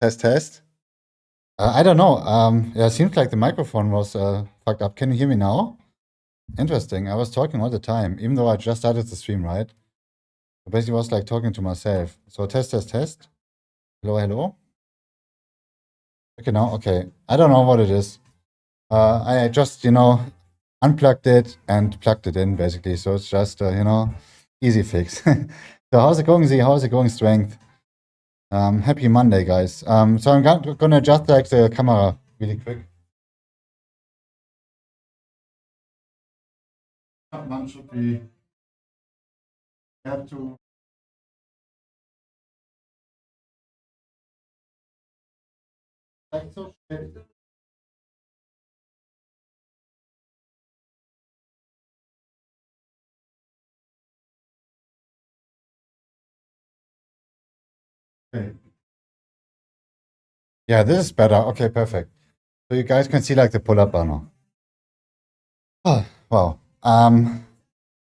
Test, test. I don't know. Yeah, it seems like the microphone was fucked up. Can you hear me now? Interesting. I was talking all the time, even though I just started the stream, right? I basically was like talking to myself. So test, test, test. Hello, hello. Okay, now, okay. I don't know what it is. I just, unplugged it and plugged it in, basically. So it's just, easy fix. So how's it going, Z? How's it going, Strength? Happy Monday, guys. So I'm gonna adjust like the camera really quick. One should be have to. Like so. Okay. Yeah, this is better. Okay, perfect. So you guys can see like the pull-up bar now. Oh, wow.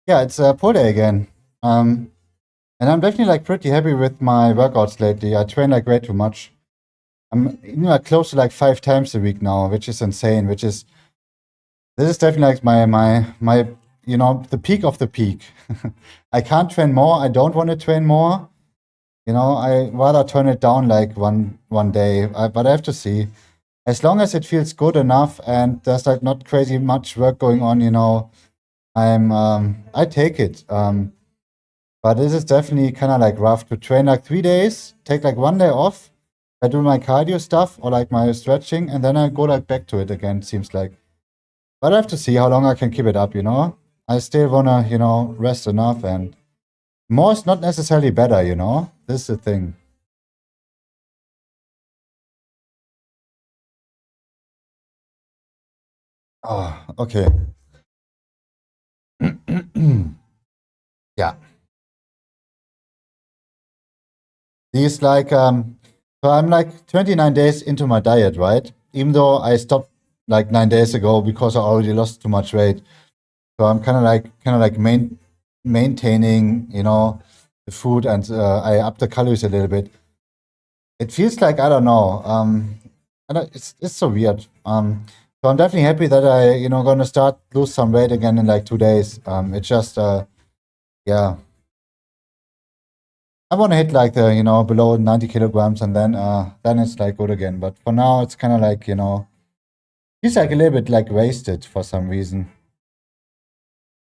Yeah, it's a pull day again. And I'm definitely like pretty happy with my workouts lately. I train like way too much. I'm like close to like 5 times a week now, which is insane. This is definitely like my the peak of the peak. I can't train more. I don't want to train more. I rather turn it down like one day. But I have to see. As long as it feels good enough and there's like not crazy much work going on, I take it. But this is definitely kind of like rough to train like 3 days, take like one day off. I do my cardio stuff or like my stretching, and then I go like back to it again, seems like. But I have to see how long I can keep it up, I still wanna, rest enough, and more is not necessarily better, This is the thing. Oh, okay. Yeah. These like so I'm like 29 days into my diet, right? Even though I stopped like 9 days ago because I already lost too much weight. So I'm kind of like maintaining, the food, and I up the calories a little bit. It feels like I don't know. It's so weird. So I'm definitely happy that I gonna start lose some weight again in like 2 days. It's just yeah. I want to hit like the below 90 kilograms, and then it's like good again. But for now, it's kind of like feels like a little bit like wasted for some reason.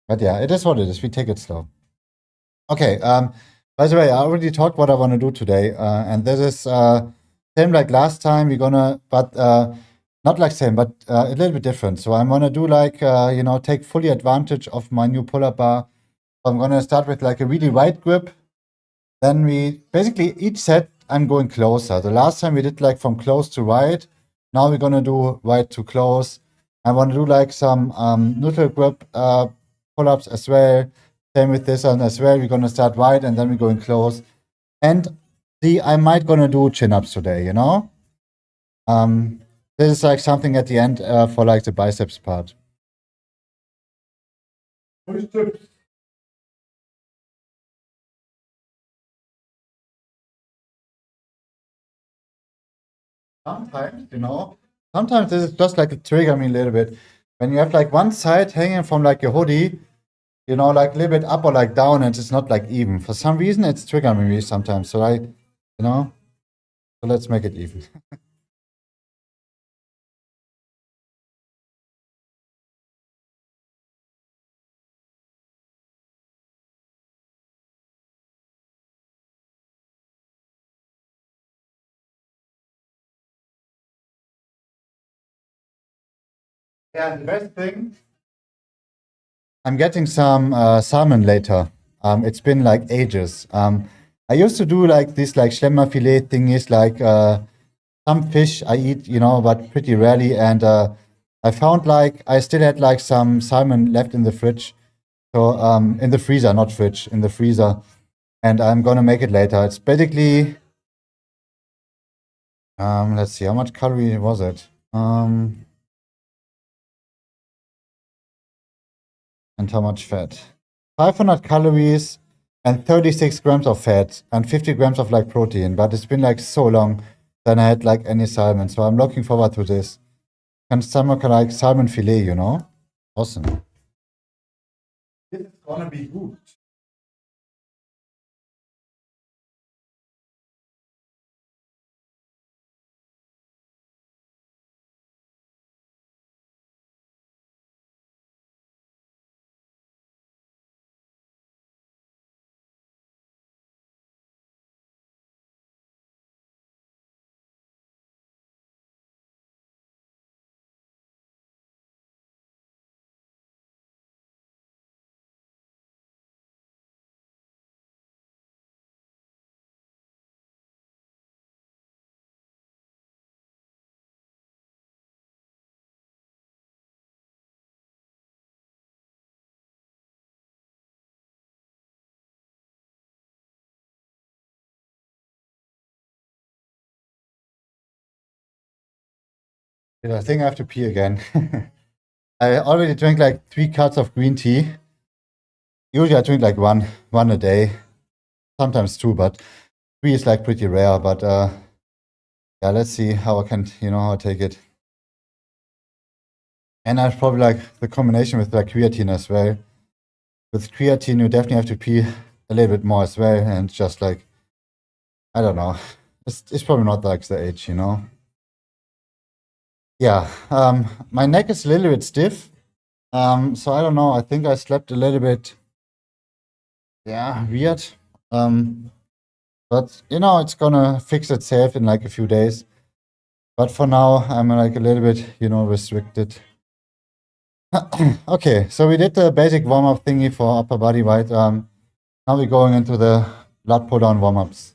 But yeah, it is what it is. We take it slow. Okay. By the way, I already talked what I want to do today, and this is same like last time. We're gonna, but not like same, but a little bit different. So I'm gonna do like take fully advantage of my new pull-up bar. So I'm gonna start with like a really wide grip. Then we basically each set I'm going closer. The last time we did like from close to wide. Now we're gonna do wide to close. I want to do like some neutral grip pull-ups as well. Same with this one as well. We're gonna start wide and then we're going close. And see, I might gonna do chin-ups today, This is like something at the end for like the biceps part. Sometimes, sometimes this is just like a trigger me a little bit. When you have like one side hanging from like your hoodie, like a little bit up or like down, and it's not like even. For some reason, it's triggering me sometimes. So so let's make it even. Yeah, the best thing. I'm getting some salmon later. It's been like ages. I used to do like this like Schlemmer filet thingies, like some fish I eat, but pretty rarely. And I found like I still had like some salmon left in the fridge. So in the freezer, not fridge, in the freezer. And I'm gonna make it later. It's basically let's see, how much calorie was it? And how much fat? 500 calories and 36 grams of fat and 50 grams of like protein. But it's been like so long. than I had like any salmon. So I'm looking forward to this. And some like salmon fillet, you know? Awesome. It's gonna be good. I think I have to pee again. I already drank like 3 cups of green tea. Usually I drink like one a day, sometimes 2, but 3 is like pretty rare. But yeah, let's see how I can, how I take it. And I probably like the combination with like creatine as well. With creatine, you definitely have to pee a little bit more as well, and just like, I don't know, it's probably not like the age, Yeah, my neck is a little bit stiff. So I don't know. I think I slept a little bit, yeah, weird. But it's gonna fix itself in like a few days. But for now, I'm like a little bit, restricted. Okay, so we did the basic warm-up thingy for upper body, right? Now we're going into the blood pull-down warm-ups.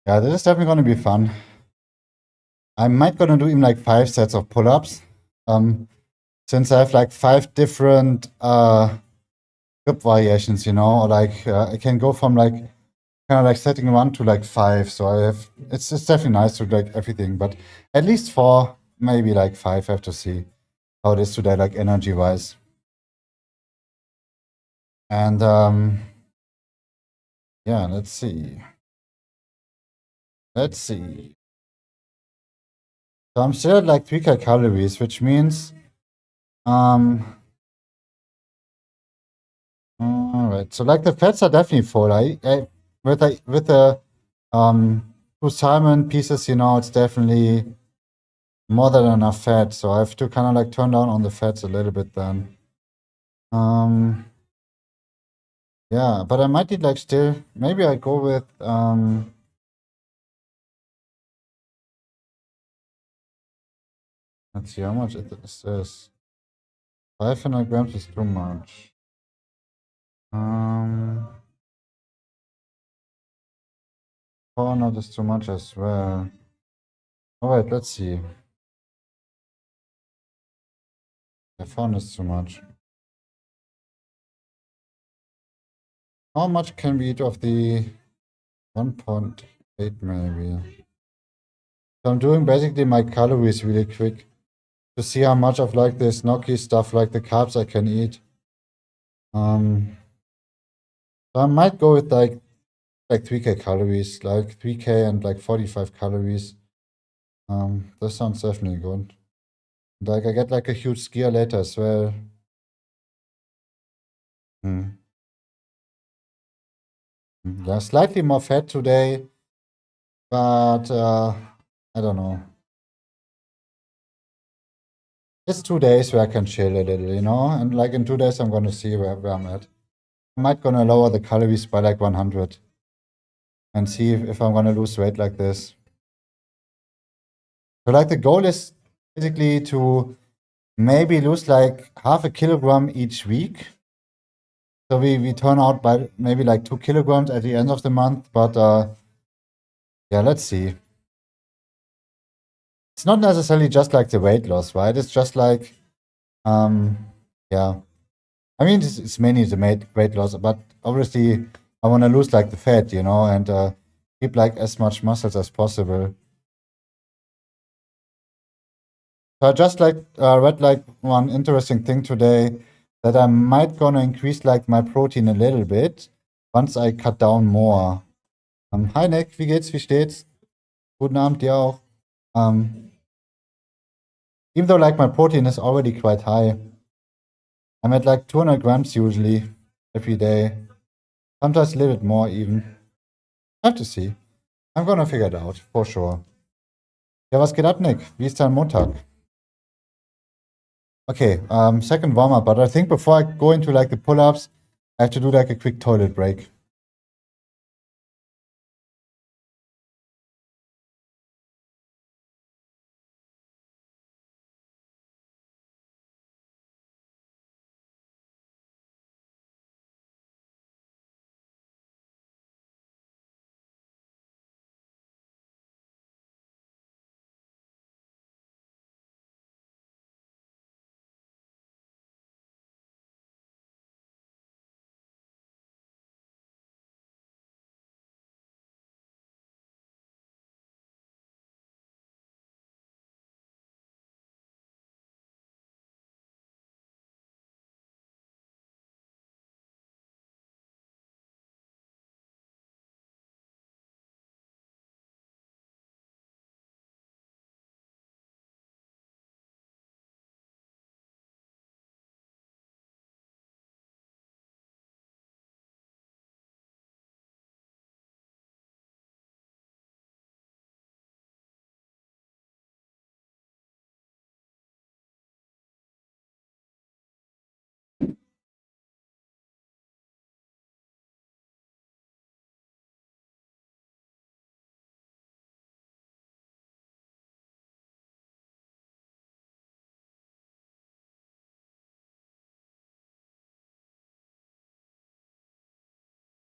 Yeah, this is definitely gonna be fun. I might gonna do even like 5 sets of pull-ups. Since I have like 5 different grip variations, or like I can go from like kind of like setting 1 to like 5. So I have it's definitely nice to like everything, but at least 4, maybe like 5. I have to see how it is today, like energy wise. And yeah, let's see. Let's see. So I'm still at like 3 calories, which means all right. So like the fats are definitely full. I with the 2 salmon pieces, it's definitely more than enough fat. So I have to kind of like turn down on the fats a little bit then. Yeah, but I might eat like still. Maybe I go with let's see how much is this. 500 grams is too much. 400 is too much as well. Alright, let's see. The 400 is too much. How much can we eat of the 1.8 maybe? So I'm doing basically my calories really quick to see how much of like this gnocchi stuff, like the carbs I can eat. So I might go with like like 3K calories, like 3K and like 45 calories. This sounds definitely good. Like I get like a huge skier later as well. Yeah, slightly more fat today, but I don't know. It's 2 days where I can chill a little, and like in 2 days I'm gonna see where I'm at. I might gonna lower the calories by like 100 and see if I'm gonna lose weight like this. So like the goal is basically to maybe lose like half a kilogram each week. So we turn out by maybe like 2 kilograms at the end of the month, but yeah, let's see. It's not necessarily just like the weight loss, right? It's just like yeah. I mean, it's mainly the weight loss, but obviously I want to lose like the fat, and keep like as much muscles as possible. So I just like read like one interesting thing today that I might gonna increase like my protein a little bit once I cut down more. Hi Nick, wie geht's? Wie steht's? Guten Abend dir auch. Even though like my protein is already quite high, I'm at like 200 grams usually every day. Sometimes a little bit more even. I have to see. I'm gonna figure it out, for sure. Ja, was geht ab, Nick? Wie ist dein Montag? Okay, second warm-up, but I think before I go into like the pull-ups, I have to do like a quick toilet break.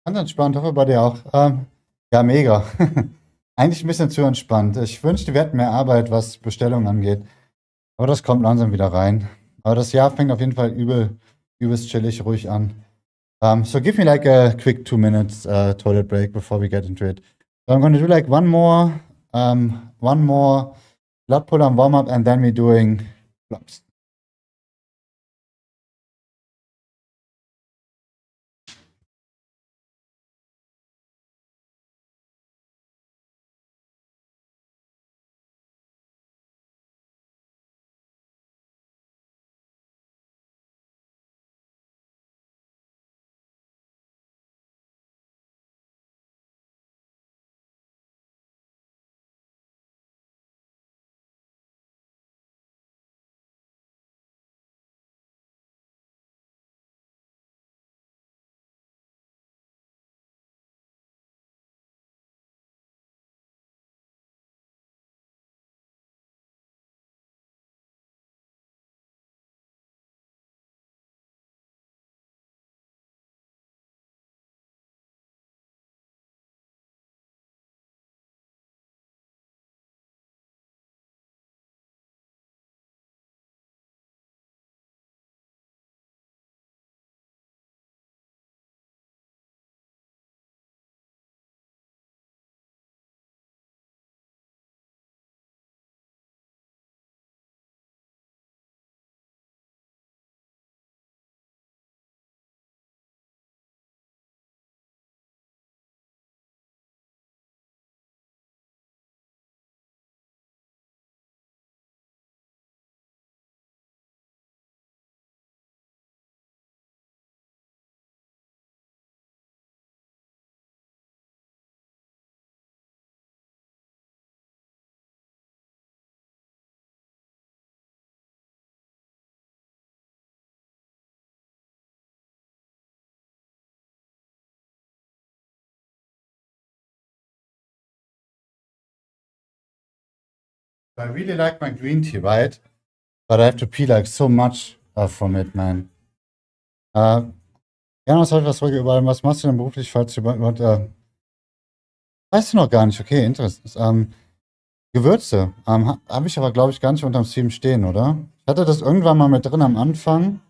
Ganz entspannt, hoffe bei dir auch. Ja, mega. Eigentlich ein bisschen zu entspannt. Ich wünschte, wir hätten mehr Arbeit, was Bestellungen angeht. Aber das kommt langsam wieder rein. Aber das Jahr fängt auf jeden Fall übelst chillig, ruhig an. So give me like a quick 2 minutes toilet break before we get into it. So I'm gonna do like one more blood pull and warm up, and then we're doing flops. I really like my green tea, right? But I have to pee like so much from it, man. Ja, was soll ich was rüber? Was machst du denn beruflich, falls du überhaupt, weißt du noch gar nicht, okay, interessant. Gewürze, habe ich aber, glaube ich, gar nicht unterm Stream stehen, oder? Ich hatte das irgendwann mal mit drin am Anfang,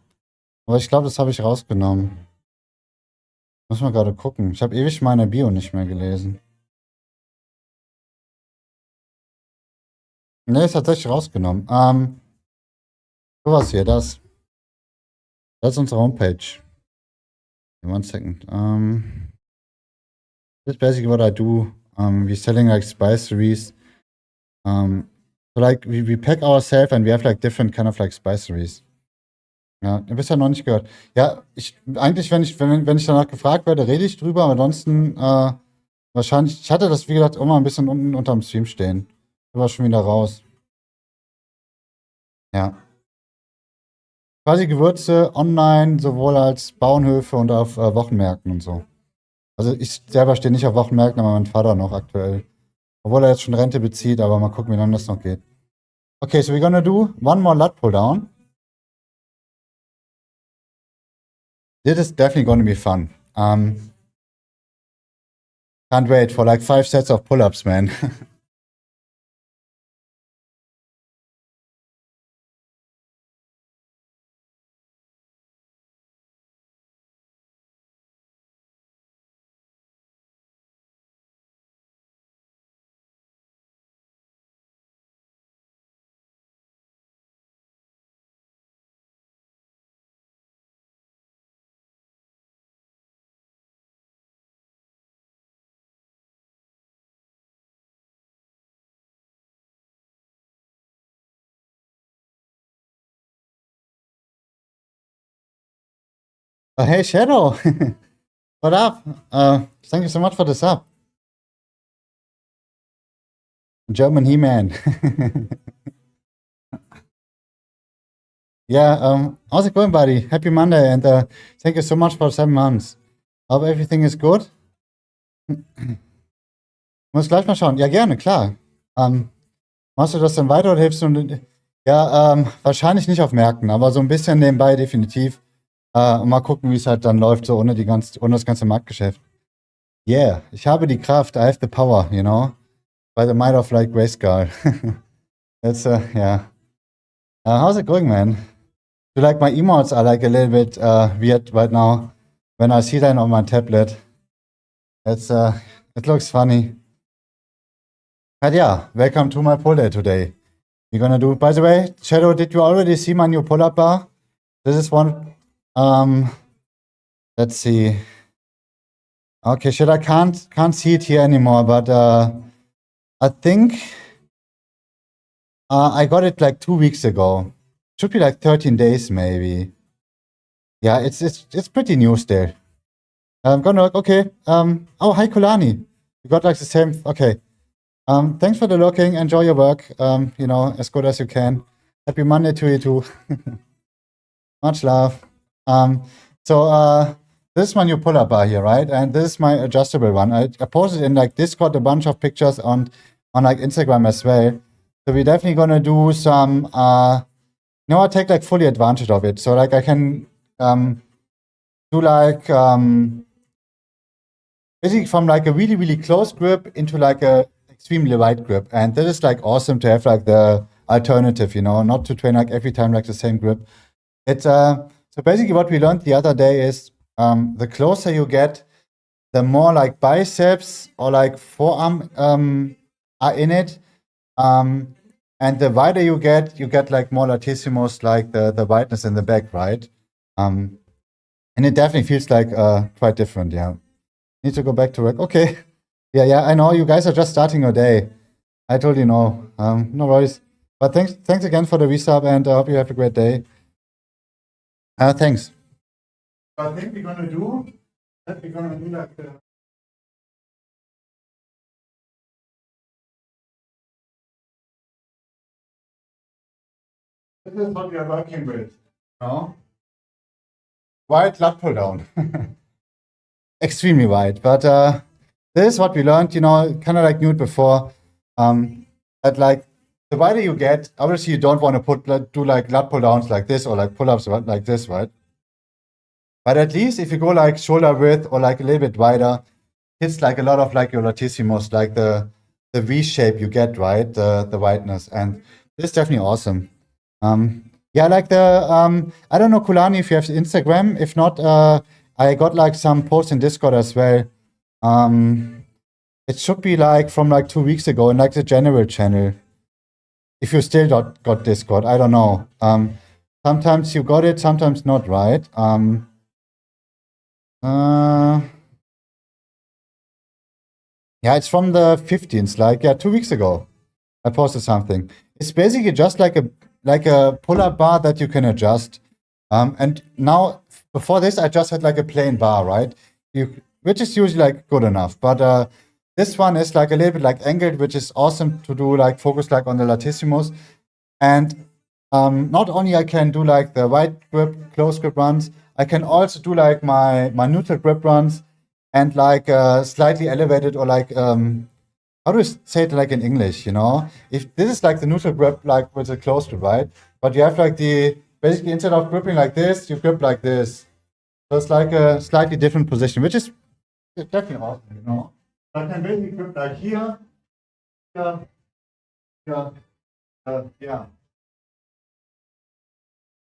aber ich glaube, das habe ich rausgenommen. Muss mal gerade gucken. Ich habe ewig meine Bio nicht mehr gelesen. Ne, ist tatsächlich rausgenommen. Sowas hier, das ist unsere Homepage. One second. This is basically what I do. We're selling like spiceries. So like we pack ourselves and we have like different kind of like spiceries. Ja, du bist ja noch nicht gehört. Ja, eigentlich, wenn ich danach gefragt werde, rede ich drüber, aber ansonsten, wahrscheinlich, ich hatte das, wie gesagt, immer ein bisschen unten unterm Stream stehen. Ich war schon wieder raus. Ja. Quasi Gewürze online, sowohl als Bauernhöfe und auf Wochenmärkten und so. Also ich selber stehe nicht auf Wochenmärkten, aber mein Vater noch aktuell. Obwohl er jetzt schon Rente bezieht, aber mal gucken, wie lange das noch geht. Okay, so we're gonna do one more lat pull down. This is definitely gonna be fun. Can't wait for like 5 sets of pull-ups, man. Oh, hey, Shadow. What up? Thank you so much for the sub. German He-Man. Yeah, how's it going, buddy? Happy Monday, and thank you so much for 7 months. Hope everything is good. Muss gleich mal schauen. Ja, gerne, klar. Machst du das dann weiter oder hilfst du? Ja, wahrscheinlich nicht auf Märkten, aber so ein bisschen nebenbei definitiv. Und mal gucken, wie es halt dann läuft, so ohne das ganze Marktgeschäft. Yeah, ich habe die Kraft, I have the power, you know? By the might of like Grayskull. That's, yeah. How's it going, man? Do like my emotes are like a little bit weird right now when I see them on my tablet. It's, it looks funny. But yeah, welcome to my pull day today. We're gonna do, by the way, Shadow, did you already see my new pull-up bar? This is one, let's see. Okay, shit, I can't see it here anymore, but I think I got it like 2 weeks ago. Should be like 13 days maybe. Yeah, it's pretty new still. I'm gonna look, okay. Oh, hi Kulani. You got like the same, okay. Thanks for the looking, enjoy your work. You know, as good as you can. Happy Monday to you too. Much love. So this is my new pull-up bar here, right? And this is my adjustable one. I posted in like Discord a bunch of pictures on like Instagram as well. So we're definitely gonna do some no, I take like fully advantage of it. So like I can do like basically from like a really, really close grip into like a extremely light grip. And this is like awesome to have like the alternative, you know, not to train like every time like the same grip. It's so basically what we learned the other day is the closer you get, the more like biceps or like forearm are in it. And the wider you get like more latissimus, like the wideness in the back, right? And it definitely feels like quite different, yeah. Need to go back to work. Okay. Yeah, I know you guys are just starting your day. I told you no. No worries. But thanks again for the resub, and I hope you have a great day. Thanks. I think we're gonna do like this is what we are working with. No? Wide lat pull down. Extremely wide. But this is what we learned, you know, kind of like knew it before. That like the wider you get, obviously you don't want to do like lat pull downs like this or like pull-ups like this, right? But at least if you go like shoulder width or like a little bit wider, it's like a lot of like your latissimus, like the V shape you get, right? The wideness, and this is definitely awesome. Yeah, like I don't know, Kulani, if you have Instagram. If not, I got like some posts in Discord as well. It should be like from like 2 weeks ago in like the general channel. If you still got Discord, I don't know. Sometimes you got it, sometimes not, right? Yeah, it's from the 15th, like, yeah, 2 weeks ago. I posted something. It's basically just like a pull-up bar that you can adjust. And now, before this, I just had like a plain bar, right? Which is usually like good enough. But this one is like a little bit like angled, which is awesome to do like focus like on the latissimus. And not only I can do like the wide grip, close grip runs, I can also do like my neutral grip runs and like slightly elevated or like how do you say it like in English, you know? If this is like the neutral grip, like with a close grip, right? But you have like basically instead of gripping like this, you grip like this. So it's like a slightly different position, which is definitely awesome, you know? I can basically grip like here, yeah.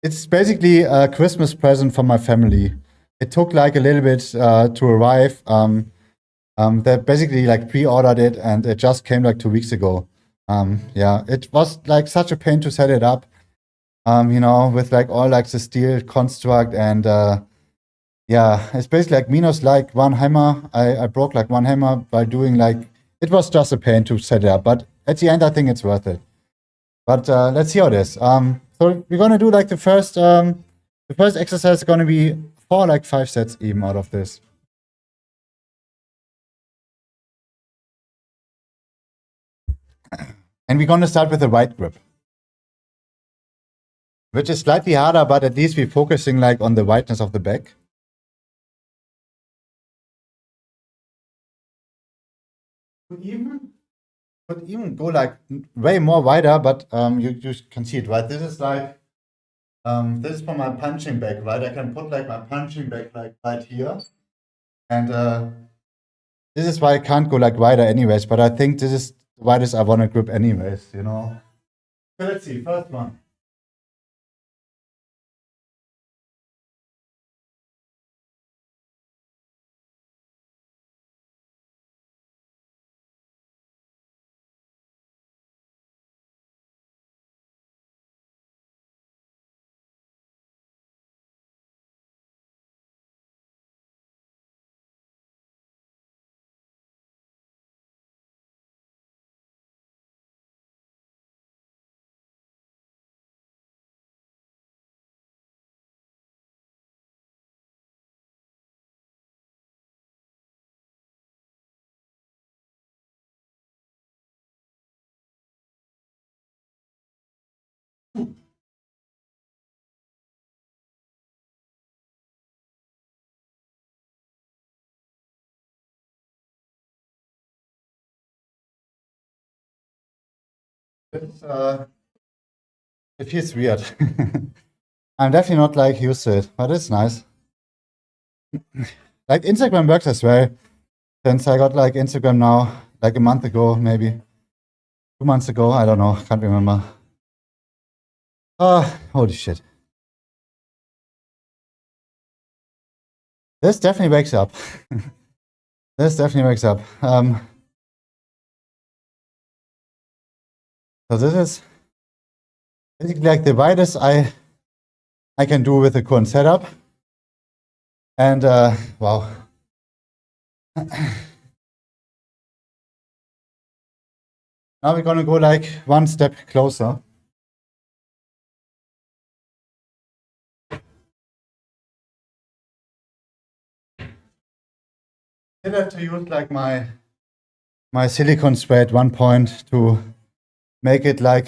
It's basically a Christmas present for my family. It took like a little bit to arrive. They basically like pre-ordered it and it just came like 2 weeks ago. Yeah, it was like such a pain to set it up. You know, with like all like the steel construct and yeah, it's basically like minus like one hammer. I broke like one hammer by doing like, it was just a pain to set it up, but at the end I think it's worth it. But let's see how it is. So we're gonna do like the first exercise is gonna be 4 like 5 sets even out of this. And we're gonna start with the right grip, which is slightly harder, but at least we're focusing like on the wideness of the back. Could even go like way more wider, but you can see it, right? This is like this is for my punching bag, right? I can put like my punching bag like right here, and this is why I can't go like wider anyways. But I think this is the widest I want to grip anyways, you know. So let's see, first one. It's, it feels weird. I'm definitely not like used to it, but it's nice. Like Instagram works as well. Since I got like Instagram now, like a month ago, maybe 2 months ago, I don't know, can't remember. Holy shit. This definitely wakes up. This definitely wakes up. So this is basically like the widest I can do with the current setup. And wow. Now we're gonna go like one step closer. I have to use like my silicone spray at one point to make it like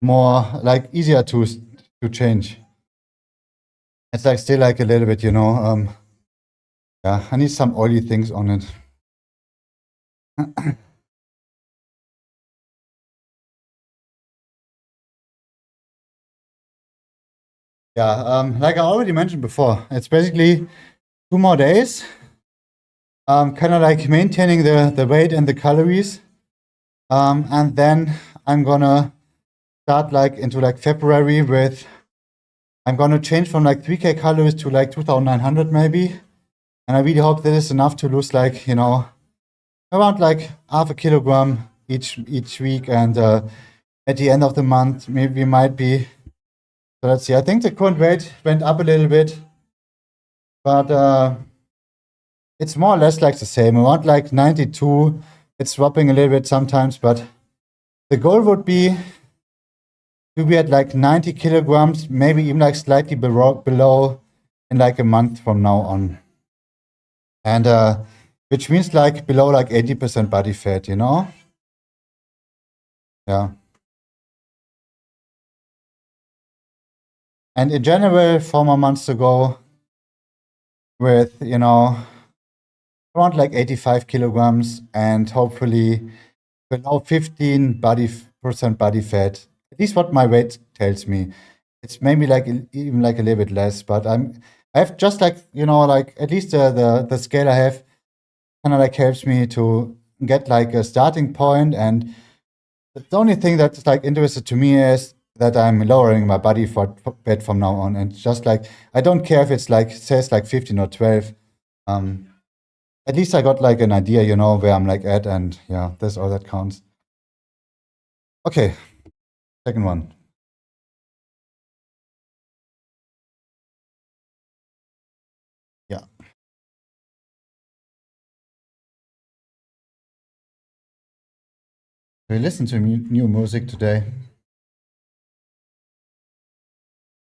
more like easier to change. It's like still like a little bit, you know. Yeah, I need some oily things on it. Yeah, like I already mentioned before, it's basically 2 more days. Kind of like maintaining the weight and the calories. And then I'm gonna start like into like February with, I'm gonna change from like 3K calories to like 2,900 maybe. And I really hope that is enough to lose like, around like half a kilogram each week. And at the end of the month, maybe we might be, so let's see, I think the current weight went up a little bit, but it's more or less like the same, around like 92. It's dropping a little bit sometimes, but the goal would be to be at like 90 kilograms, maybe even like slightly below in like a month from now on. And which means like below like 80% body fat, Yeah. And in general, 4 more months to go with, around like 85 kilograms and hopefully below 15% body fat. At least what my weight tells me. It's maybe like even like a little bit less, but I have just like, like at least the scale I have kind of like helps me to get like a starting point. And the only thing that's like interested to me is that I'm lowering my body fat from now on. And just like, I don't care if it's like, says like 15 or 12. At least I got like an idea, where I'm like at. And yeah, that's all that counts. Okay, second one. Yeah. We listen to new music today.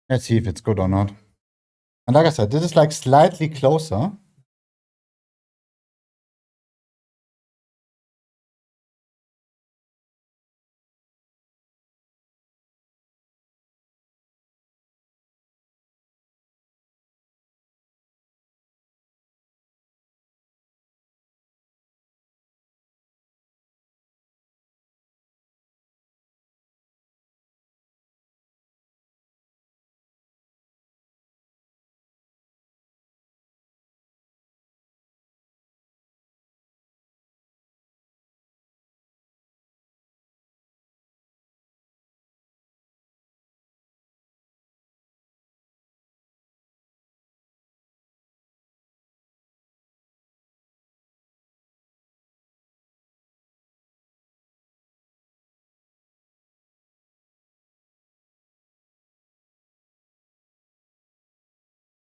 Let's see if it's good or not. And like I said, this is like slightly closer.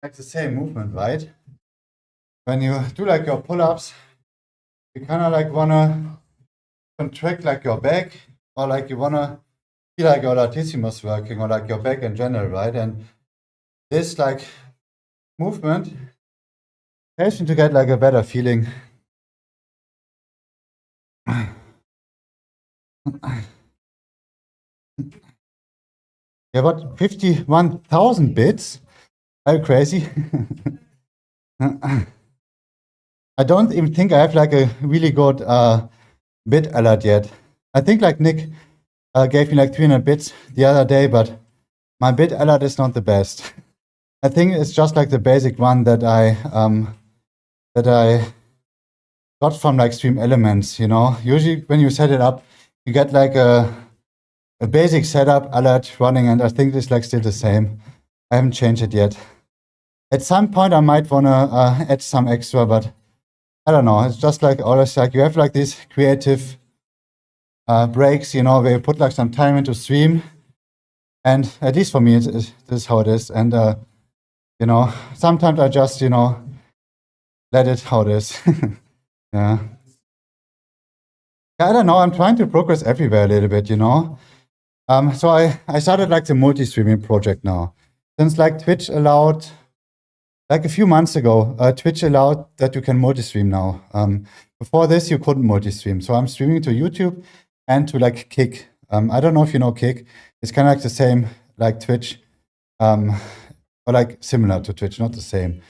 Like the same movement, right? When you do like your pull-ups, you kind of like wanna contract like your back, or like you wanna feel like your latissimus working, or like your back in general, right? And this like movement helps me to get like a better feeling. Yeah, what, 51,000 bits? Are you crazy? I don't even think I have like a really good bit alert yet. I think like Nick gave me like 300 bits the other day, but my bit alert is not the best. I think it's just like the basic one that I got from like Stream Elements. Usually when you set it up, you get like a basic setup alert running, and I think it's like still the same. I haven't changed it yet. At some point, I might wanna add some extra, but I don't know. It's just like always like you have like these creative breaks, where you put like some time into stream. And at least for me, this is how it is. And, sometimes I just, let it how it is. Yeah. I don't know. I'm trying to progress everywhere a little bit, So I started like the multi-streaming project now. Since like Twitch allowed, like a few months ago, Twitch allowed that you can multi-stream now. Before this, you couldn't multi-stream. So I'm streaming to YouTube and to like Kick. I don't know if you know Kick. It's kind of like the same like Twitch, or like similar to Twitch, not the same.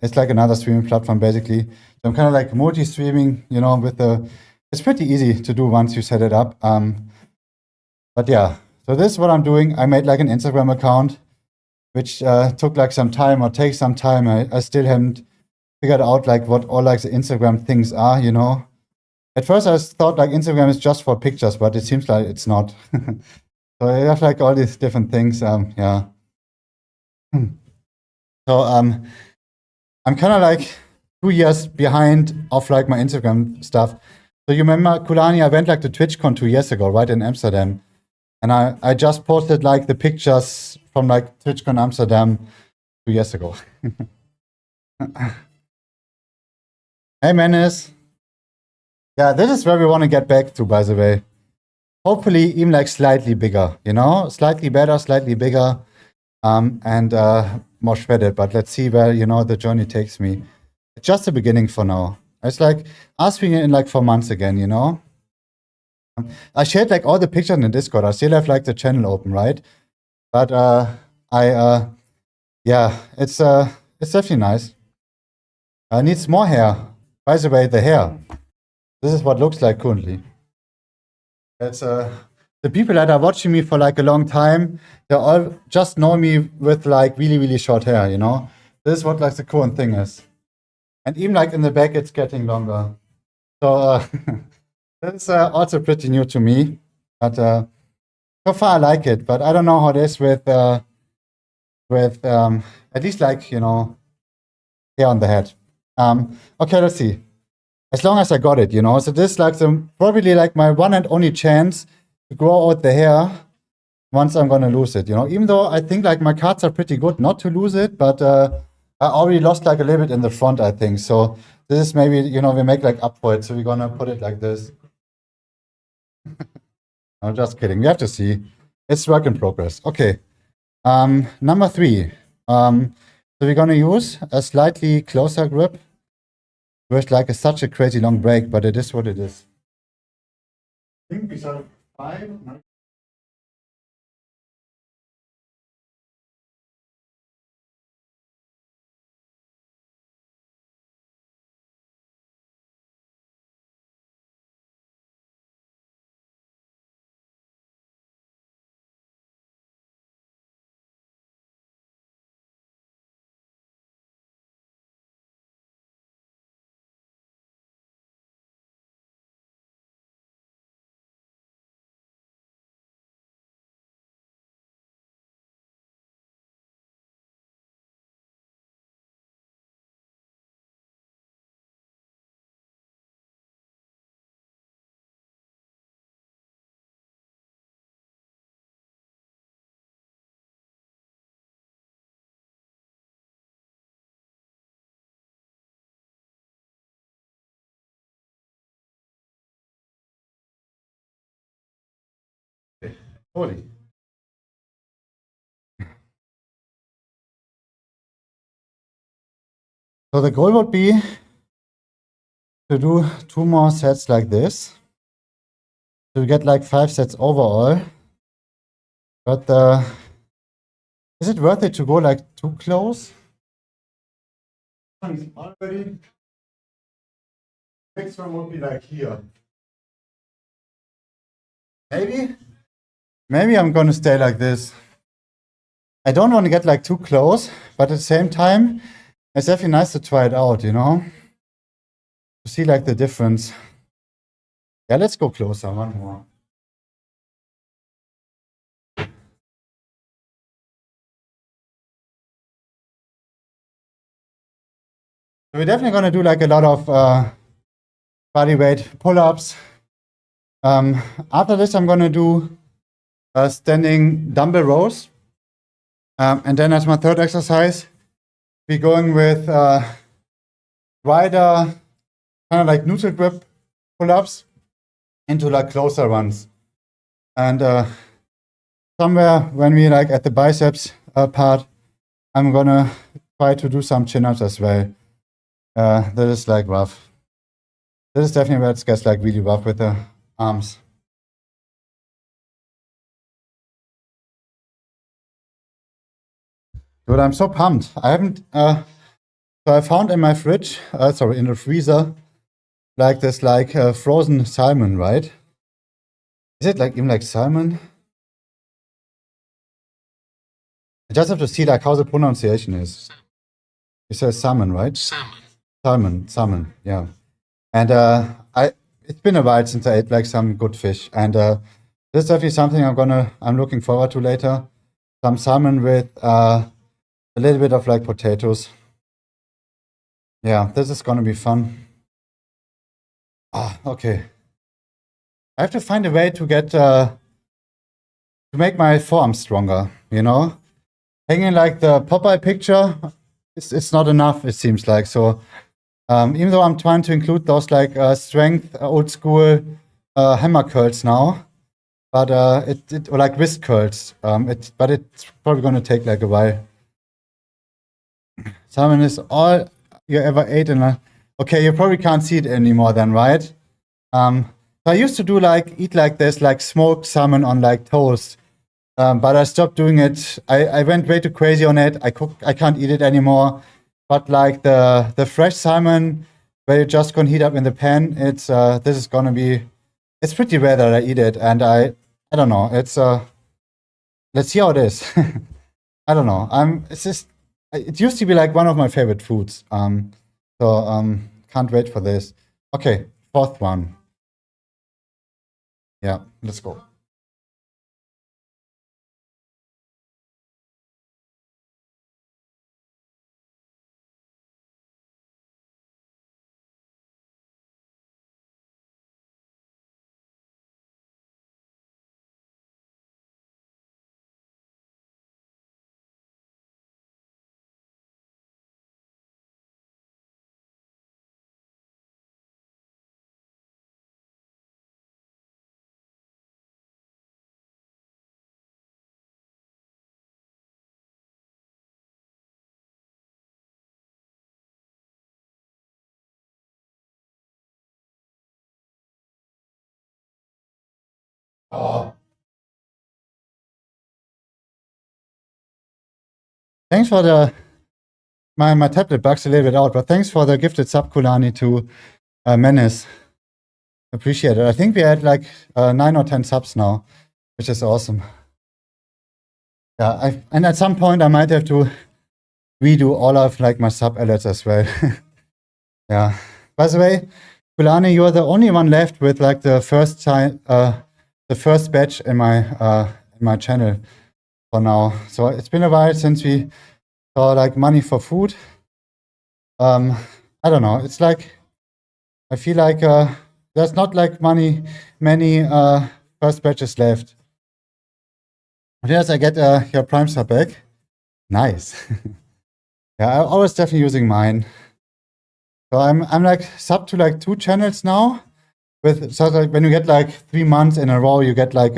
It's like another streaming platform basically. So I'm kind of like multi-streaming, with it's pretty easy to do once you set it up. But yeah, so this is what I'm doing. I made like an Instagram account. which took like some time or takes some time. I still haven't figured out like what all like the Instagram things are, you know. At first I thought like Instagram is just for pictures, but it seems like it's not. So I have like all these different things. Yeah. So I'm kind of like 2 years behind of like my Instagram stuff. So you remember, Kulani, I went like to TwitchCon 2 years ago, right, in Amsterdam. And I just posted like the pictures from like TwitchCon Amsterdam 2 years ago. Hey, Menace. Yeah, this is where we want to get back to, by the way. Hopefully even like slightly bigger, you know, slightly better, slightly bigger, and more shredded. But let's see where, you know, the journey takes me. It's just the beginning for now. It's like asking it in like 4 months again, you know. I shared like all the pictures in the Discord. I still have like the channel open, right? But yeah, it's definitely nice. Needs more hair. By the way, the hair. This is what it looks like currently. It's the people that are watching me for like a long time, they all just know me with like really, really short hair, you know? This is what like the current thing is. And even like in the back, it's getting longer. So that's also pretty new to me. But so far I like it, but I don't know how it is with at least like, you know, hair on the head. Okay, let's see. As long as I got it, you know. So this is like probably like my one and only chance to grow out the hair once I'm gonna lose it, you know. Even though I think like my cards are pretty good not to lose it, but I already lost like a little bit in the front, I think. So this is maybe, you know, we make like up for it. So we're gonna put it like this. I'm just kidding. We have to see. It's work in progress. Okay. Number 3. So we're gonna use a slightly closer grip with like such a crazy long break, but it is what it is. I think we started 5. Holy. So the goal would be to do 2 more sets like this. So we get like 5 sets overall. But is it worth it to go like too close? Already. Next one would be like here. Maybe I'm gonna stay like this. I don't want to get like too close, but at the same time, it's definitely nice to try it out, you know? To see like the difference. Yeah, let's go closer, one more. So we're definitely gonna do like a lot of body weight pull-ups. After this, I'm gonna do standing dumbbell rows. And then as my third exercise, we're going with wider, kind of like neutral grip pull-ups into like closer ones. And somewhere when we like at the biceps part, I'm gonna try to do some chin-ups as well. That is like rough. This is definitely where it gets like really rough with the arms. Dude, I'm so pumped. I haven't, so I found in my fridge, sorry, in the freezer, like this like frozen salmon, right? Is it like even like salmon? I just have to see like how the pronunciation is. You say salmon, right? Salmon, yeah. And it's been a while since I ate like some good fish, and this is definitely something I'm looking forward to later. Some salmon with a little bit of like potatoes. Yeah, this is gonna be fun. Ah, okay. I have to find a way to get to make my forearms stronger. You know, hanging like the Popeye picture, it's not enough. It seems like so. Even though I'm trying to include those like strength, old school hammer curls now, but or like wrist curls. But it's probably gonna take like a while. Salmon is all you ever ate in a. Okay, you probably can't see it anymore then, right? So I used to do like eat like this, like smoked salmon on like toast. But I stopped doing it. I went way too crazy on it. I can't eat it anymore. But like the fresh salmon, where you just gonna heat up in the pan, it's this is gonna be. It's pretty rare that I eat it, and I don't know. It's let's see how it is. I don't know. It's just it used to be like one of my favorite foods. So can't wait for this. Okay, fourth one. Yeah, let's go. Oh. Thanks for the my tablet bugs a little bit out, but thanks for the gifted sub Kulani to Menace. Appreciate it. I think we had like 9 or 10 subs now, which is awesome. Yeah, and at some point I might have to redo all of like my sub alerts as well. Yeah. By the way, Kulani, you are the only one left with like the first time, the first batch in my channel for now. So it's been a while since we saw like money for food. I don't know. It's like I feel like there's not like many first batches left. Yes, I get your Prime sub back. Nice. Yeah, I was definitely using mine. So I'm like sub to like 2 channels now. So like when you get like 3 months in a row, you get like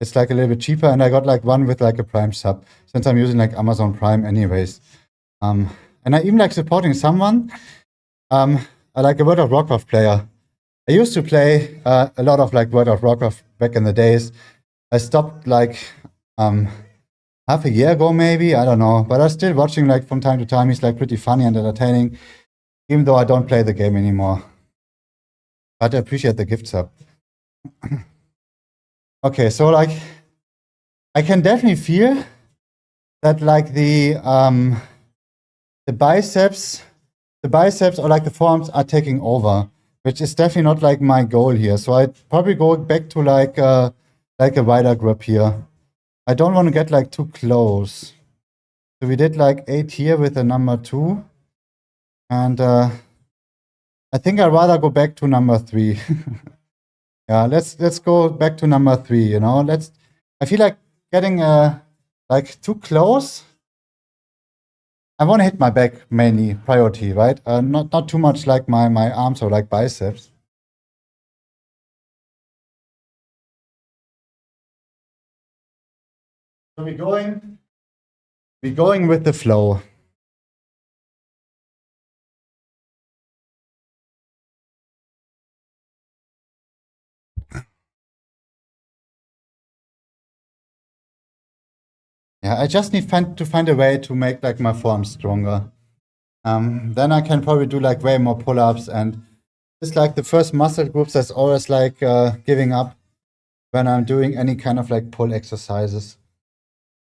it's like a little bit cheaper, and I got like one with like a Prime sub since I'm using like Amazon Prime anyways. And I even like supporting someone. I like a World of Warcraft player. I used to play a lot of like World of Warcraft back in the days. I stopped like half a year ago, maybe. I don't know. But I'm still watching like from time to time. He's like pretty funny and entertaining, even though I don't play the game anymore. But I appreciate the gift sub. Okay, so like I can definitely feel that like the biceps or like the forearms are taking over, which is definitely not like my goal here. So I'd probably go back to like a wider grip here. I don't want to get like too close. So we did like 8 here with the number 2. And I think I'd rather go back to number 3. Yeah, let's go back to number 3, you know. I feel like getting like too close. I want to hit my back mainly, priority, right? Not too much like my arms or like biceps. So we're going with the flow. Yeah, I just need to find a way to make like my forearms stronger. Then I can probably do like way more pull-ups, and it's like the first muscle groups that's always like giving up when I'm doing any kind of like pull exercises.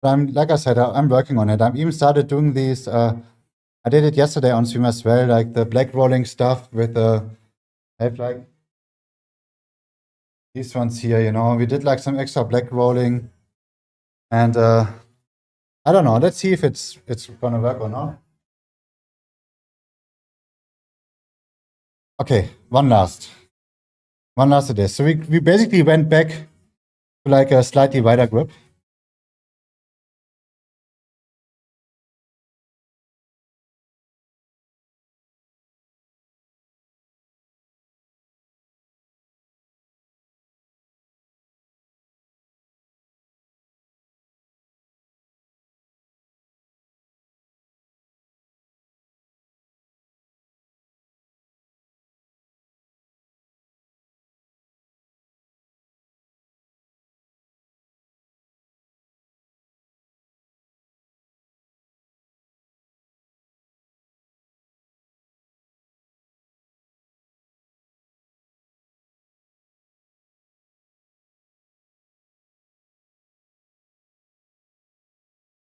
But like I said, I'm working on it. I've even started doing these. I did it yesterday on stream as well, like the black rolling stuff with I have like these ones here. We did like some extra black rolling, and I don't know. Let's see if it's gonna work or not. Okay, one last of this. So we basically went back to like a slightly wider grip.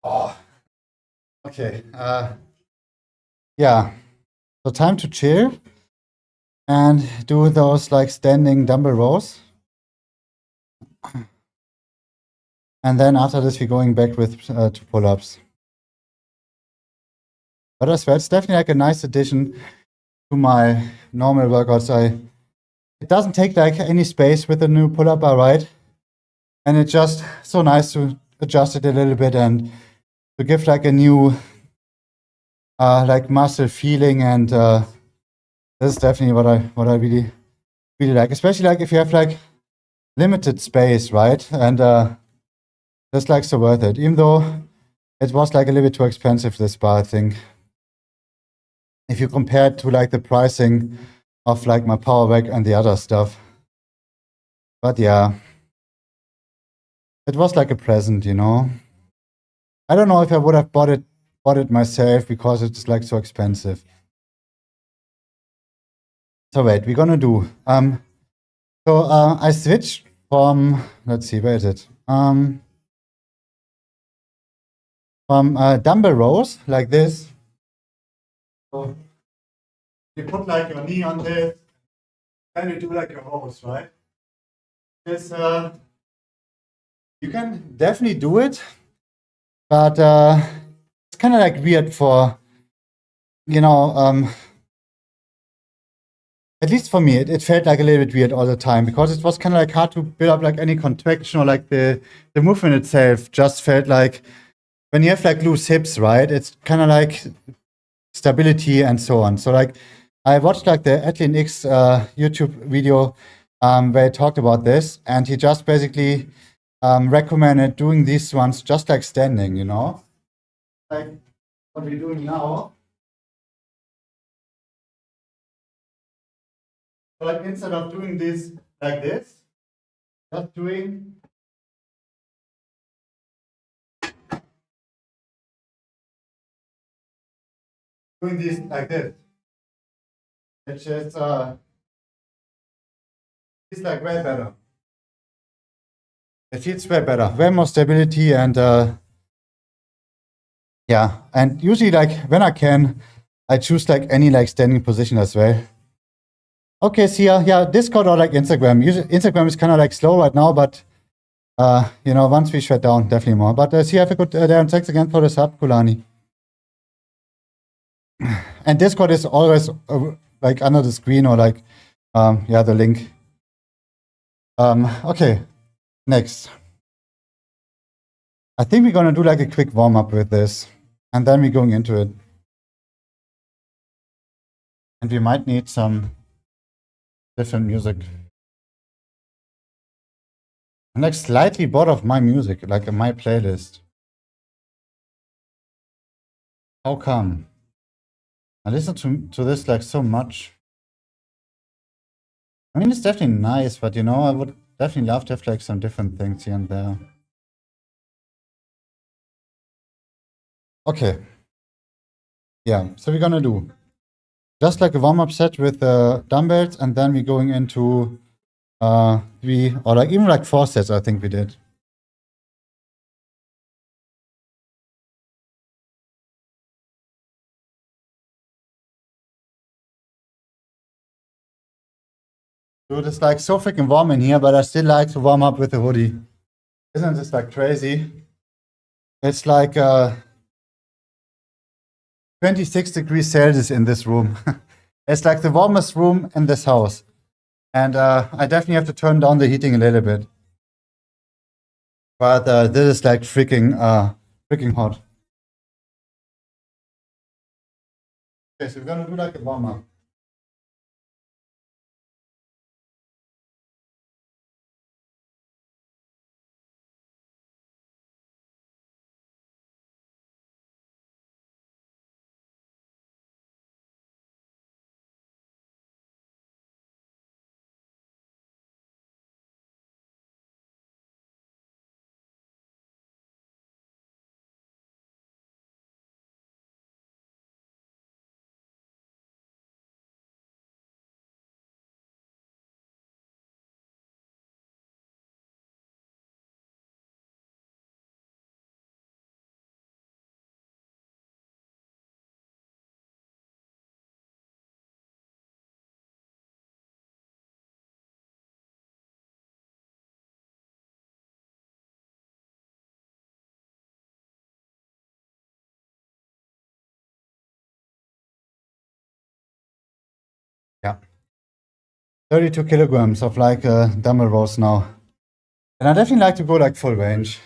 Oh, okay. Yeah. So time to chill and do those like standing dumbbell rows. And then after this, we're going back with to pull-ups. But as well, it's definitely like a nice addition to my normal workouts. It doesn't take like any space with the new pull-up bar, right? And it's just so nice to adjust it a little bit and to give like a new like muscle feeling. And this is definitely what I really like, especially like if you have like limited space, right? And that's like so worth it, even though it was like a little bit too expensive, this bar, I think. If you compare it to like the pricing of like my power rack and the other stuff. But yeah, it was like a present, I don't know if I would have bought it myself because it's like so expensive. So wait, we're gonna do so I switched from, let's see, where is it? From dumbbell rows like this. So you put like your knee on this, then you do like your rows, right? This you can definitely do it, but it's kind of like weird for at least for me, it felt like a little bit weird all the time because it was kind of like hard to build up like any contraction or like the movement itself just felt like when you have like loose hips, right? It's kind of like stability and so on. So like I watched like the Atlin X YouTube video where he talked about this, and he just basically recommended doing these ones just like standing, like what we're doing now. Like instead of doing this like this, just doing this like this, which is it's like way better. It feels way better, way more stability, and yeah. And usually, like when I can, I choose like any like standing position as well. Okay, see, yeah, Discord or like Instagram. Instagram is kind of like slow right now, but once we shut down, definitely more. But see, have a good day, and thanks again for the sub, Kulani. And Discord is always like under the screen or like yeah, the link. Okay, next. I think we're gonna do like a quick warm up with this, and then we're going into it. And we might need some different music. I'm like slightly bored of my music, like my playlist. How come? I listen to this like so much. I mean, it's definitely nice, but I would definitely love to have like some different things here and there. Okay. Yeah, so we're gonna do just like a warm-up set with dumbbells, and then we're going into 3 or like even like 4 sets, I think we did. Dude, it's like so freaking warm in here, but I still like to warm up with a hoodie. Isn't this like crazy? It's like 26 degrees Celsius in this room. It's like the warmest room in this house. And I definitely have to turn down the heating a little bit. But this is like freaking hot. Okay, so we're gonna do like a warm up. Yeah. 32 kilograms of like dumbbell rows now. And I definitely like to go like full range.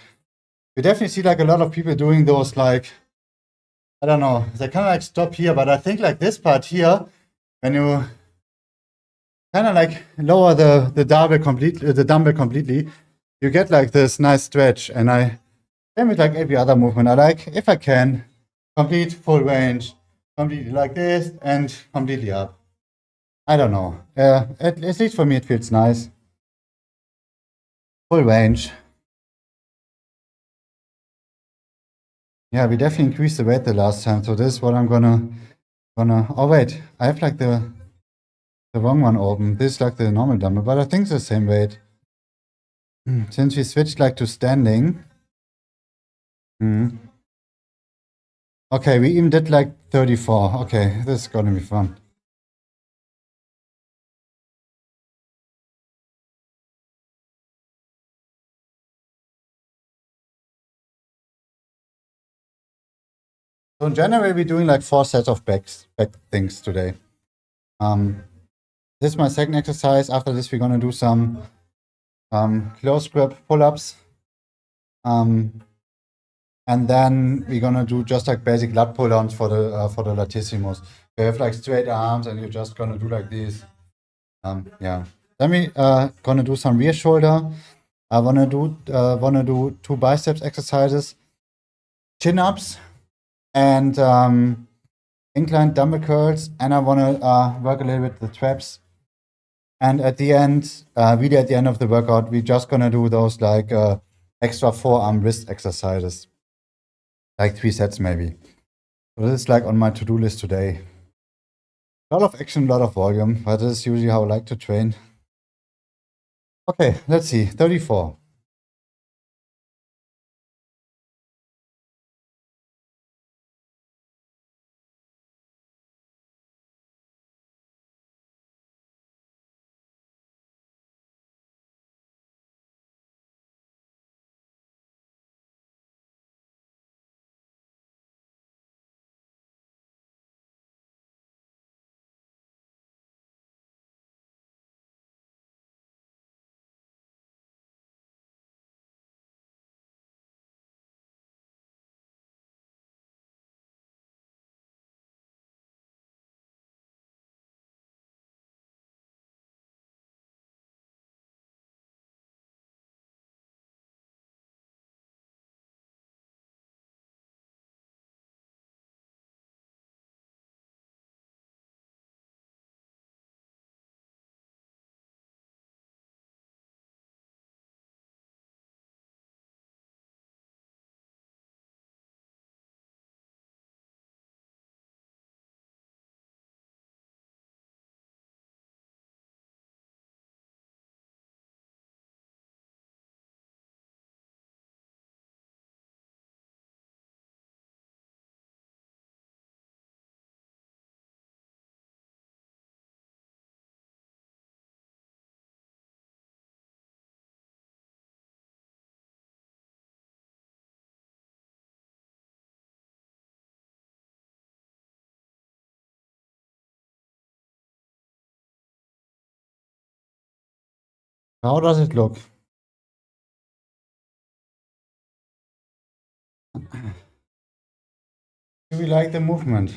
You definitely see like a lot of people doing those like, I don't know, they kind of like stop here, but I think like this part here, when you kind of like lower the dumbbell completely, you get like this nice stretch. And I same with like every other movement. I like, if I can, complete full range, completely like this and completely up. I don't know. At least for me, it feels nice. Full range. Yeah, we definitely increased the weight the last time. So this is what I'm gonna. Oh wait, I have like the wrong one open. This is like the normal dumbbell, but I think it's the same weight. Since we switched like to standing. Okay, we even did like 34. Okay, this is gonna be fun. So in general, we're doing like 4 sets of back things today. This is my second exercise. After this, we're gonna do some close grip pull-ups. And then we're gonna do just like basic lat pull-downs for the latissimus. You have like straight arms, and you're just gonna do like this. Yeah. Then we gonna do some rear shoulder. I wanna do 2 biceps exercises, chin-ups, and inclined dumbbell curls. And I wanna work a little bit the traps. And at the end, really at the end of the workout, we're just gonna do those like extra forearm wrist exercises, like 3 sets maybe. So this is like on my to-do list today. A lot of action, a lot of volume, but this is usually how I like to train. Okay, let's see, 34. How does it look? Do we like the movement?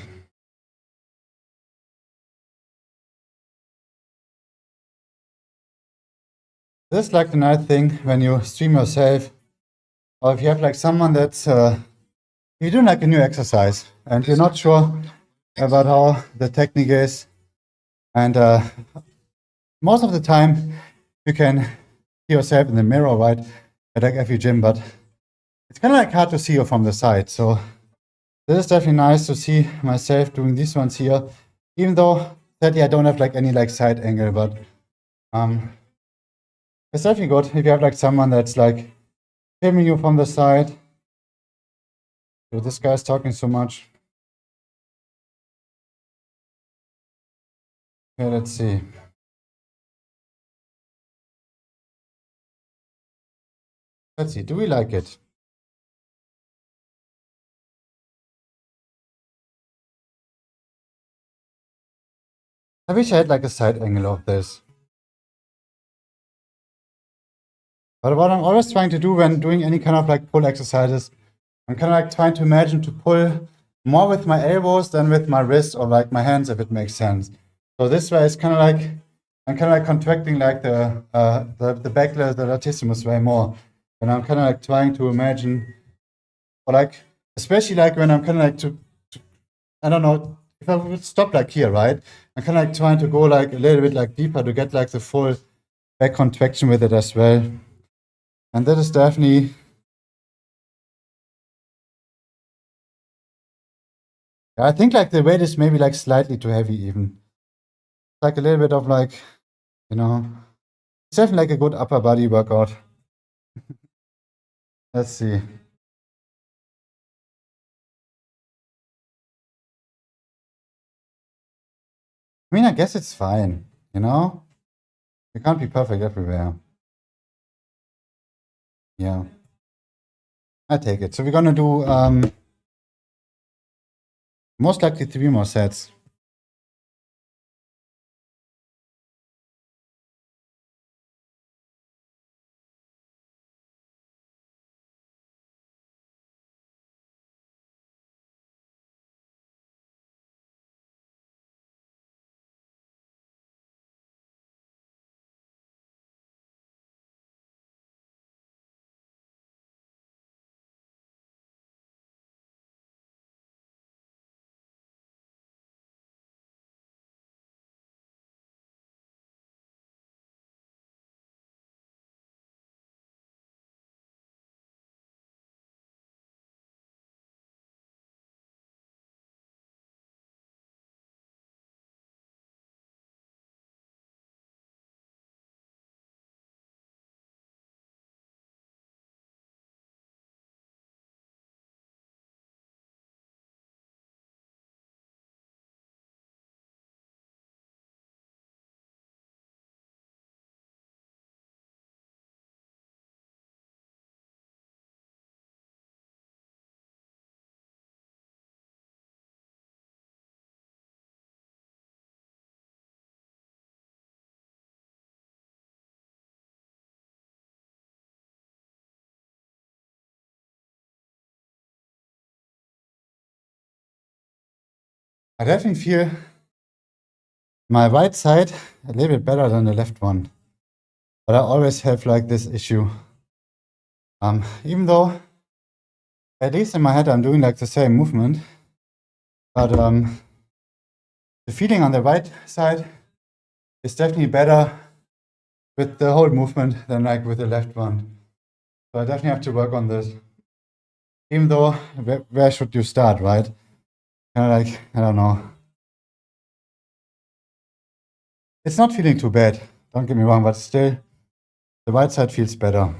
This is like the nice thing when you stream yourself, or if you have like someone that's you're doing like a new exercise and you're not sure about how the technique is, and most of the time you can see yourself in the mirror, right, at like every gym, but it's kind of like hard to see you from the side. So this is definitely nice to see myself doing these ones here, even though sadly I don't have like any like side angle, but it's definitely good if you have like someone that's like filming you from the side. So this guy's talking so much. Okay, let's see. Let's see, do we like it? I wish I had like a side angle of this. But what I'm always trying to do when doing any kind of like pull exercises, I'm kind of like trying to imagine to pull more with my elbows than with my wrist or like my hands, if it makes sense. So this way it's kind of like, I'm kind of like contracting like the back, the latissimus way more. And I'm kind of like trying to imagine, or like, especially like when I'm kind of like I don't know, if I would stop like here, right? I'm kind of like trying to go like a little bit like deeper to get like the full back contraction with it as well. And that is definitely, I think like the weight is maybe like slightly too heavy even. Like a little bit of like, you know, it's definitely like a good upper body workout. Let's see. I mean, I guess it's fine, you know? You can't be perfect everywhere. Yeah. I take it. So we're gonna do most likely 3 more sets. I definitely feel my right side a little bit better than the left one. But I always have like this issue. Even though at least in my head I'm doing like the same movement, but the feeling on the right side is definitely better with the whole movement than like with the left one. So I definitely have to work on this. Even though, where should you start, right? Kind of like, I don't know. It's not feeling too bad, don't get me wrong, but still, the right side feels better.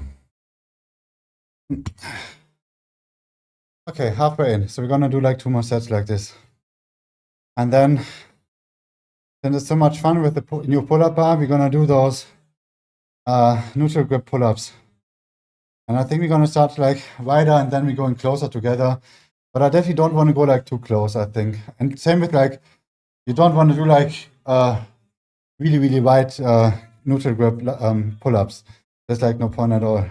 Okay, halfway in. So we're gonna do like 2 more sets like this. And then it's so much fun with the new pull-up bar, we're gonna do those neutral grip pull-ups. And I think we're gonna start like wider and then we're going closer together. But I definitely don't want to go like too close, I think. And same with like, you don't want to do like really, really wide neutral grip pull-ups. There's like no point at all.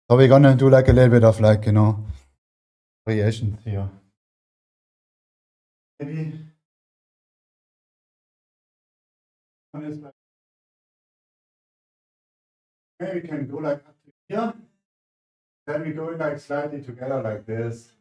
So we're gonna do like a little bit of like, you know, variations here. Maybe one is like, maybe we can go like up to here. Then we go like slightly together like this.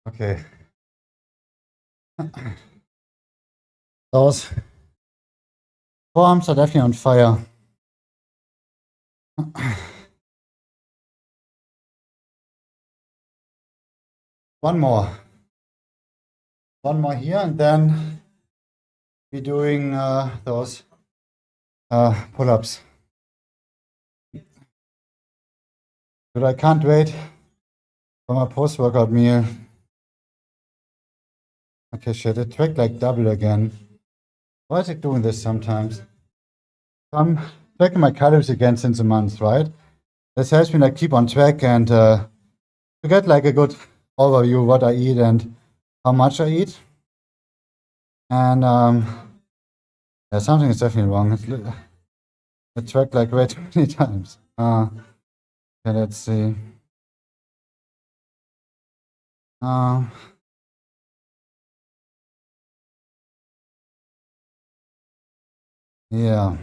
Okay. Those forearms are definitely on fire. One more. One more here, and then we're doing those pull-ups. But I can't wait for my post-workout meal. Okay, shit, it tracked like double again. Why is it doing this sometimes? I'm tracking my calories again since a month, right? This helps me like keep on track and to get like a good overview what I eat and how much I eat. And yeah, something is definitely wrong. It tracked like way too many times. Okay, let's see. Yeah.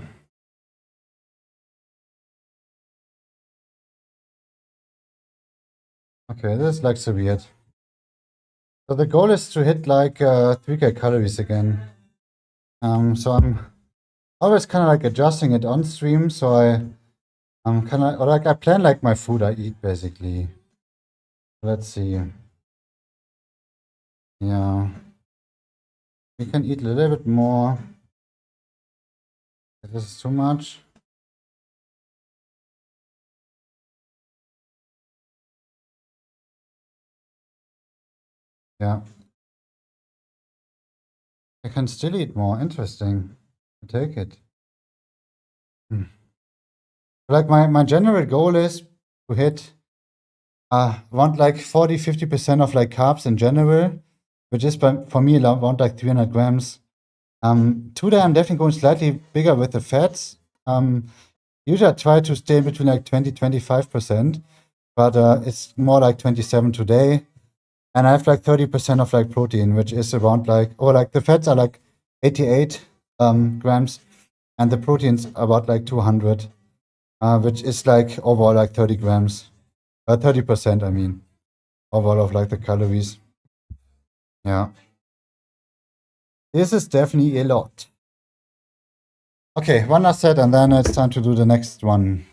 Okay, this is like so weird. So the goal is to hit like 3K calories again. So I'm always kind of like adjusting it on stream. So I'm kind of, or like I plan like my food I eat basically. Let's see. Yeah. We can eat a little bit more. This is too much. Yeah. I can still eat more. Interesting. I take it. Like my general goal is to hit want like 40-50% of like carbs in general, which is for me around like 300 grams. Today I'm definitely going slightly bigger with the fats. Usually I try to stay between like 20-25%, but it's more like 27 today. And I have like 30% of like protein, which is around like, or like the fats are like 88 grams, and the protein's about like 200, which is like overall like 30 grams, 30%, I mean, overall of like the calories. Yeah. This is definitely a lot. Okay, one last set, and then it's time to do the next one.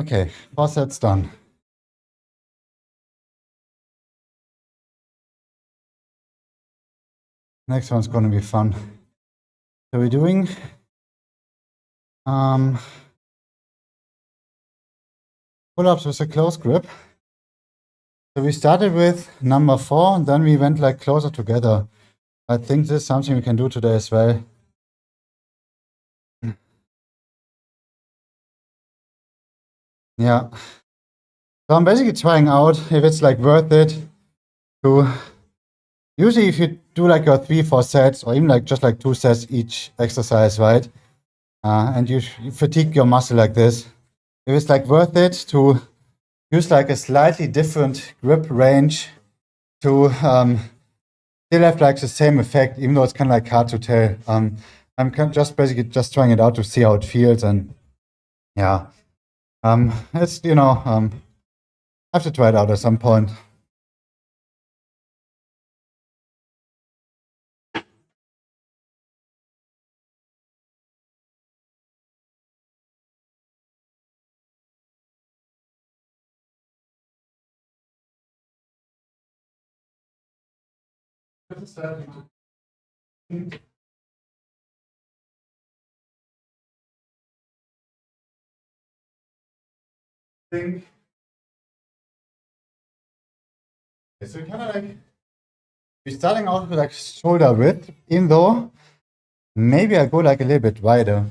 Okay, 4 sets done. Next one's gonna be fun. So we're doing pull-ups with a close grip. So we started with number 4, and then we went like closer together. I think this is something we can do today as well. Yeah. So I'm basically trying out if it's like worth it to, usually if you do like your 3-4 sets or even like just like 2 sets each exercise, right? And you fatigue your muscle like this, if it's like worth it to use like a slightly different grip range to still have like the same effect, even though it's kind of like hard to tell. I'm just basically just trying it out to see how it feels, and yeah, it's I have to try it out at some point. Think. So kind of like we're starting out with like shoulder width, even though maybe I go like a little bit wider.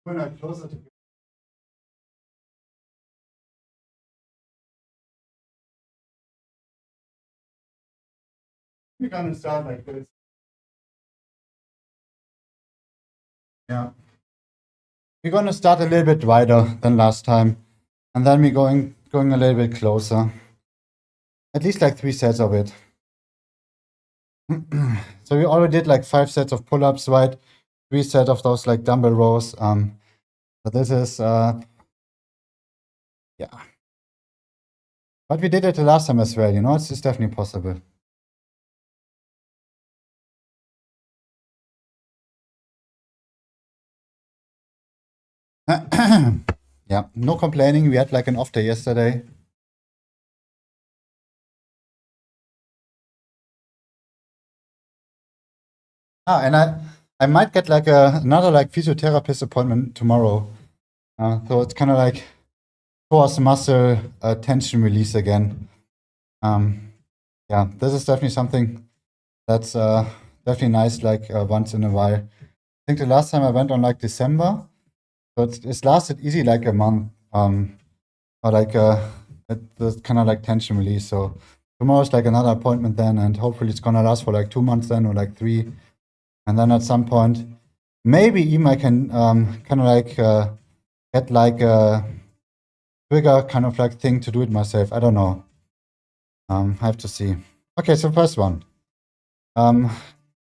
When I closer to we're gonna start like this. Yeah. We're gonna start a little bit wider than last time, and then we're going a little bit closer. At least like 3 sets of it. So we already did like 5 sets of pull-ups, right? 3 sets of those like dumbbell rows. But this is yeah. But we did it the last time as well, it's definitely possible. Yeah, no complaining. We had like an off day yesterday. And I might get like another like physiotherapist appointment tomorrow. So it's kind of like force muscle tension release again. Yeah, this is definitely something that's definitely nice, like once in a while. I think the last time I went on like December, so it's lasted easy like a month, or like the kind of like tension release. So tomorrow's like another appointment then, and hopefully it's gonna last for like 2 months then, or like 3, and then at some point, maybe even I can kind of like get like a trigger kind of like thing to do it myself. I don't know. I have to see. Okay, so first one. Kind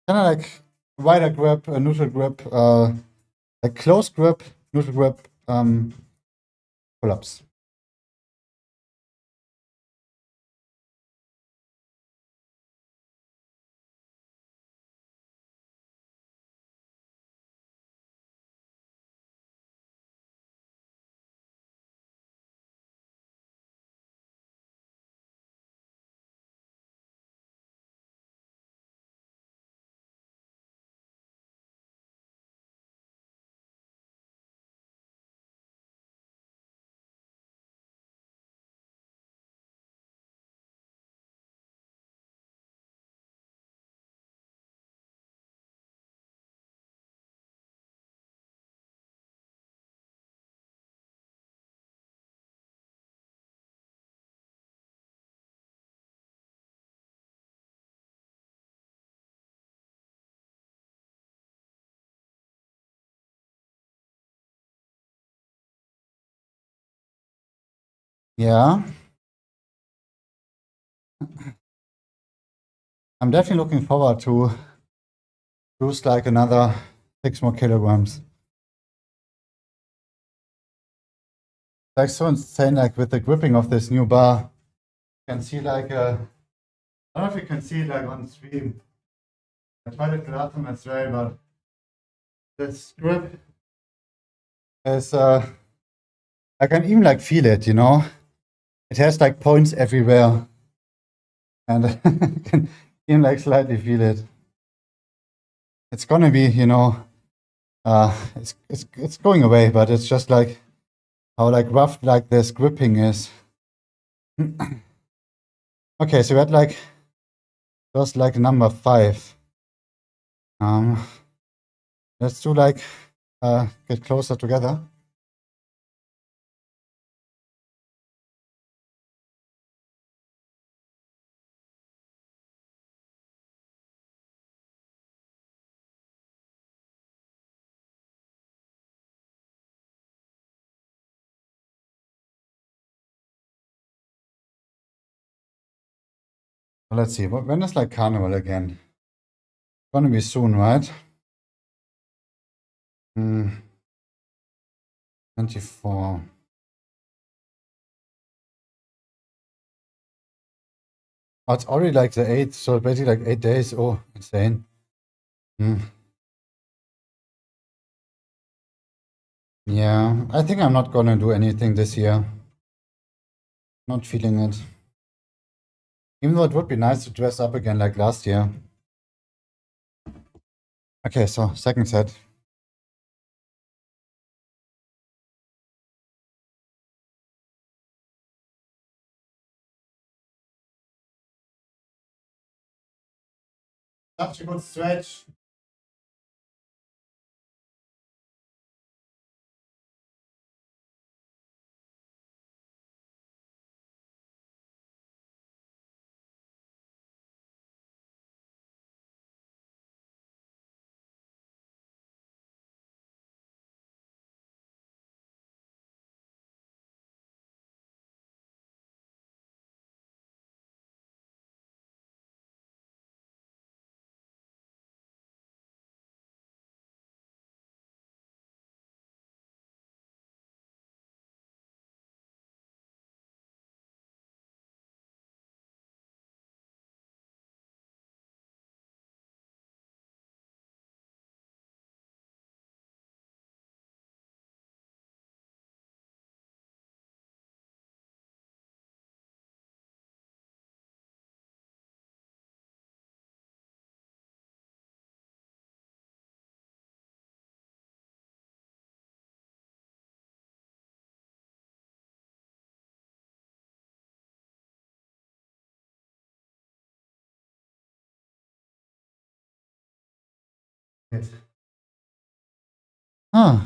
of like wider grip, neutral grip, like close grip, neutral grip, pull-ups. Yeah. I'm definitely looking forward to lose like another 6 more kilograms. Like so insane, like with the gripping of this new bar. You can see like, I don't know if you can see it like on stream. I tried it the last time as well, but This grip is, I can even like feel it, you know? It has like points everywhere. And I can even like slightly feel it. It's gonna be, you know, it's going away, but it's just like how like rough like this gripping is. Okay, so we had like just like number 5. Let's do like get closer together. Let's see. When is like carnival again? Gonna be soon, right? 24. Oh, it's already like the 8th, so basically like 8 days. Oh, insane. Yeah, I think I'm not gonna do anything this year. Not feeling it. Even though it would be nice to dress up again like last year. Okay, so second set. Such a good stretch. Yes. Huh.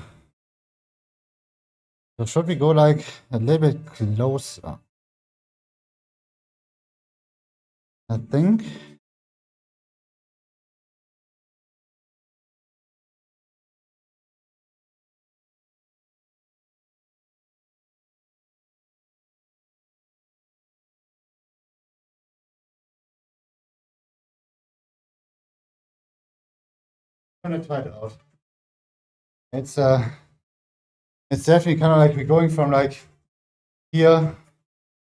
So should we go like a little bit closer? I think. I'm gonna try it out. It's definitely kind of like we're going from like here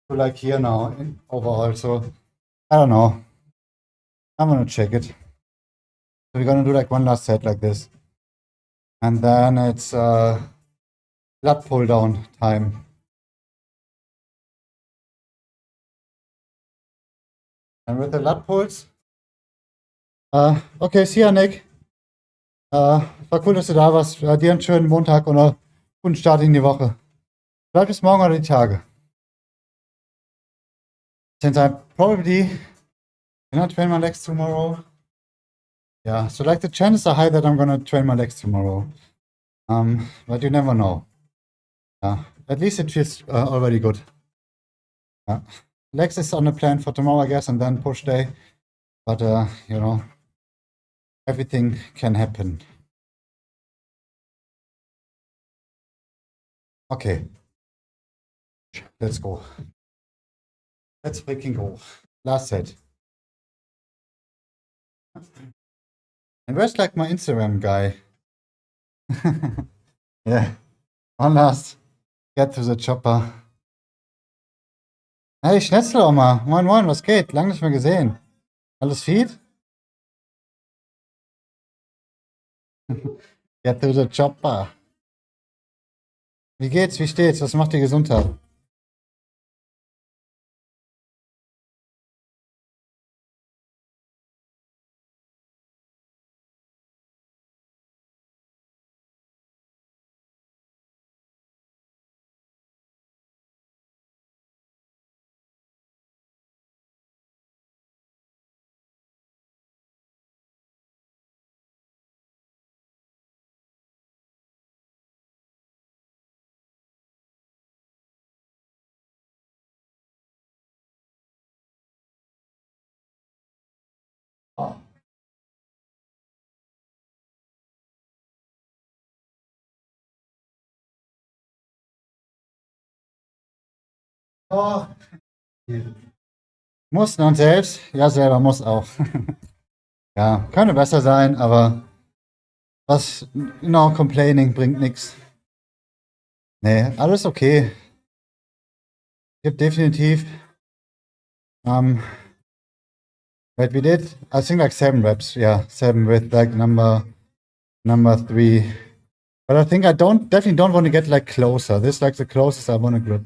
to like here now in overall. So I don't know. I'm gonna check it. So we're gonna do like one last set like this. And then it's lat pull down time. And with the lat pulls. Okay, see ya, Nick. War cool, dass du da warst. Dir einen schönen Montag und einen guten Start in die Woche. Bleib bis morgen oder die Tage. Since I probably cannot train my legs tomorrow. Yeah, so like the chances are high that I'm gonna train my legs tomorrow. But you never know. Yeah, at least it feels already good. Yeah. Legs is on the plan for tomorrow, I guess, and then push day. But you know, everything can happen. Okay. Let's go. Let's freaking go. Last set. And where's like my Instagram guy? Yeah. One last. Get to the chopper. Hey, Schnetzel auch mal. Moin, moin, was geht? Lang nicht mehr gesehen. Alles Feed? Get to the chopper. Wie geht's? Wie steht's? Was macht die Gesundheit? Oh. Oh. Muss und selbst? Ja, selber muss auch. Ja, könnte besser sein, aber was, complaining bringt nichts. Nee, alles okay. Gibt definitiv, um, wait, we did, I think like 7 reps. Yeah, 7 with like number 3. But I think I definitely don't want to get like closer. This is like the closest I want to grip.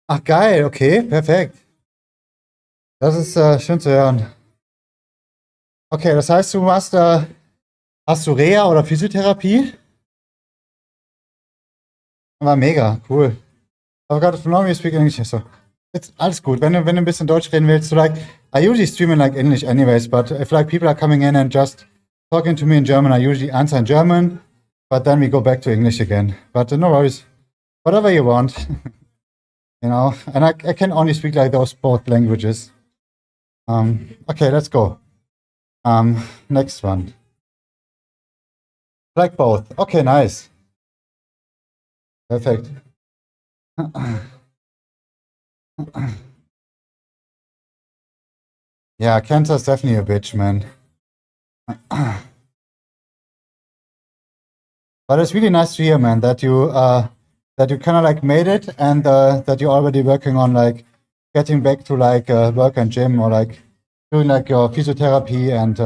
Ach, geil, okay, perfekt. Das ist schön zu hören. Okay, das heißt, du hast du Reha oder Physiotherapie? War mega, cool. Aber gerade von you speak English, so. It's alles gut. Wenn du ein bisschen Deutsch reden willst, so like, I usually stream in like English anyways, but if like people are coming in and just talking to me in German, I usually answer in German, but then we go back to English again. But no worries. Whatever you want. And I can only speak like those both languages. Okay, let's go. Next one. Like both. Okay, nice. Perfect. Yeah, cancer's definitely a bitch, man. But it's really nice to hear, man, that you kind of like made it, and that you're already working on like getting back to like work and gym, or like doing like your physiotherapy and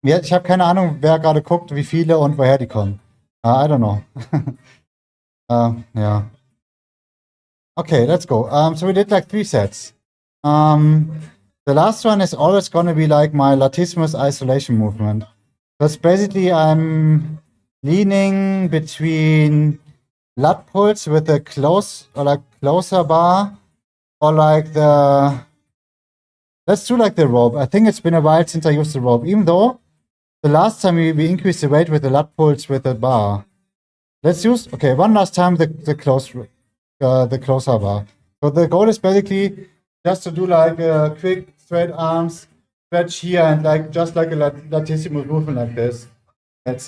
Ja, ich habe keine Ahnung, wer gerade guckt, wie viele und woher die kommen. I don't know. Yeah. Okay, let's go. So we did like 3 sets. The last one is always going to be like my latissimus isolation movement. That's basically I'm leaning between lat pulls with a closer bar, or like let's do like the rope. I think it's been a while since I used the rope, even though the last time we increased the weight with the lat pulls with the bar. Let's use, okay, one last time the closer bar. So the goal is basically just to do like a quick straight arms stretch here, and like just like a latissimus movement like this. It's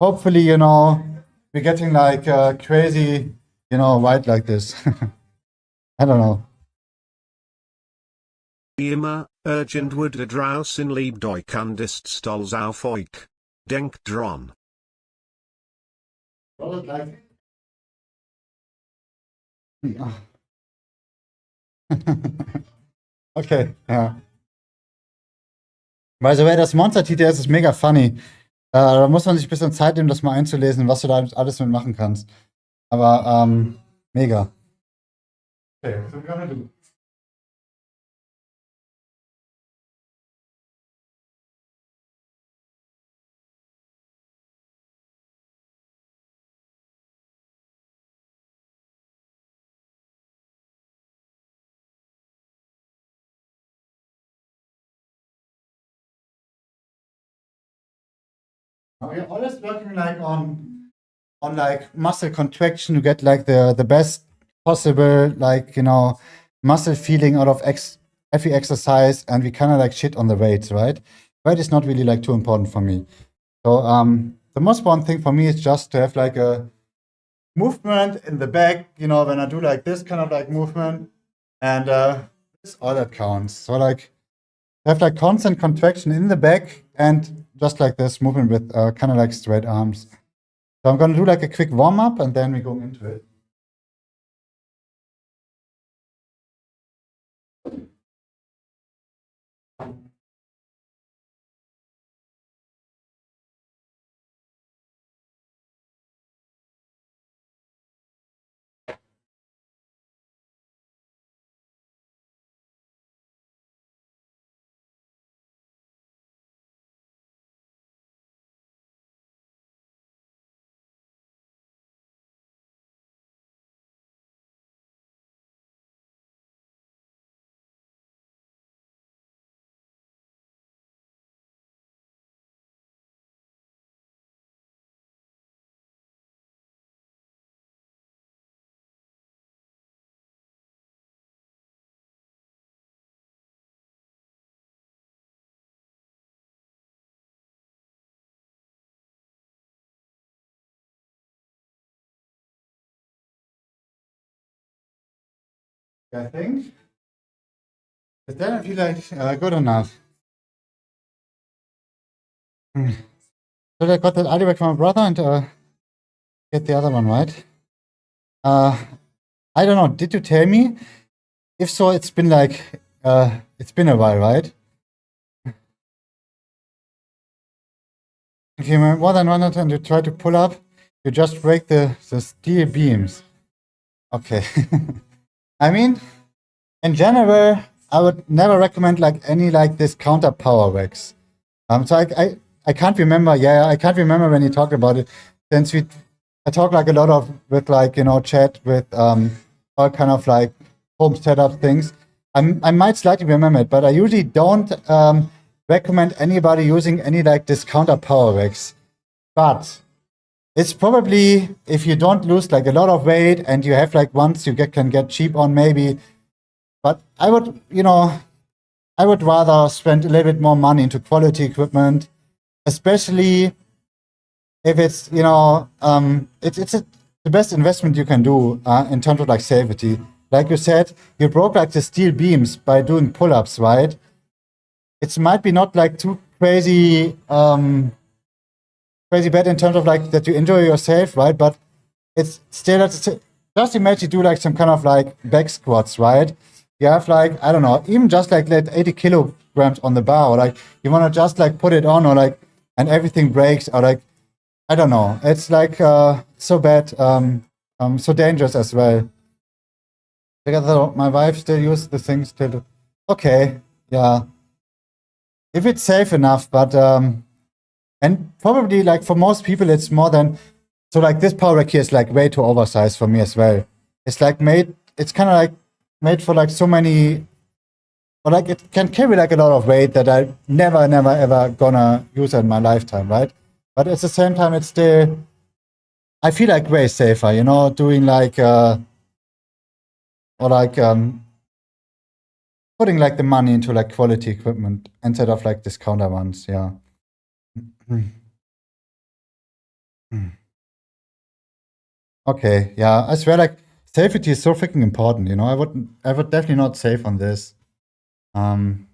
hopefully we're getting like crazy wide like this. I don't know. Immer, urgent would er draußen lieb kannst stolz auf euch. Denk dran. Okay, ja. By the way, das Monster-TTS ist mega funny. Da muss man sich ein bisschen Zeit nehmen, das mal einzulesen, was du da alles mitmachen kannst. Aber mega. Okay, so we're gonna do. We're always working like on like muscle contraction to get like the best possible like muscle feeling out of every exercise, and we kind of like shit on the weights, right? Weight is not really like too important for me. So the most important thing for me is just to have like a movement in the back, when I do like this kind of like movement, and that's all that counts. So like have like constant contraction in the back, and just like this movement with kind of like straight arms. So I'm gonna do like a quick warm up, and then we go into it. I think. But then I feel like good enough. So I got that ID back from my brother and get the other one, right? I don't know. Did you tell me? If so, it's been like it's been a while, right? If you're more than 100 and you try to pull up, you just break the steel beams. Okay. I mean, in general, I would never recommend like any like this counter power wax. So I can't remember. Yeah, I can't remember when you talked about it. Since I talk like a lot of with like chat with all kind of like home setup things. I might slightly remember it, but I usually don't recommend anybody using any like this counter power wax. But it's probably if you don't lose like a lot of weight and you have like ones you can get cheap on maybe. But I would I would rather spend a little bit more money into quality equipment, especially if it's the best investment you can do in terms of like safety. Like you said, you broke like the steel beams by doing pull-ups, right? It might be not like too crazy bad in terms of like that you enjoy yourself, right? But it's still just imagine you do like some kind of like back squats, right? You have like I don't know, even just like 80 kilograms on the bar, or like you want to just like put it on, or like and everything breaks, or like I don't know. It's like so bad, so dangerous as well. Because my wife still uses the things till. Okay, yeah. If it's safe enough, but and probably like for most people, it's more than so. Like this power rack here is like way too oversized for me as well. It's like made. It's kind of like made for like so many. Or like it can carry like a lot of weight that I never ever gonna use in my lifetime, right? But at the same time, it's still. I feel like way safer, doing like or like putting like the money into like quality equipment instead of like discounter ones. Yeah. Okay. Yeah. I swear, like safety is so freaking important. I would definitely not save on this. Let's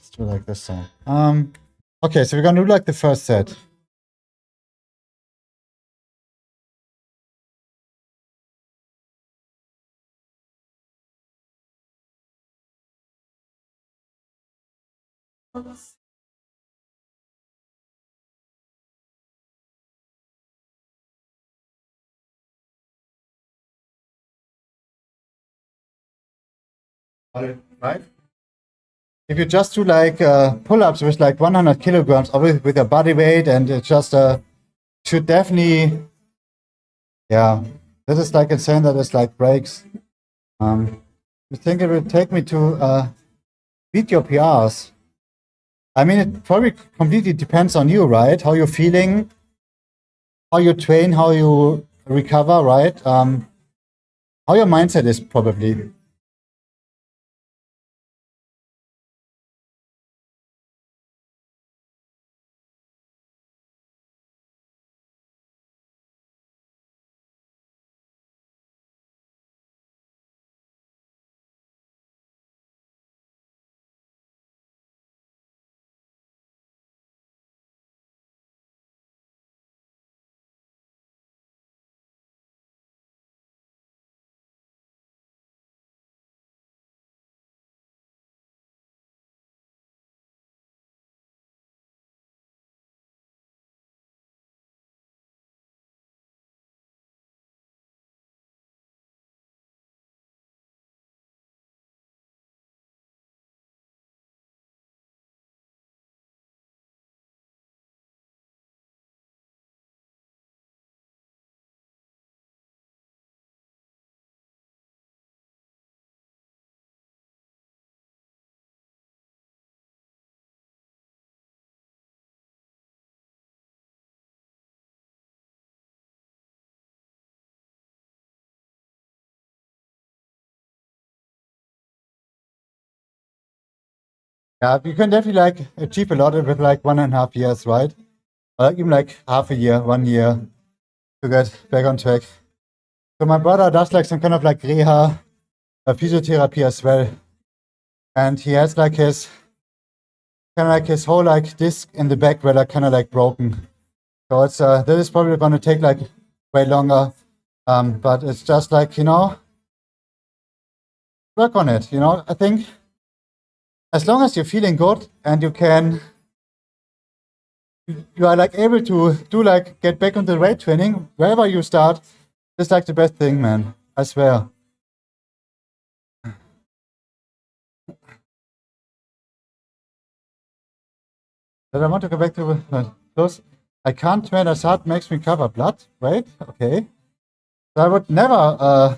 do like this song. Okay. So we're gonna do like the first set. Right? If you just do like pull-ups with like 100 kilograms with your body weight, and it just should definitely, yeah, this is like insane that it's like breaks. You think it will take me to beat your PRs? I mean, it probably completely depends on you, right? How you're feeling, how you train, how you recover, right? How your mindset is probably. Yeah, you can definitely like achieve a lot with like 1.5 years, right? Or even like half a year, 1 year. to get back on track. So my brother does like some kind of like reha, physiotherapy as well, and he has like his kind of like his whole like disc in the back where like kind of like broken. So it's this is probably going to take like way longer, but it's just like, you know, work on it. You know, I think as long as you're feeling good and you are like able to do like get back into weight training wherever you start, it's like the best thing, man. I swear. But I want to go back to those. I can't train as hard, makes me cover blood. Wait, okay. So I would never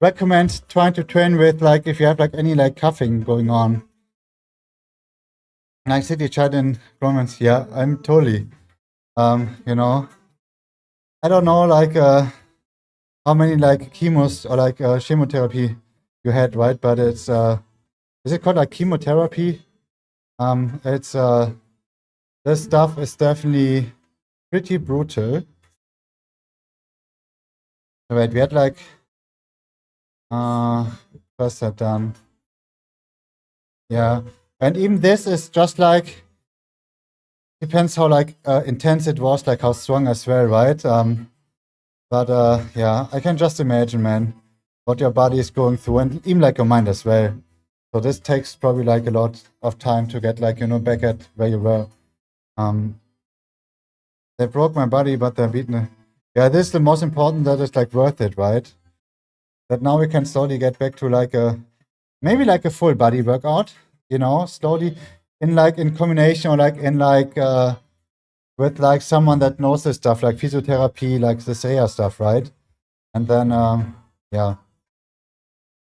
recommend trying to train with like if you have like any like coughing going on. Like city chat in comments, yeah, I'm totally. You know, I don't know like how many like chemos or like chemotherapy you had, right? But it's is it called like chemotherapy? It's this stuff is definitely pretty brutal. Wait, we had like first set done. Yeah, and even this is just like depends how like intense it was, like how strong as well, right? But yeah, I can just imagine, man, what your body is going through, and even like your mind as well. So this takes probably like a lot of time to get like, you know, back at where you were. They broke my body, but they're beaten. Yeah, this is the most important, that is like worth it, right? That now we can slowly get back to like a maybe like a full body workout, you know, slowly in like in combination or like in like with like someone that knows this stuff, like physiotherapy, like the SEA stuff, right? And then yeah.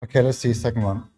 Okay, let's see, second one.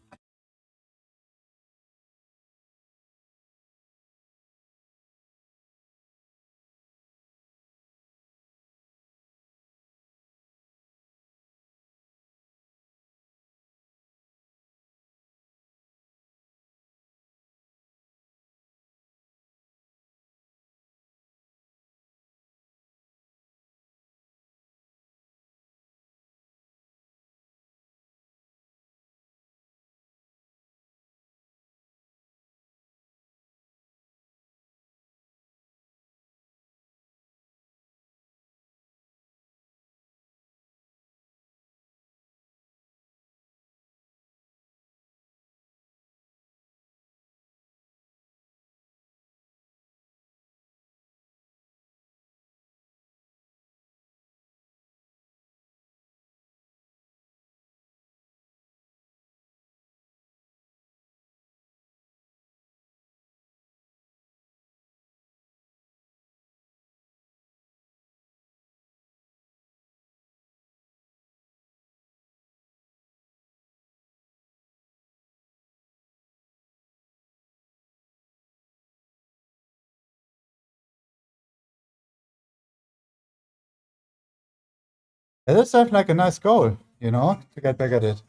It is definitely like a nice goal, you know, to get back at it.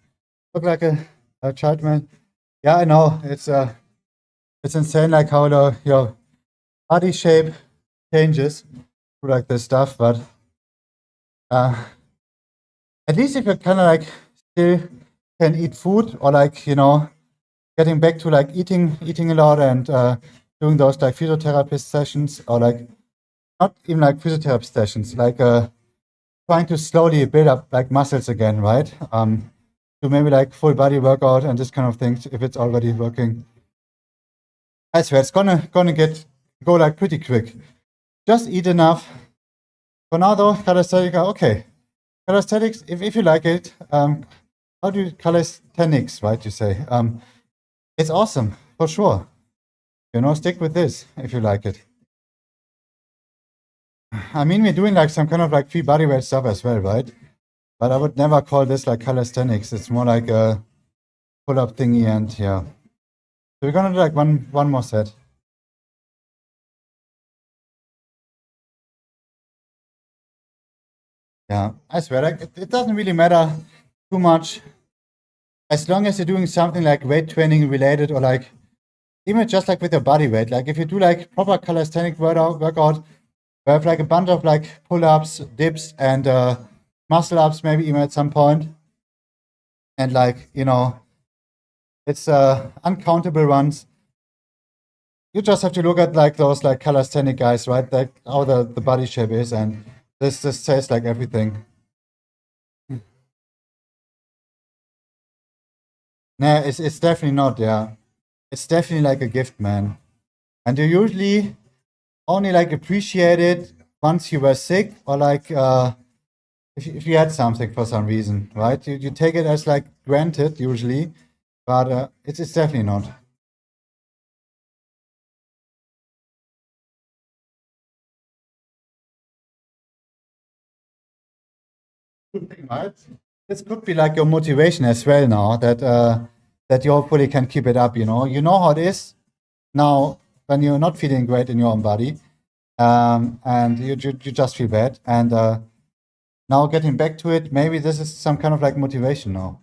Look like a child, man. Yeah, I know. It's insane like how your body shape changes through like this stuff, but at least if you're kind of like still can eat food, or like, you know, getting back to like eating a lot and doing those like physiotherapist sessions, or like not even like physiotherapy sessions, like trying to slowly build up like muscles again, right? To maybe like full body workout and this kind of things if it's already working. I swear it's gonna go like pretty quick. Just eat enough. For now though, calisthenics are okay. Calisthenics, if you like it, how do you calisthenics, right? You say, it's awesome for sure. You know, stick with this if you like it. I mean, we're doing like some kind of like free bodyweight stuff as well, right? But I would never call this like calisthenics. It's more like a pull-up thingy, and yeah. So we're gonna do like one more set. Yeah, I swear, like it doesn't really matter too much as long as you're doing something like weight training related, or like even just like with your body weight. Like if you do like proper calisthenic workout, We have like a bunch of like pull-ups, dips, and muscle ups, maybe even at some point. And like, you know, it's uncountable ones. You just have to look at like those like calisthenic guys, right? Like how the body shape is, and this says like everything. Nah, it's definitely not, yeah. It's definitely like a gift, man. And you usually only like appreciate it once you were sick or like if you had something for some reason, right? You take it as like granted usually, but it's definitely not. Right? This could be like your motivation as well now that that you hopefully can keep it up. You know how it is now when you're not feeling great in your own body, and you just feel bad, and now getting back to it, maybe this is some kind of like motivation now.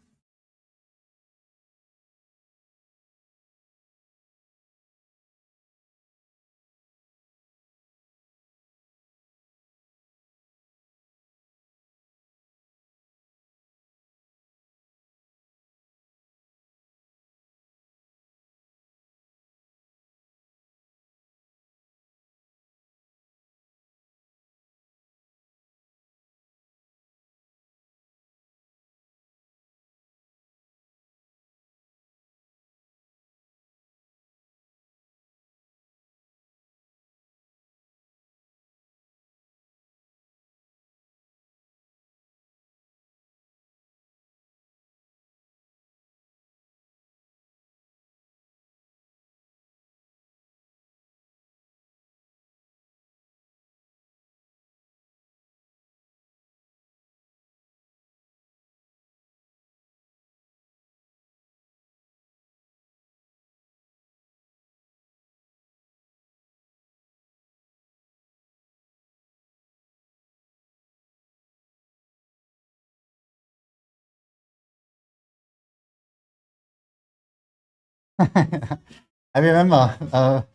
I remember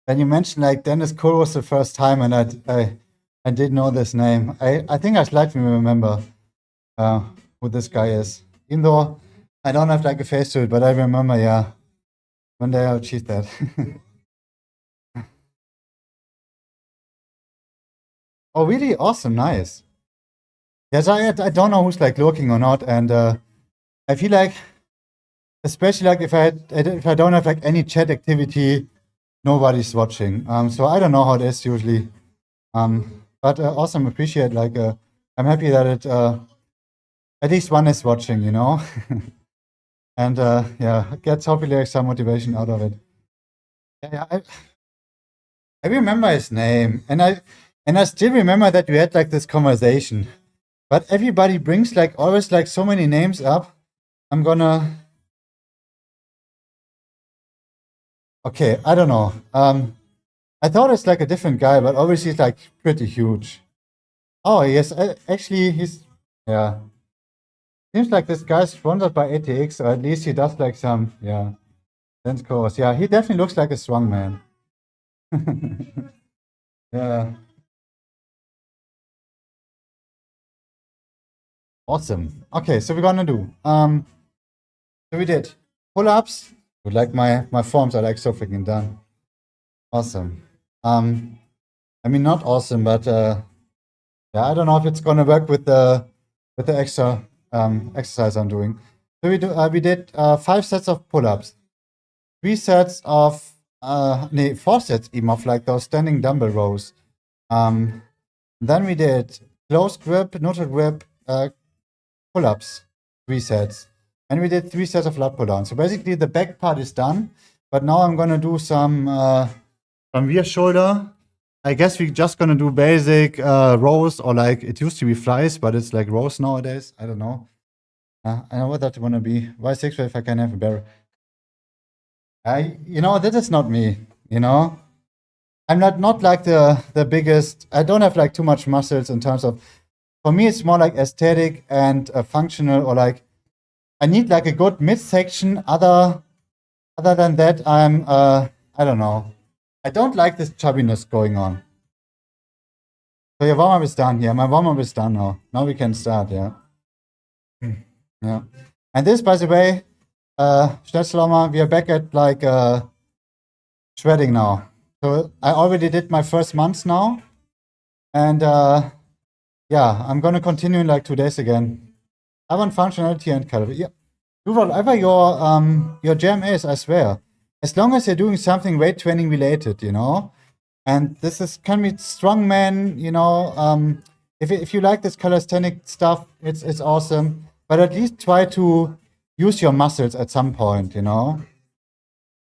when you mentioned like Dennis Cole was the first time, and I did know this name. I think I slightly remember uh, who this guy is, even though I don't have like a face to it, but I remember, yeah, one day I'll achieve that. Oh, really? Awesome, nice. Yes, I don't know who's like looking or not, and I feel like, especially like if I don't have like any chat activity, nobody's watching. So I don't know how it is usually. But awesome, appreciate like I'm happy that it at least one is watching, you know, and yeah, gets hopefully like some motivation out of it. Yeah, I remember his name, and I still remember that we had like this conversation. But everybody brings like always like so many names up. I'm gonna. Okay, I don't know. I thought it's like a different guy, but obviously he's like pretty huge. Oh yes, actually he's yeah. Seems like this guy's sponsored by ATX, or at least he does like some dance course. Yeah, he definitely looks like a strong man. Yeah, awesome. Okay, so we're gonna do so we did pull-ups. Would like my forms are like so freaking done. Awesome. I mean not awesome, but yeah, I don't know if it's gonna work with the extra exercise I'm doing. So we did 5 sets of pull-ups, 3 sets of nee, 4 sets even of like those standing dumbbell rows. Then we did close grip, neutral grip, pull-ups, 3 sets. And we did 3 sets of lat pull down. So basically the back part is done, but now I'm gonna do some rear shoulder. I guess we're just gonna do basic rows, or like it used to be flies, but it's like rows nowadays. I don't know. I know what that wanna be. Why 6 if I can have a bear? That is not me. I'm not like the biggest. I don't have like too much muscles in terms of. For me, it's more like aesthetic and functional, or like I need like a good midsection. Other than that, I don't know. I don't like this chubbiness going on. So your warm-up is done. Yeah, my warm-up is done now. Now we can start, yeah. Yeah. And this, by the way, Schnitzeloma, we are back at like shredding now. So I already did my first month now. And yeah, I'm gonna continue in like 2 days again. I want functionality and calorie. Yeah. Do whatever your jam is, I swear. As long as you're doing something weight training related, you know. And this is can be strongman, you know. If you like this calisthenic stuff, it's awesome. But at least try to use your muscles at some point, you know.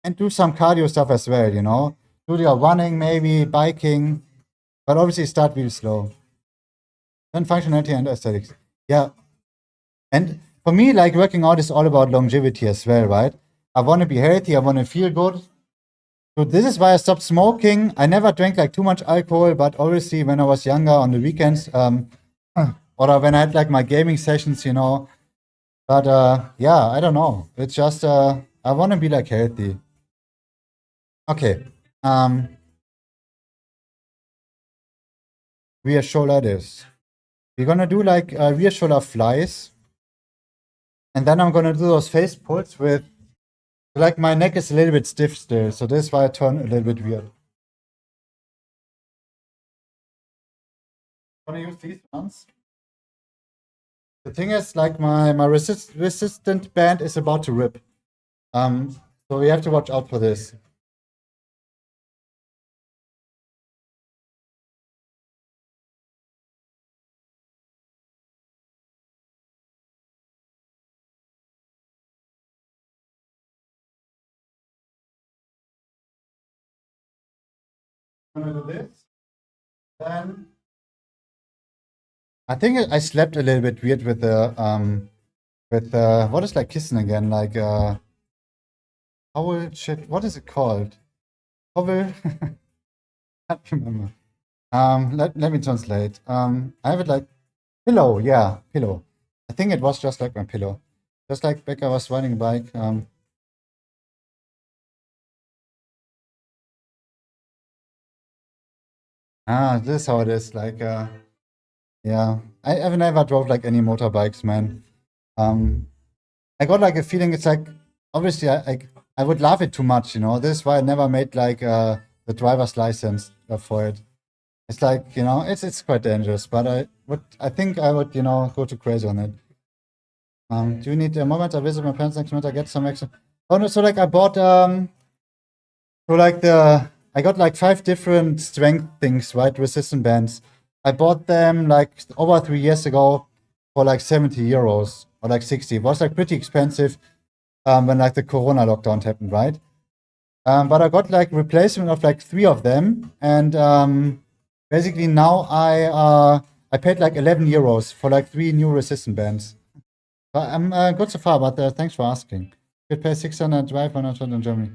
And do some cardio stuff as well, you know. Do your running, maybe biking, but obviously start real slow. Then functionality and aesthetics. Yeah. And for me, like working out is all about longevity as well, right? I want to be healthy. I want to feel good. So this is why I stopped smoking. I never drank like too much alcohol, but obviously when I was younger on the weekends, or when I had like my gaming sessions, you know. But yeah, I don't know. It's just I want to be like healthy. Okay. Rear shoulder this. We're gonna do like rear shoulder flies, and then I'm gonna do those face pulls with. Like my neck is a little bit stiff still, so this is why I turn a little bit weird. I'm gonna use these ones. The thing is, like my resistant band is about to rip. So we have to watch out for this. I'm gonna do this. Then I think I slept a little bit weird with the what is like kissing again? Like howl shit. What is it called? Hovel? Can't remember. Let me translate. I have it like pillow. Yeah, pillow. I think it was just like my pillow. Just like back I was riding a bike. This is how it is. Like, yeah. I've never drove like any motorbikes, man. I got like a feeling it's like obviously I would love it too much, you know. This is why I never made like the driver's license for it. It's like, you know, it's quite dangerous, but I think I would, you know, go too crazy on it. Do you need a moment? I visit my parents next month. I get some extra. Oh no, so like I bought so like I got like 5 different strength things, right? Resistant bands. I bought them like over 3 years ago for like 70 euros or like 60. It was like pretty expensive when like the Corona lockdown happened, right? But I got like replacement of like 3 of them, and basically now I paid like 11 euros for like 3 new resistant bands. But I'm good so far, but thanks for asking. Could pay 600 drive 100 in Germany.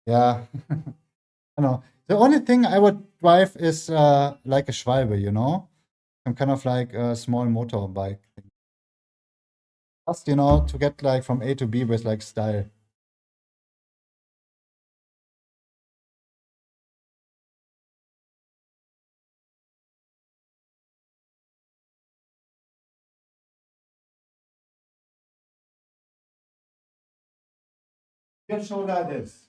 Yeah. I know. The only thing I would drive is like a Schwalbe, you know? Some kind of like a small motorbike. Just, you know, to get like from A to B with like style. Your shoulder this.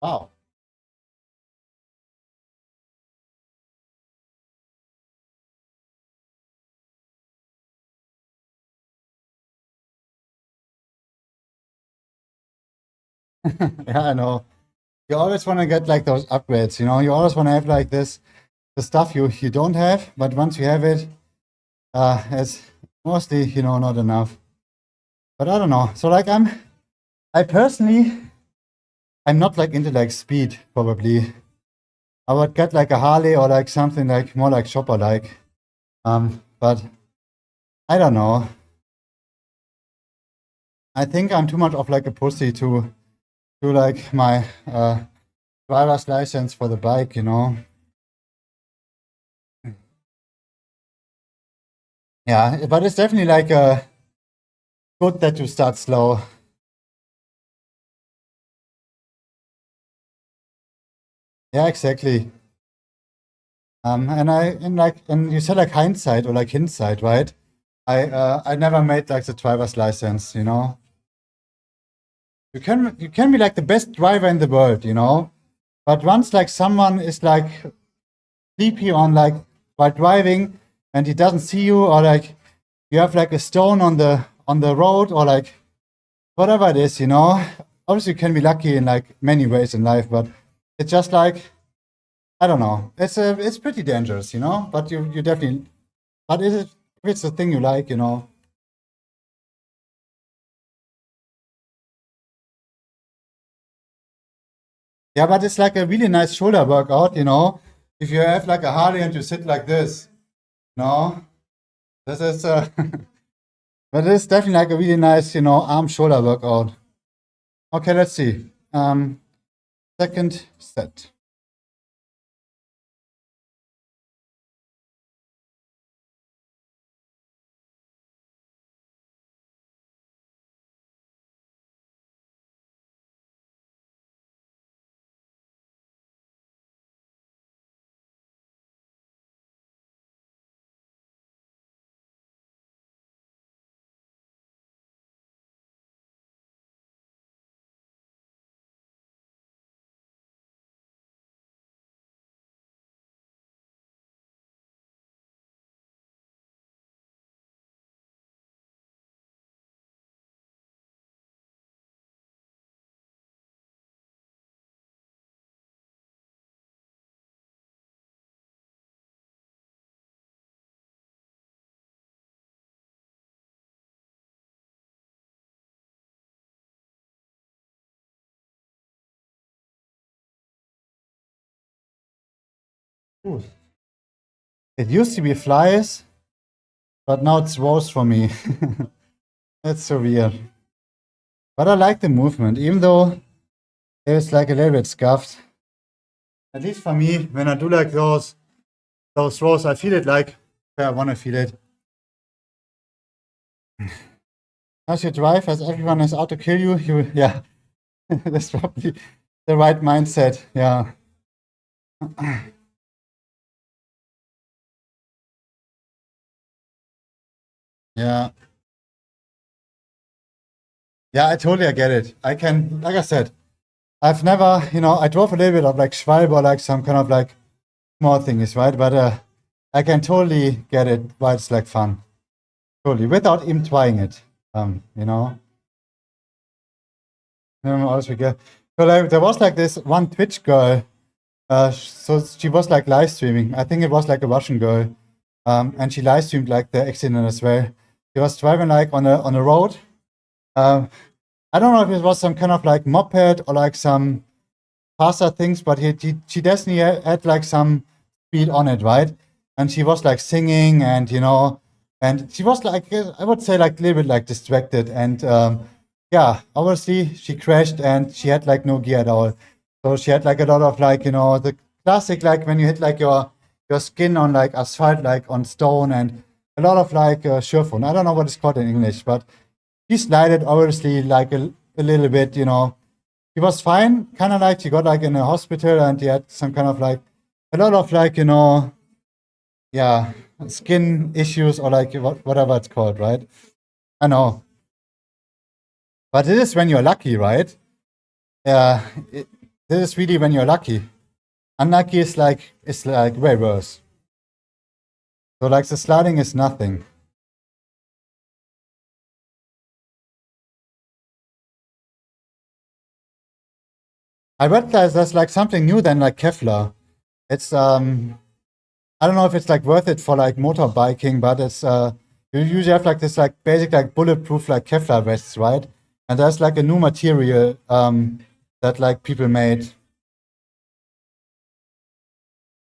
Wow. Yeah, I know. You always want to get like those upgrades, you know. You always want to have like this, the stuff you don't have, but once you have it, it's mostly, you know, not enough. But I don't know. So like I personally, I'm not like into like speed probably. I would get like a Harley or like something like more like shopper like. But I don't know. I think I'm too much of like a pussy to like my driver's license for the bike, you know. Yeah, but it's definitely like good that you start slow. Yeah, exactly. And you said like hindsight or like hindsight, right? I never made like the driver's license, you know. You can be like the best driver in the world, you know. But once like someone is like sleepy on like while driving and he doesn't see you, or like you have like a stone on the road, or like whatever it is, you know. Obviously you can be lucky in like many ways in life, but it's just like I don't know. It's pretty dangerous, you know. But you definitely, but if it's the thing you like, you know. Yeah, but it's like a really nice shoulder workout, you know. If you have like a Harley and you sit like this, no, this is but it's definitely like a really nice, you know, arm shoulder workout. Okay, let's see. Second set. Ooh. It used to be flies, but now it's rows for me. That's so weird. But I like the movement, even though it's like a little bit scuffed. At least for me, when I do like those rows, I feel it like where I want to feel it. As you drive, as everyone is out to kill you, yeah, that's probably the right mindset. Yeah. Yeah. Yeah, I totally get it. I can, like I said, I've never, you know, I drove a little bit of like Schwalbe or like some kind of like small things, right? But I can totally get it why it's like fun. Totally, without even trying it. You know. Also get. So like there was like this one Twitch girl. So she was like live streaming. I think it was like a Russian girl. And she live streamed like the accident as well. She was driving like on a road. Um, I don't know if it was some kind of like moped or like some faster things, but she definitely had like some speed on it, right? And she was like singing, and you know, and she was like I would say like a little bit like distracted, and yeah, obviously she crashed and she had like no gear at all. So she had like a lot of like, you know, the classic like when you hit like your skin on like asphalt, like on stone, and a lot of like Schürfwund. I don't know what it's called in English, but she slided obviously like a little bit, you know. He was fine, kind of like he got like in a hospital and he had some kind of like a lot of like, you know, yeah, skin issues or like whatever it's called, right? I know. But this is when you're lucky, right? Yeah, this is really when you're lucky. Unlucky is like way worse. So like the sliding is nothing. I read there's like something new than like Kevlar. It's I don't know if it's like worth it for like motorbiking, but it's you usually have like this like basic like bulletproof like Kevlar vests, right? And there's like a new material that like people made.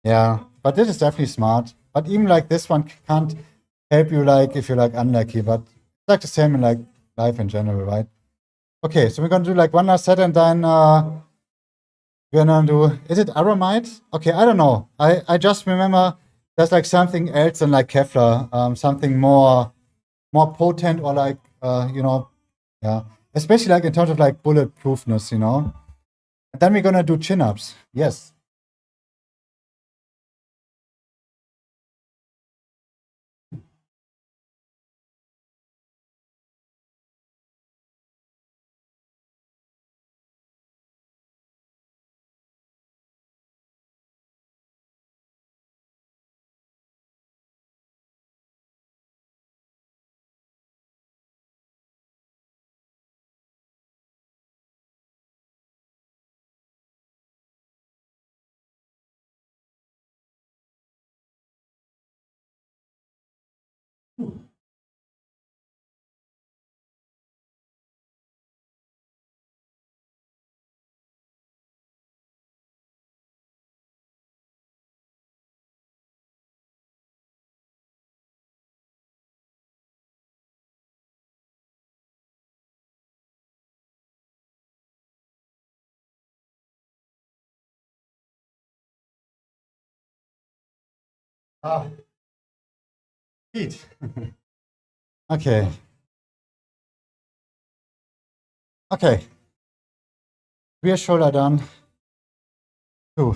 Yeah, but this is definitely smart. But even like this one can't help you like if you're like unlucky, but it's like the same in like life in general, right? Okay, so we're gonna do like one last set and then we're gonna do, is it aramide? Okay, I don't know. I just remember there's like something else than like Kevlar, something more potent or like you know, yeah. Especially like in terms of like bulletproofness, you know. And then we're gonna do chin-ups. Yes. Ah, heat. Okay. Okay. Rear shoulder done. Two.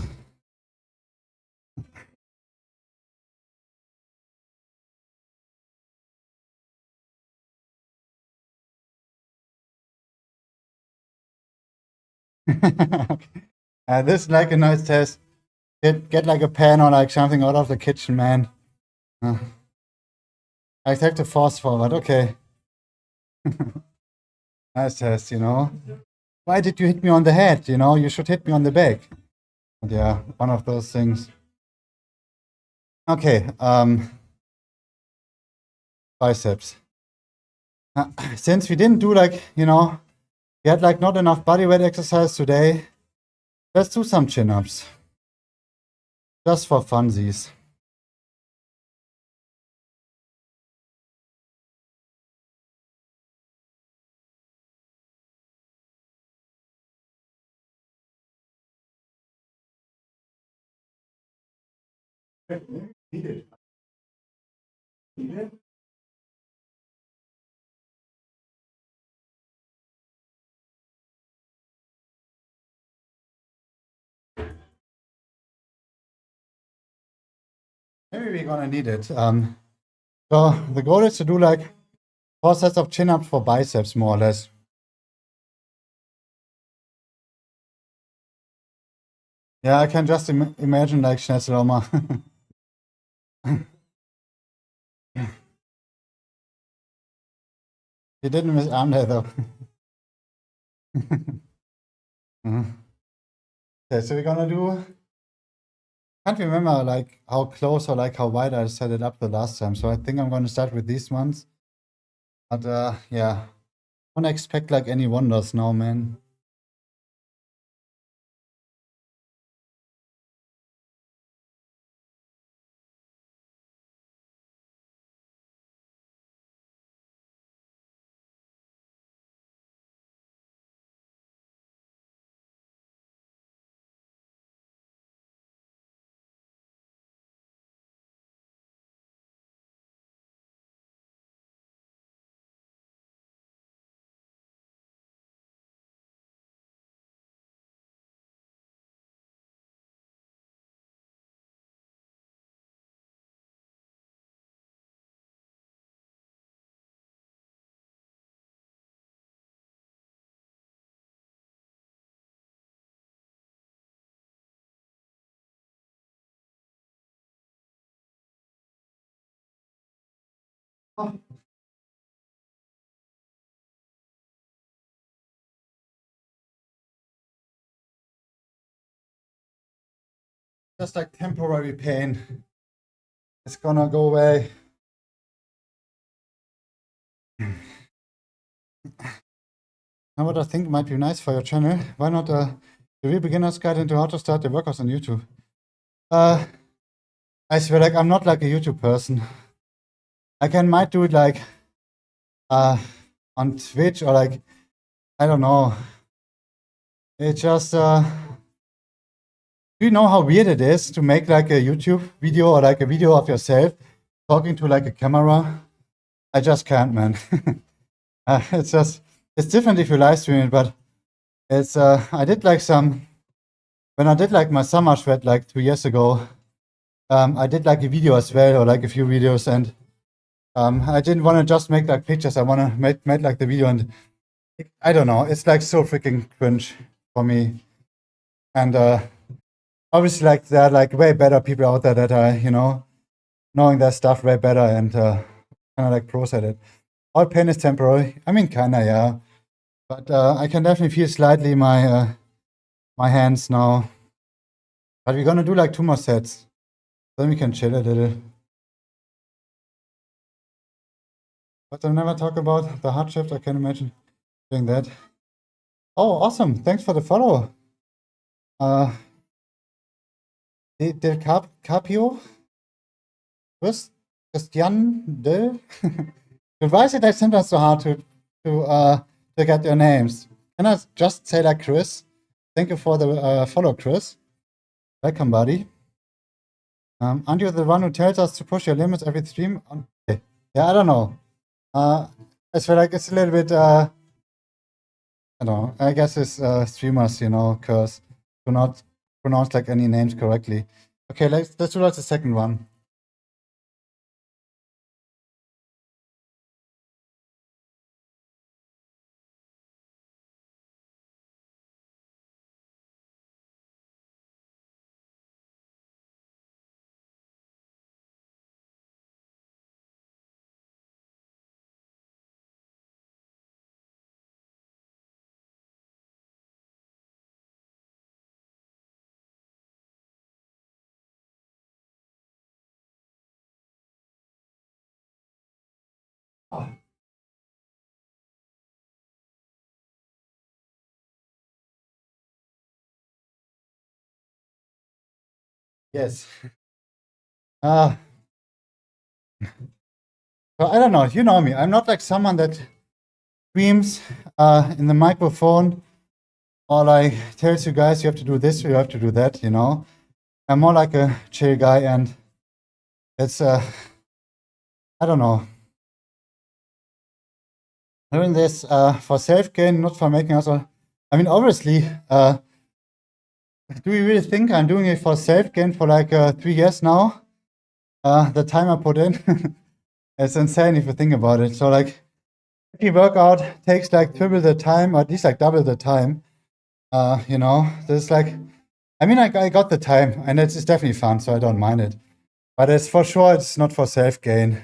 This is like a nice test. Get like a pen or like something out of the kitchen, man. I take the force forward. Okay. Nice test, you know. Why did you hit me on the head? You know, you should hit me on the back. But yeah, one of those things. Okay, biceps. Since we didn't do like, you know, we had like not enough body weight exercise today, let's do some chin-ups. Just for funsies. Maybe we're gonna need it. So the goal is to do like 4 sets of chin-ups for biceps, more or less. Yeah, I can just imagine like Schneider. He didn't miss arm there though. Mhm. Okay, so we're gonna do. Can't remember like how close or like how wide I set it up the last time. So I think I'm gonna start with these ones. But yeah, don't expect like any wonders now, man. Oh, just like temporary pain. It's gonna go away. Now what I think might be nice for your channel, why not the real beginner's guide into how to start the workouts on YouTube? I swear, like, I'm not like a YouTube person. I might do it like on Twitch or like, I don't know. It just do you know how weird it is to make like a YouTube video or like a video of yourself talking to like a camera? I just can't, man. It's different if you live stream it, but it's I did like when I did like my summer shred like 2 years ago, I did like a video as well, or like a few videos, and I didn't want to just make like pictures. I want to make like the video, and I don't know. It's like so freaking cringe for me. And obviously, like there are like way better people out there that are, you know, knowing their stuff way better and kind of like pros at it. All pain is temporary. I mean, kinda, yeah. But I can definitely feel slightly my my hands now. But we're gonna do like 2 more sets. Then we can chill a little. But I've never talked about the hard shift. I can imagine doing that. Oh, awesome. Thanks for the follow. Del Capio? Christian de? Why is it like sometimes so hard to get your names? Can I just say like Chris? Thank you for the follow, Chris. Welcome, buddy. Aren't you the one who tells us to push your limits every stream? Okay. Yeah, I don't know. I feel like it's a little bit, I don't know. I guess it's streamers, you know, curse to not pronounce like any names correctly. Okay, let's do like the second one. Yes. So I don't know. You know me. I'm not like someone that screams in the microphone or like tells you guys you have to do this or you have to do that, you know. I'm more like a chill guy, and it's I don't know. Doing this for self-gain, not for making us all. I mean, obviously, do we really think I'm doing it for self-gain for like 3 years now? The time I put in, it's insane if you think about it. So like, every workout takes like triple the time, or at least like double the time. You know, there's like, I mean, I got the time, and it's definitely fun, so I don't mind it. But it's for sure, it's not for self-gain.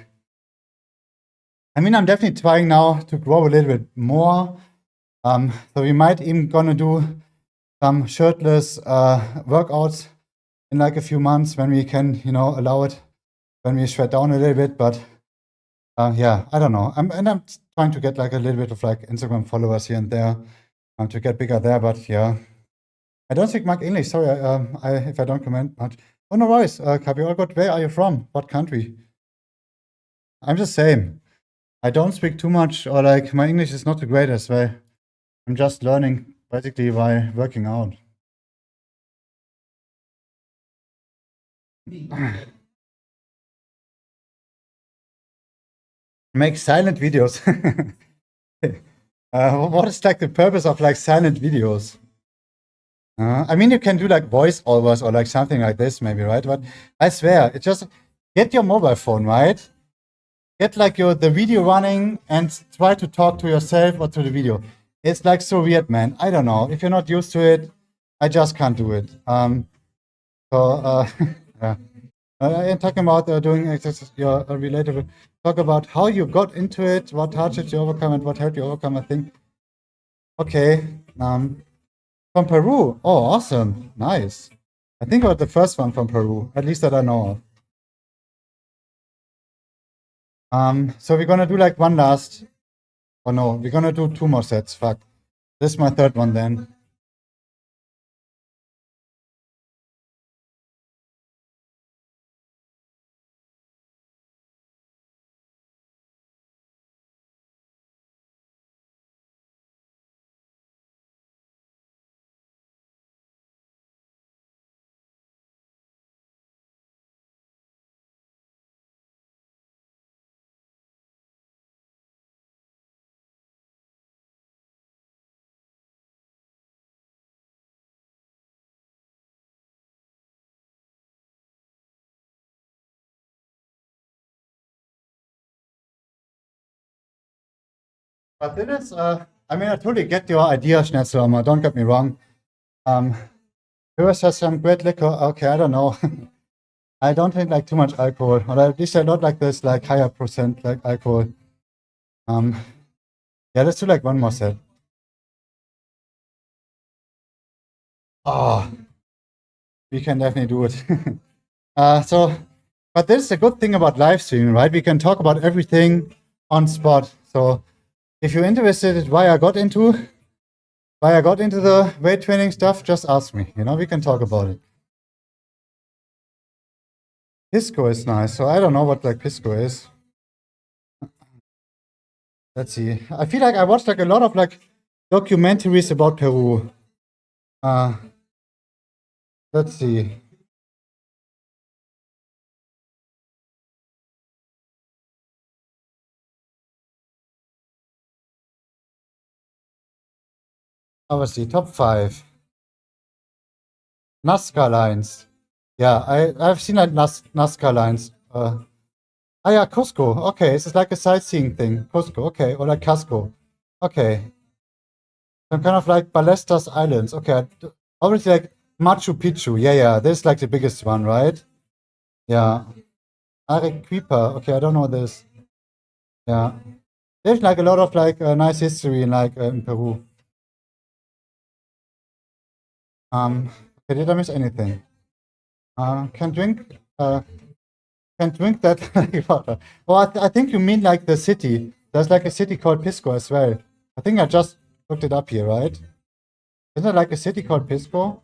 I mean, I'm definitely trying now to grow a little bit more. So we might even gonna do some shirtless workouts in like a few months when we can, you know, allow it, when we shred down a little bit. But yeah, I don't know. I'm trying to get like a little bit of like Instagram followers here and there to get bigger there. But yeah, I don't speak much English. Sorry, if I don't comment much. Oh, no worries, Kabi. All good. Where are you from? What country? I'm the same. I don't speak too much, or like my English is not the greatest. Well, I'm just learning basically by working out. Make silent videos. What is like the purpose of like silent videos? I mean, you can do like voiceovers or like something like this, maybe, right? But I swear, it just get your mobile phone, right? Get like the video running and try to talk to yourself or to the video. It's like so weird, man. I don't know. If you're not used to it, I just can't do it. So yeah. I'm talking about doing exercises. You're relatable. Talk about how you got into it, what hardships you overcome, and what helped you overcome. I think. Okay. From Peru. Oh, awesome. Nice. I think about the first one from Peru, at least that I know of. So we're gonna do like one last. Oh no, we're gonna do 2 more sets. Fuck. This is my third one then. But it is, I mean, I totally get your idea, Schnetzler, don't get me wrong. Purus has some great liquor. Okay, I don't know. I don't drink like too much alcohol, or at least I don't like this like higher percent like alcohol. Yeah, let's do like one more set. Oh, we can definitely do it. But this is a good thing about live streaming, right? We can talk about everything on spot. So if you're interested in why I got into the weight training stuff, just ask me. You know, we can talk about it. Pisco is nice. So I don't know what like Pisco is. Let's see. I feel like I watched like a lot of like documentaries about Peru. Let's see. Obviously, top 5. Nazca lines. Yeah, I've seen like Nazca lines. Yeah, Cusco. Okay, this is like a sightseeing thing. Cusco, okay, or like Casco. Okay. Some kind of like Ballestas Islands. Okay, obviously like Machu Picchu. Yeah, this is like the biggest one, right? Yeah. Arequipa. Okay, I don't know this. Yeah. There's like a lot of like nice history in like in Peru. Okay, did I miss anything? Can drink that water. Oh, I think you mean like the city. There's like a city called Pisco as well. I think I just looked it up here, right? Isn't there like a city called Pisco?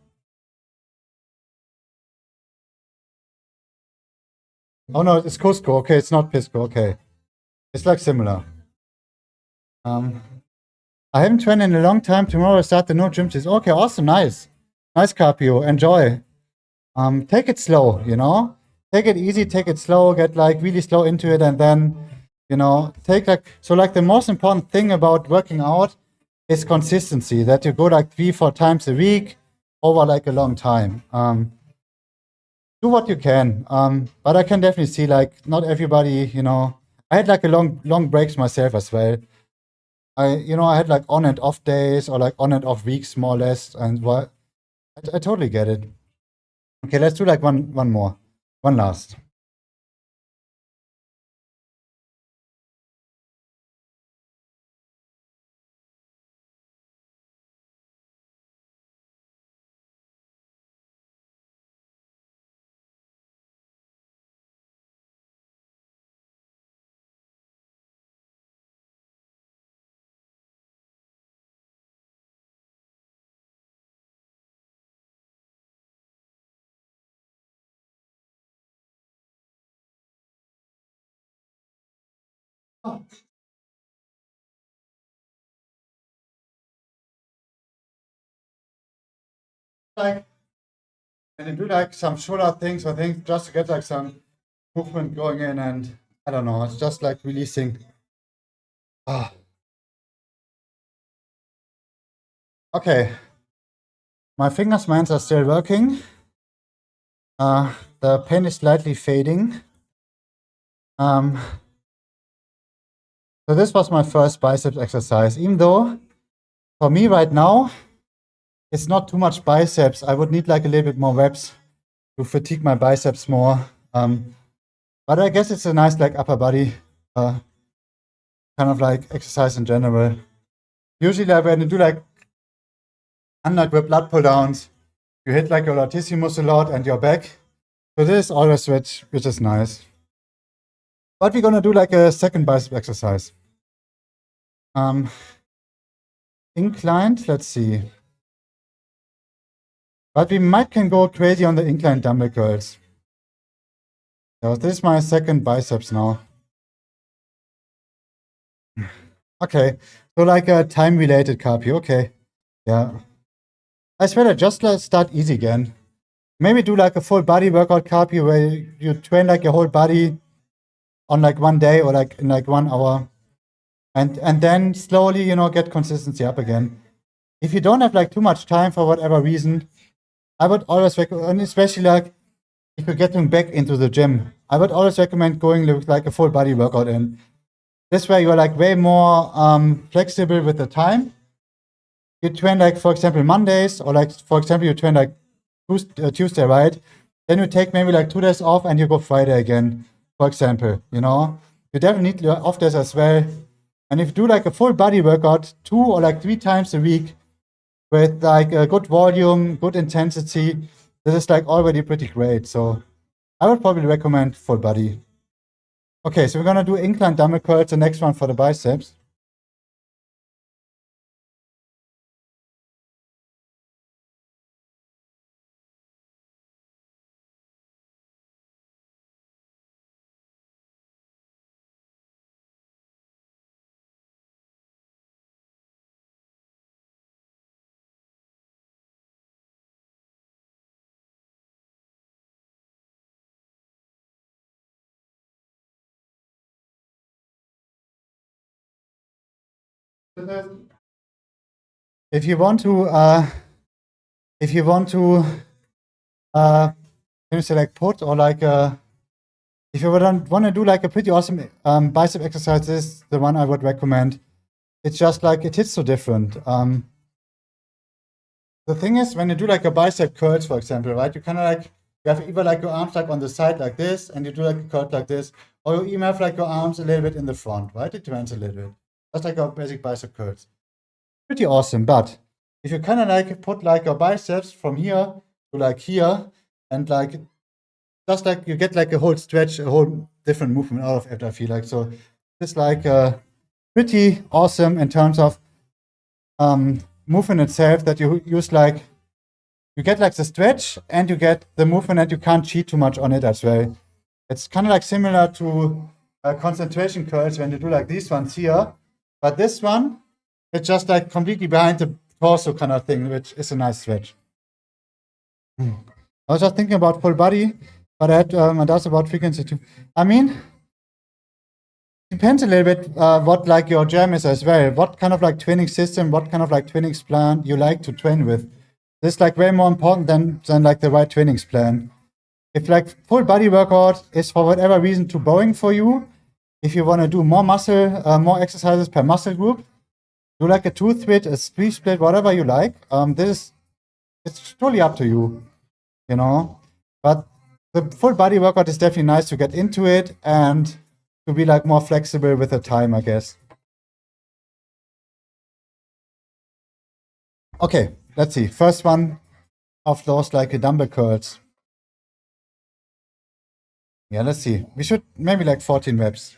Oh no, it's Cusco. Okay, it's not Pisco. Okay, it's like similar. I haven't trained in a long time. Tomorrow I start the no gym test. Okay, awesome, nice cardio. Enjoy. Take it slow, you know. Take it easy, take it slow. Get like really slow into it, and then, you know, take like like the most important thing about working out is consistency. That you go like 3-4 times a week over like a long time. Do what you can. But I can definitely see like not everybody, you know. I had like a long breaks myself as well. I had like on and off days or like on and off weeks more or less, and what I totally get it. Okay, let's do like one more, one last. Like, and you do like some shoulder things, I think, just to get like some movement going in, and I don't know, it's just like releasing. Ah. Okay, my fingers, mines are still working. The pain is slightly fading. So this was my first biceps exercise, even though for me right now, it's not too much biceps. I would need like a little bit more reps to fatigue my biceps more. But I guess it's a nice like upper body kind of like exercise in general. Usually like when you do like unlike with blood pull downs, you hit like your latissimus a lot and your back. So this is always which is nice. But we're gonna do like a second bicep exercise. Inclined, let's see. But we might can go crazy on the inclined dumbbell curls. So this is my second biceps now. Okay, so like a time-related cardio, okay. Yeah. I swear I just start easy again. Maybe do like a full body workout cardio where you train like your whole body on like one day or like in like 1 hour. And then slowly, get consistency up again. If you don't have like too much time for whatever reason, I would always recommend, especially like if you're getting back into the gym, I would always recommend going with like a full body workout in. This way you're like way more flexible with the time. You train like, for example, Mondays, or like, for example, you train like Tuesday, right? Then you take maybe like 2 days off and you go Friday again, for example, You definitely need off days as well. And if you do like a full body workout 2 or like 3 times a week with like a good volume, good intensity, this is like already pretty great. So I would probably recommend full body. Okay, so we're gonna do incline dumbbell curls, the next one for the biceps. If you want to, can you say like put or like if you want to do like a pretty awesome bicep exercise, this is the one I would recommend. It's just like it hits so different. The thing is, when you do like a bicep curls, for example, right, you kind of like you have either like your arms like on the side like this, and you do like a curl like this, or you even have like your arms a little bit in the front, right? It depends a little bit. That's like our basic bicep curls. Pretty awesome, but if you kind of like put like your biceps from here to like here, and like just like you get like a whole stretch, a whole different movement out of it, I feel like. So it's like pretty awesome in terms of movement itself, that you use like you get like the stretch and you get the movement, and you can't cheat too much on it as well. It's kind of like similar to concentration curls when you do like these ones here, but this one, it's just like completely behind the torso kind of thing, which is a nice stretch. I was just thinking about full body, but I had my doubts about frequency too. I mean, depends a little bit what like your gym is as well. What kind of like training system, what kind of like training plan you like to train with. This is like way more important than like the right training plan. If like full body workout is for whatever reason too boring for you, if you want to do more muscle, more exercises per muscle group, do like a 2 split, a 3 split, whatever you like. It's totally up to you, But the full body workout is definitely nice to get into it and to be like more flexible with the time, I guess. Okay, let's see. First one of those like dumbbell curls. Yeah, let's see. We should maybe like 14 reps.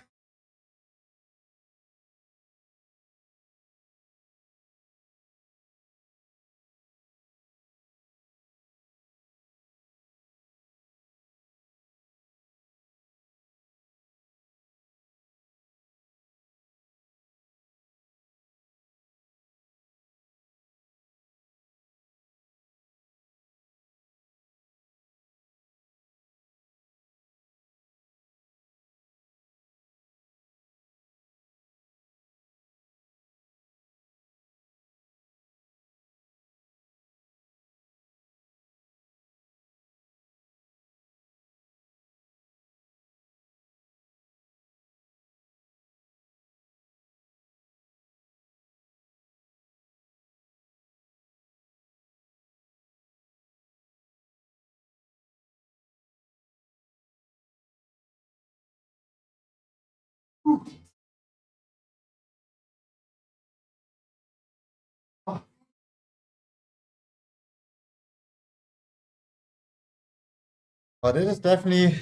But it is definitely,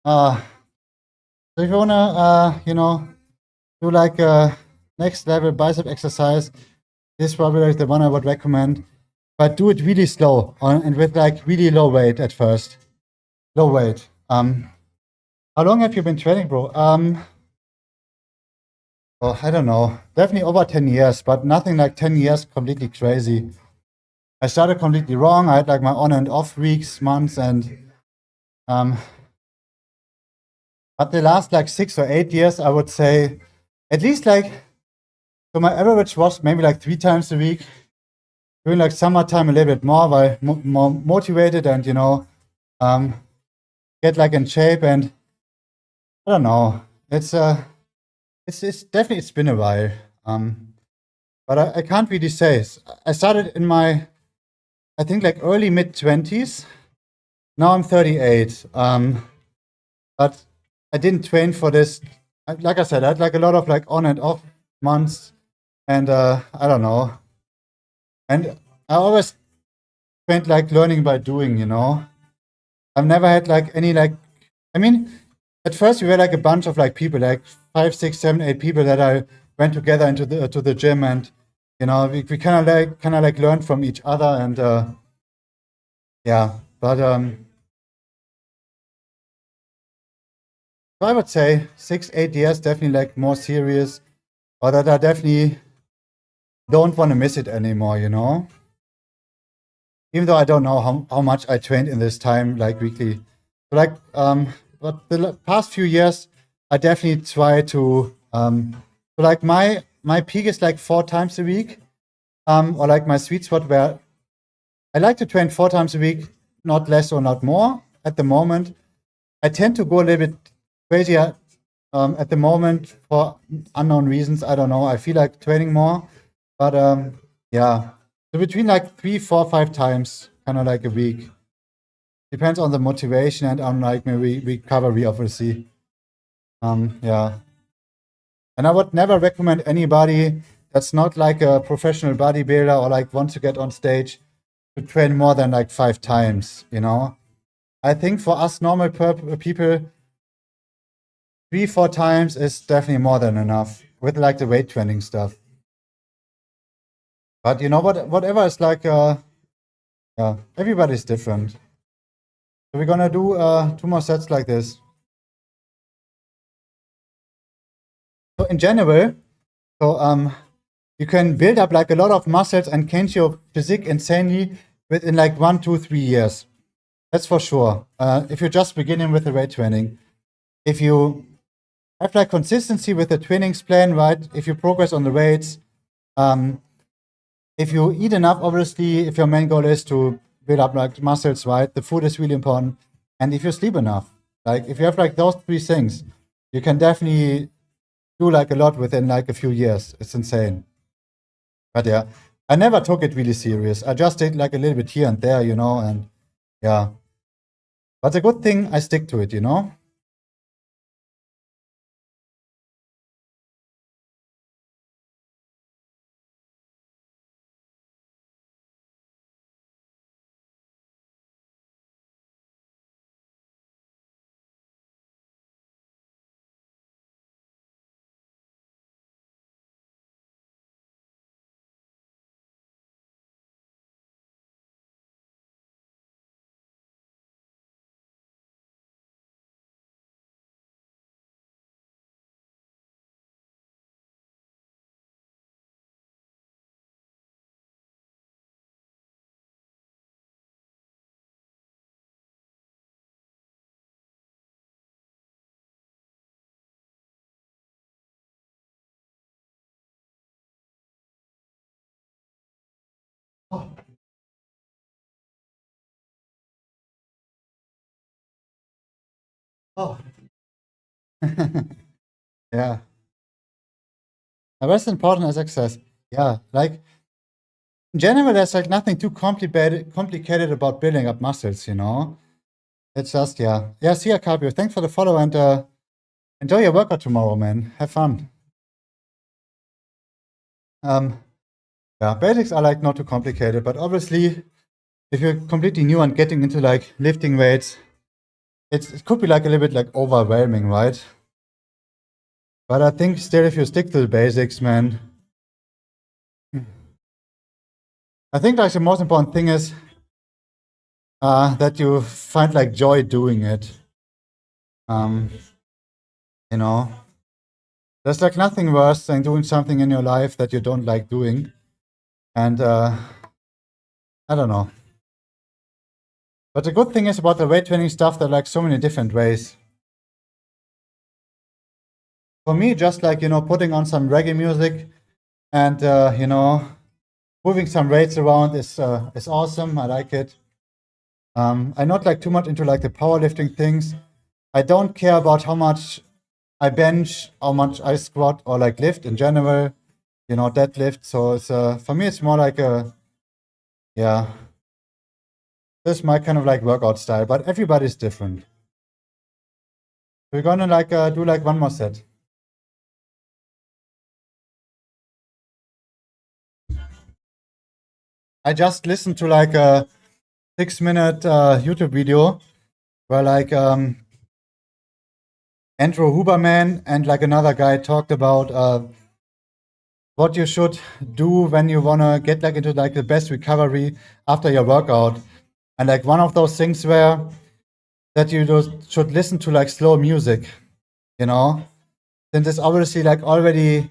uh, so if you wanna, do like a next level bicep exercise, this is probably like the one I would recommend. But do it really slow and with like really low weight at first. Low weight. How long have you been training, bro? Oh, I don't know. Definitely over 10 years, but nothing like 10 years completely crazy. I started completely wrong. I had like my on and off weeks, months, and but the last like 6 or 8 years, I would say at least like, so my average was maybe like 3 times a week. During like summertime a little bit more, while more motivated and get like in shape. And I don't know. It's definitely, it's been a while. But I can't really say. I started in my, I think like early mid-20s. Now I'm 38. But I didn't train for this. Like I said, I had like a lot of like on and off months, and I don't know. And I always trained like learning by doing, you know. I've never had like any like, I mean, at first we were like a bunch of like people, like 5, 6, 7, 8 people that I went together into the to the gym, and you know we kind of like learned from each other, and yeah. But so I would say 6, 8 years definitely like more serious, or that I definitely don't want to miss it anymore, you know. Even though I don't know how much I trained in this time, like weekly. So like, but the past few years, I definitely try to, so like my peak is like 4 times a week, or like my sweet spot where I like to train 4 times a week, not less or not more at the moment. I tend to go a little bit crazier at the moment for unknown reasons. I don't know. I feel like training more, but yeah. So between like 3, 4, 5 times, kind of like a week. Depends on the motivation and on like maybe recovery, obviously. Yeah. And I would never recommend anybody that's not like a professional bodybuilder or like wants to get on stage to train more than like 5 times, you know? I think for us normal people, 3, 4 times is definitely more than enough with like the weight training stuff. But you know what? Whatever is like, yeah, everybody's different. So we're gonna do 2 more sets like this. So in general, so you can build up like a lot of muscles and change your physique insanely within like 1, 2, 3 years. That's for sure. If you're just beginning with the weight training, if you have like consistency with the trainings plan, right? If you progress on the weights, if you eat enough, obviously, if your main goal is to build up like muscles, right? The food is really important. And if you sleep enough, like if you have like those 3 things, you can definitely do like a lot within like a few years. It's insane. But yeah, I never took it really serious. I just did like a little bit here and there, you know, and yeah. But the good thing, I stick to it, you know? Oh. Oh. Yeah. What's important as exercise? Yeah, like in general, there's like nothing too complicated about building up muscles, you know? It's just, yeah. Yeah, see ya, Carpio. Thanks for the follow, and enjoy your workout tomorrow, man. Have fun. Um, yeah, basics are like not too complicated, but obviously if you're completely new and getting into like lifting weights, it could be like a little bit like overwhelming, right? But I think still, if you stick to the basics, man, I think like the most important thing is that you find like joy doing it. You know, there's like nothing worse than doing something in your life that you don't like doing. And I don't know. But the good thing is about the weight training stuff, there are like so many different ways. For me, just like, putting on some reggae music and, moving some weights around is awesome. I like it. I'm not like too much into like the powerlifting things. I don't care about how much I bench, how much I squat or like lift in general, deadlift. So it's for me, it's more like this is my kind of like workout style, but everybody's different. We're gonna like do like one more set. I just listened to like a 6-minute YouTube video where like Andrew Huberman and like another guy talked about what you should do when you wanna get like into like the best recovery after your workout. And like one of those things where that you should listen to like slow music, since it's obviously like already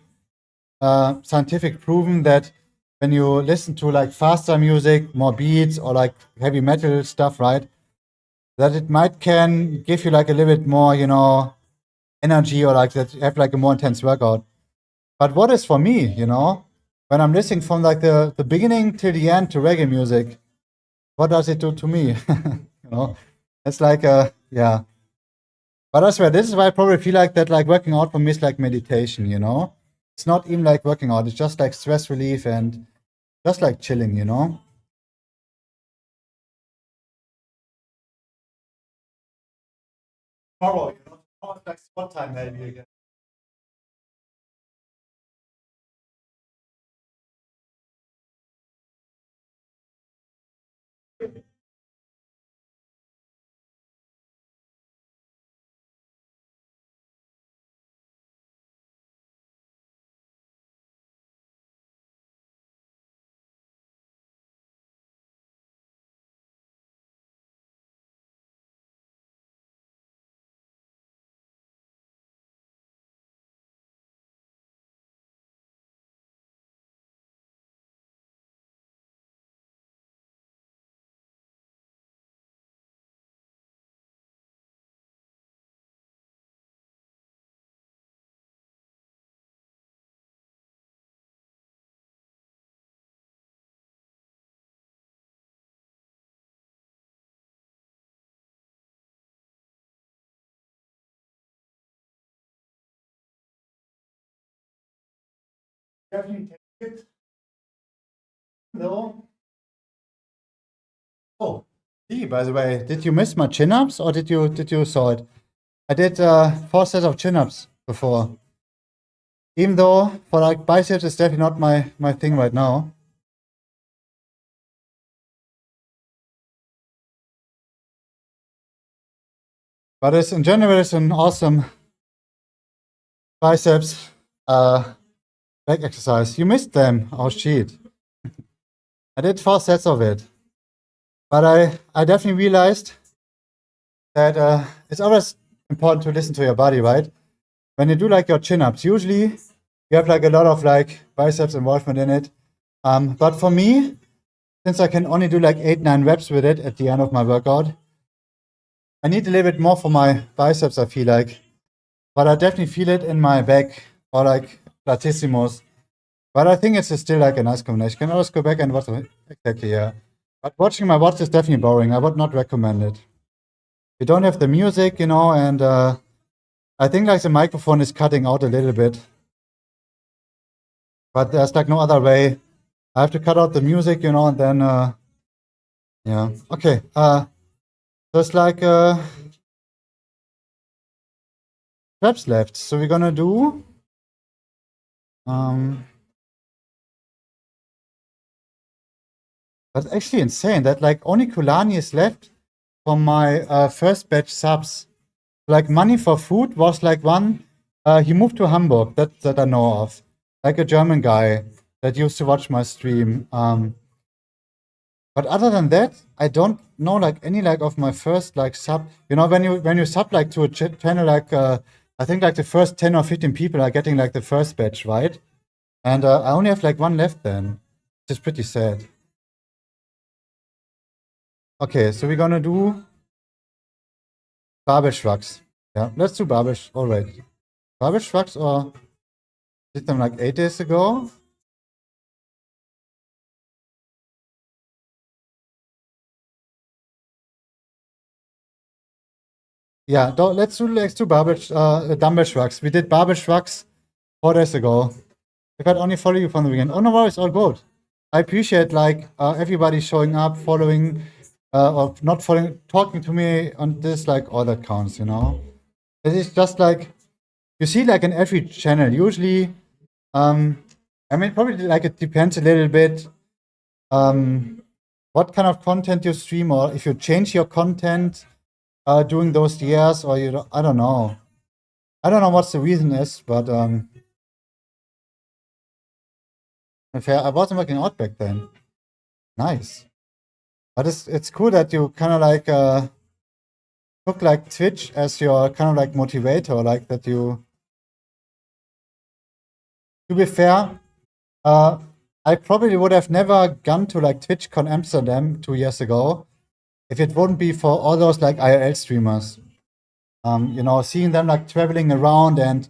scientific proven that when you listen to like faster music, more beats or like heavy metal stuff, right, that it can give you like a little bit more, energy or like that you have like a more intense workout. But what is for me, when I'm listening from like the beginning till the end to reggae music, what does it do to me? It's like yeah. But I swear, this is why I probably feel like that like working out for me is like meditation, It's not even like working out, it's just like stress relief and just like chilling, Tomorrow, tomorrow it's like squat time maybe again. Definitely take it. No. Oh, by the way, did you miss my chin-ups or did you saw it? I did 4 sets of chin-ups before. Even though for like biceps it's definitely not my thing right now. But it's in general it's an awesome biceps back exercise. You missed them. Oh shit. I did 4 sets of it. But I definitely realized that it's always important to listen to your body, right? When you do like your chin-ups, usually you have like a lot of like biceps involvement in it. But for me, since I can only do like 8-9 reps with it at the end of my workout, I need a little bit more for my biceps, I feel like. But I definitely feel it in my back or like latissimus. But I think it's still like a nice combination. You can always go back and watch it. Exactly, yeah. But watching my watch is definitely boring. I would not recommend it. You don't have the music, and I think like the microphone is cutting out a little bit. But there's like no other way. I have to cut out the music, and then yeah. Okay. There's like reps left. So we're gonna do That's actually insane that like only Kulani is left from my first batch subs. Like money for food was like one. He moved to Hamburg. That I know of. Like a German guy that used to watch my stream. But other than that, I don't know like any like of my first like sub. You know, when you sub like to a channel like I think like the first 10 or 15 people are getting like the first batch, right? And I only have like one left then, which is pretty sad. Okay, so we're gonna do Barbell shrugs. Yeah, let's do barbell. All right, barbell shrugs, or did them like 8 days ago. Yeah, let's do barbell dumbbell shrugs. We did barbell shrugs 4 days ago. If I'd only follow you from the beginning. Oh no worries, all good. I appreciate like everybody showing up, following or not following, talking to me on this, like all that counts, you know. It is just like you see like in every channel. Usually, I mean probably like it depends a little bit what kind of content you stream, or if you change your content during those years, or you I don't know. I don't know what the reason is, but I wasn't working out back then. Nice. But it's cool that you kind of like took like Twitch as your kind of like motivator, like that you. To be fair, I probably would have never gone to like TwitchCon Amsterdam 2 years ago if it wouldn't be for all those like IRL streamers. You know, seeing them like traveling around and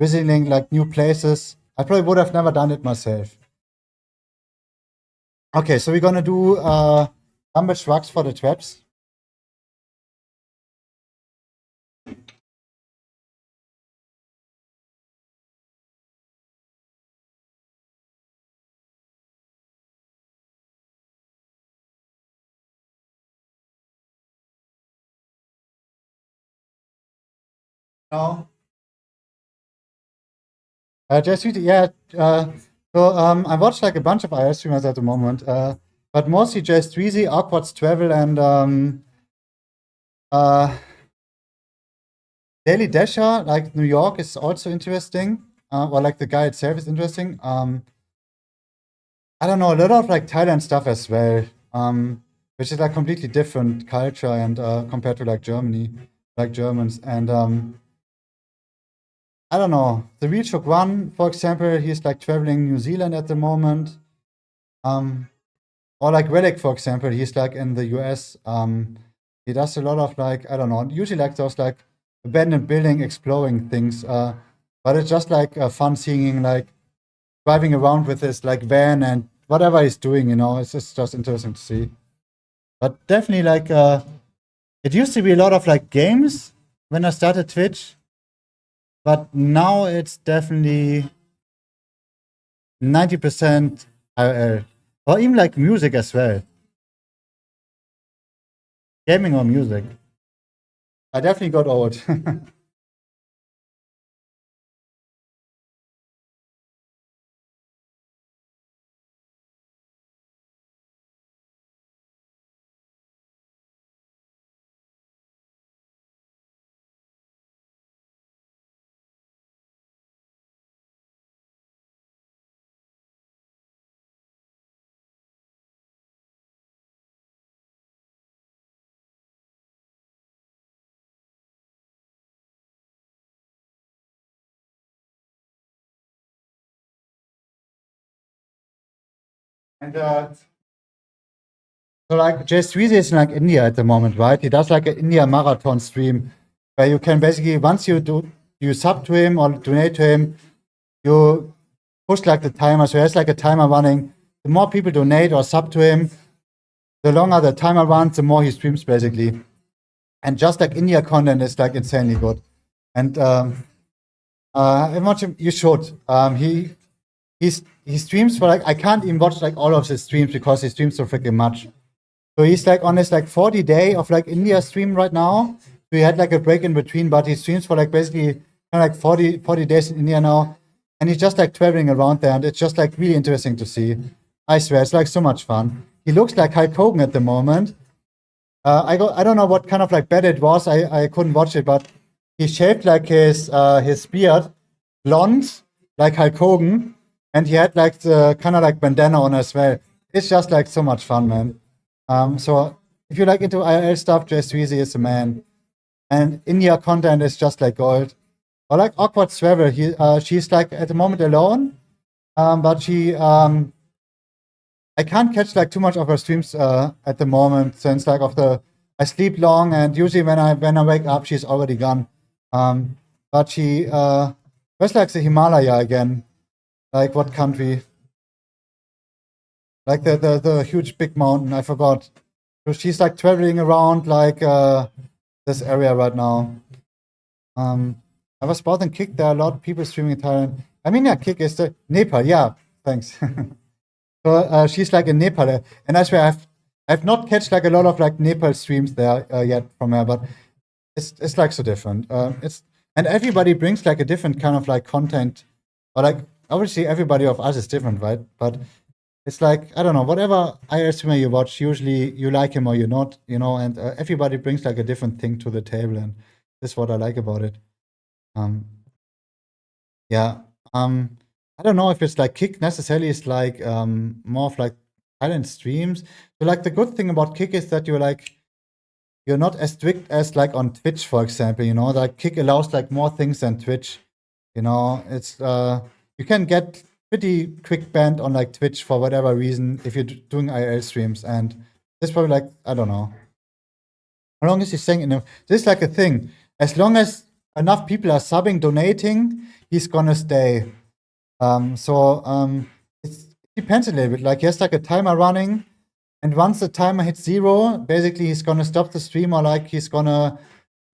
visiting like new places. I probably would have never done it myself. Okay, so we're gonna do dumbbell shrugs for the traps. No. Just yeah. So I watched like a bunch of IS streamers at the moment, but mostly just Tweezy, Awkward's Travel, and Daily Dasher. Like New York is also interesting, or like the guy itself is interesting. I don't know, a lot of like Thailand stuff as well, which is like completely different culture and compared to like Germany, like Germans, and I don't know. The Real Shook One, for example, he's like traveling New Zealand at the moment. Or like Relic, for example, he's like in the US. He does a lot of like, I don't know, usually like those like abandoned building exploring things. But it's just like fun seeing like driving around with his like van and whatever he's doing, you know, it's just interesting to see. But definitely like it used to be a lot of like games when I started Twitch. But now it's definitely 90% IRL. Or even like music as well. Gaming or music. I definitely got old. And so like Jay Sweezy is in like India at the moment, right? He does like an India marathon stream where you can basically, once you sub to him or donate to him, you push like the timer. So there's like a timer running. The more people donate or sub to him, the longer the timer runs, the more he streams basically. And just like India content is like insanely good. And I watch him. You should. He streams for like, I can't even watch like all of his streams because he streams so freaking much. So he's like on his like 40 day of like India stream right now. So he had like a break in between, but he streams for like basically kind of like 40 days in India now. And he's just like traveling around there, and it's just like really interesting to see. I swear, it's like so much fun. he looks like Hulk Hogan at the moment. I don't know what kind of like bet it was. I couldn't watch it, but he shaved like his beard blonde like Hulk Hogan, and he had like the kind of like bandana on as well. It's just like so much fun, man. So if you like into IRL stuff, Jay Sweezy is the man. And India content is just like gold. Or like Awkward Travel. She's like at the moment alone, but she I can't catch like too much of her streams at the moment since like I sleep long, and usually when I wake up she's already gone. But she where's like the Himalaya again? Like what country? Like the huge big mountain, I forgot. So she's like traveling around like this area right now. I was bought and Kick. There are a lot of people streaming in Thailand. I mean, yeah, Kick is the Nepal. Yeah, thanks. So she's like in Nepal, and I swear I've not catched like a lot of like Nepal streams there yet from her, but it's like so different. And everybody brings like a different kind of like content, or like obviously everybody of us is different, right? But it's like I don't know, whatever IR streamer you watch, usually you like him or you're not, and everybody brings like a different thing to the table, and this is what I like about it. Yeah. I don't know if it's like Kick necessarily is like more of like Thailand streams. So like the good thing about Kick is that you're not as strict as like on Twitch, for example, like Kick allows like more things than Twitch. It's you can get pretty quick banned on like Twitch for whatever reason if you're doing IRL streams, and it's probably like I don't know. How long is he saying? This is like a thing. As long as enough people are subbing, donating, he's gonna stay. It depends a little bit. Like he has like a timer running, and once the timer hits 0, basically he's gonna stop the stream, or like he's gonna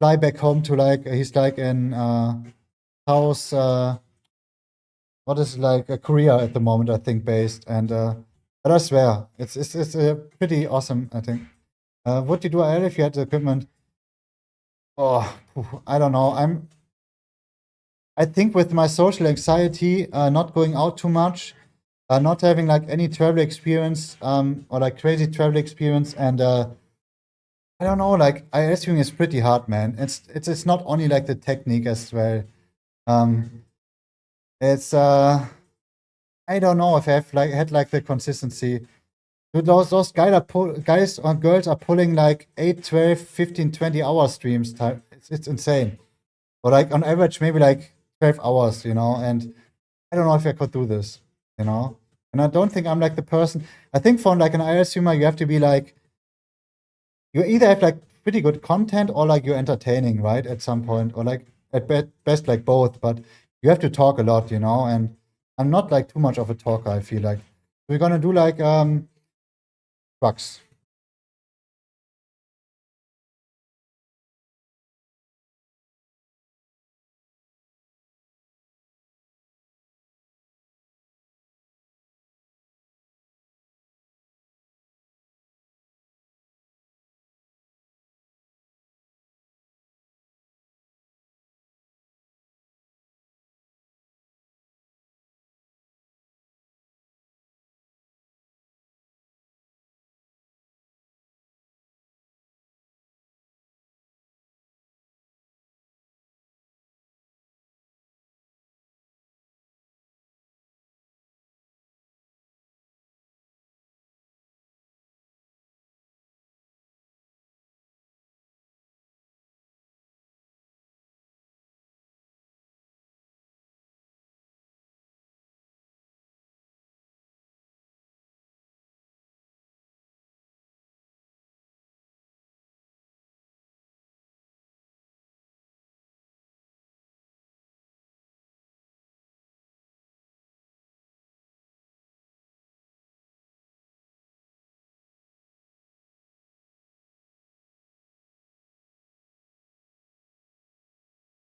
fly back home to like he's like in South what is like Korea at the moment, I think, based. And but I swear it's pretty awesome, I think. Would you do IL if you had the equipment? Oh, I don't know. I think with my social anxiety, not going out too much, not having like any travel experience, or like crazy travel experience, and I don't know, like I assume it's pretty hard, man. It's not only like the technique as well. It's I don't know if I've like had like the consistency. Dude, those guys or girls are pulling like 8, 12, 15, 20 hour streams. It's insane. Or like on average, maybe like 12 hours, and I don't know if I could do this, And I don't think I'm like the person. I think for like an IR streamer, you have to be like, you either have like pretty good content or like you're entertaining, right? At some point, or like at best like both, but you have to talk a lot, and I'm not like too much of a talker, I feel like. We're gonna do like trucks.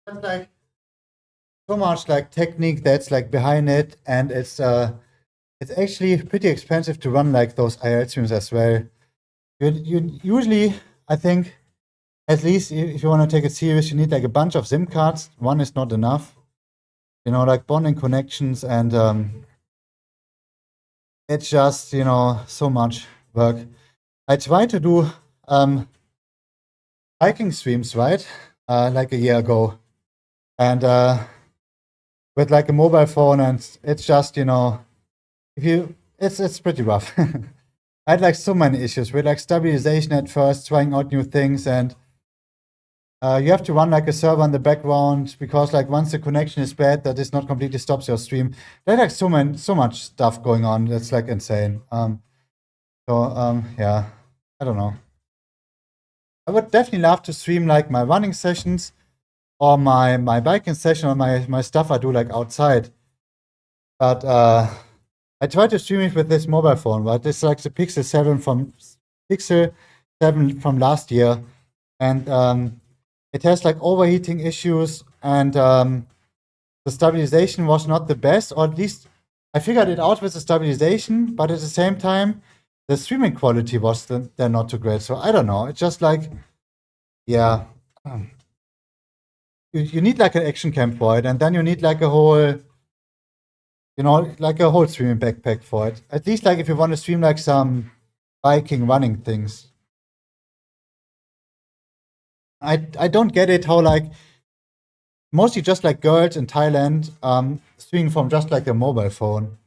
It's like so much like technique that's like behind it, and it's actually pretty expensive to run like those IL streams as well. You usually, I think, at least if you want to take it serious, you need like a bunch of SIM cards. One is not enough. Like bonding connections, and it's just so much work. I tried to do hiking streams, right? Like a year ago, and with like a mobile phone, and it's just, it's pretty rough. I had like so many issues with like stabilization at first, trying out new things, and you have to run like a server in the background because like once the connection is bad, that is not completely stops your stream. There's like so much stuff going on. That's like insane. Yeah, I don't know. I would definitely love to stream like my running sessions or my biking session or my stuff I do like outside. But I try to stream it with this mobile phone, right? It's like the Pixel 7 from last year, and it has like overheating issues, and the stabilization was not the best, or at least I figured it out with the stabilization, but at the same time, the streaming quality was then not too great. So I don't know. It's just like, yeah, you need like an action cam for it, and then you need like a whole, like a whole streaming backpack for it. At least like if you want to stream like some biking, running things. I don't get it how like mostly just like girls in Thailand streaming from just like a mobile phone.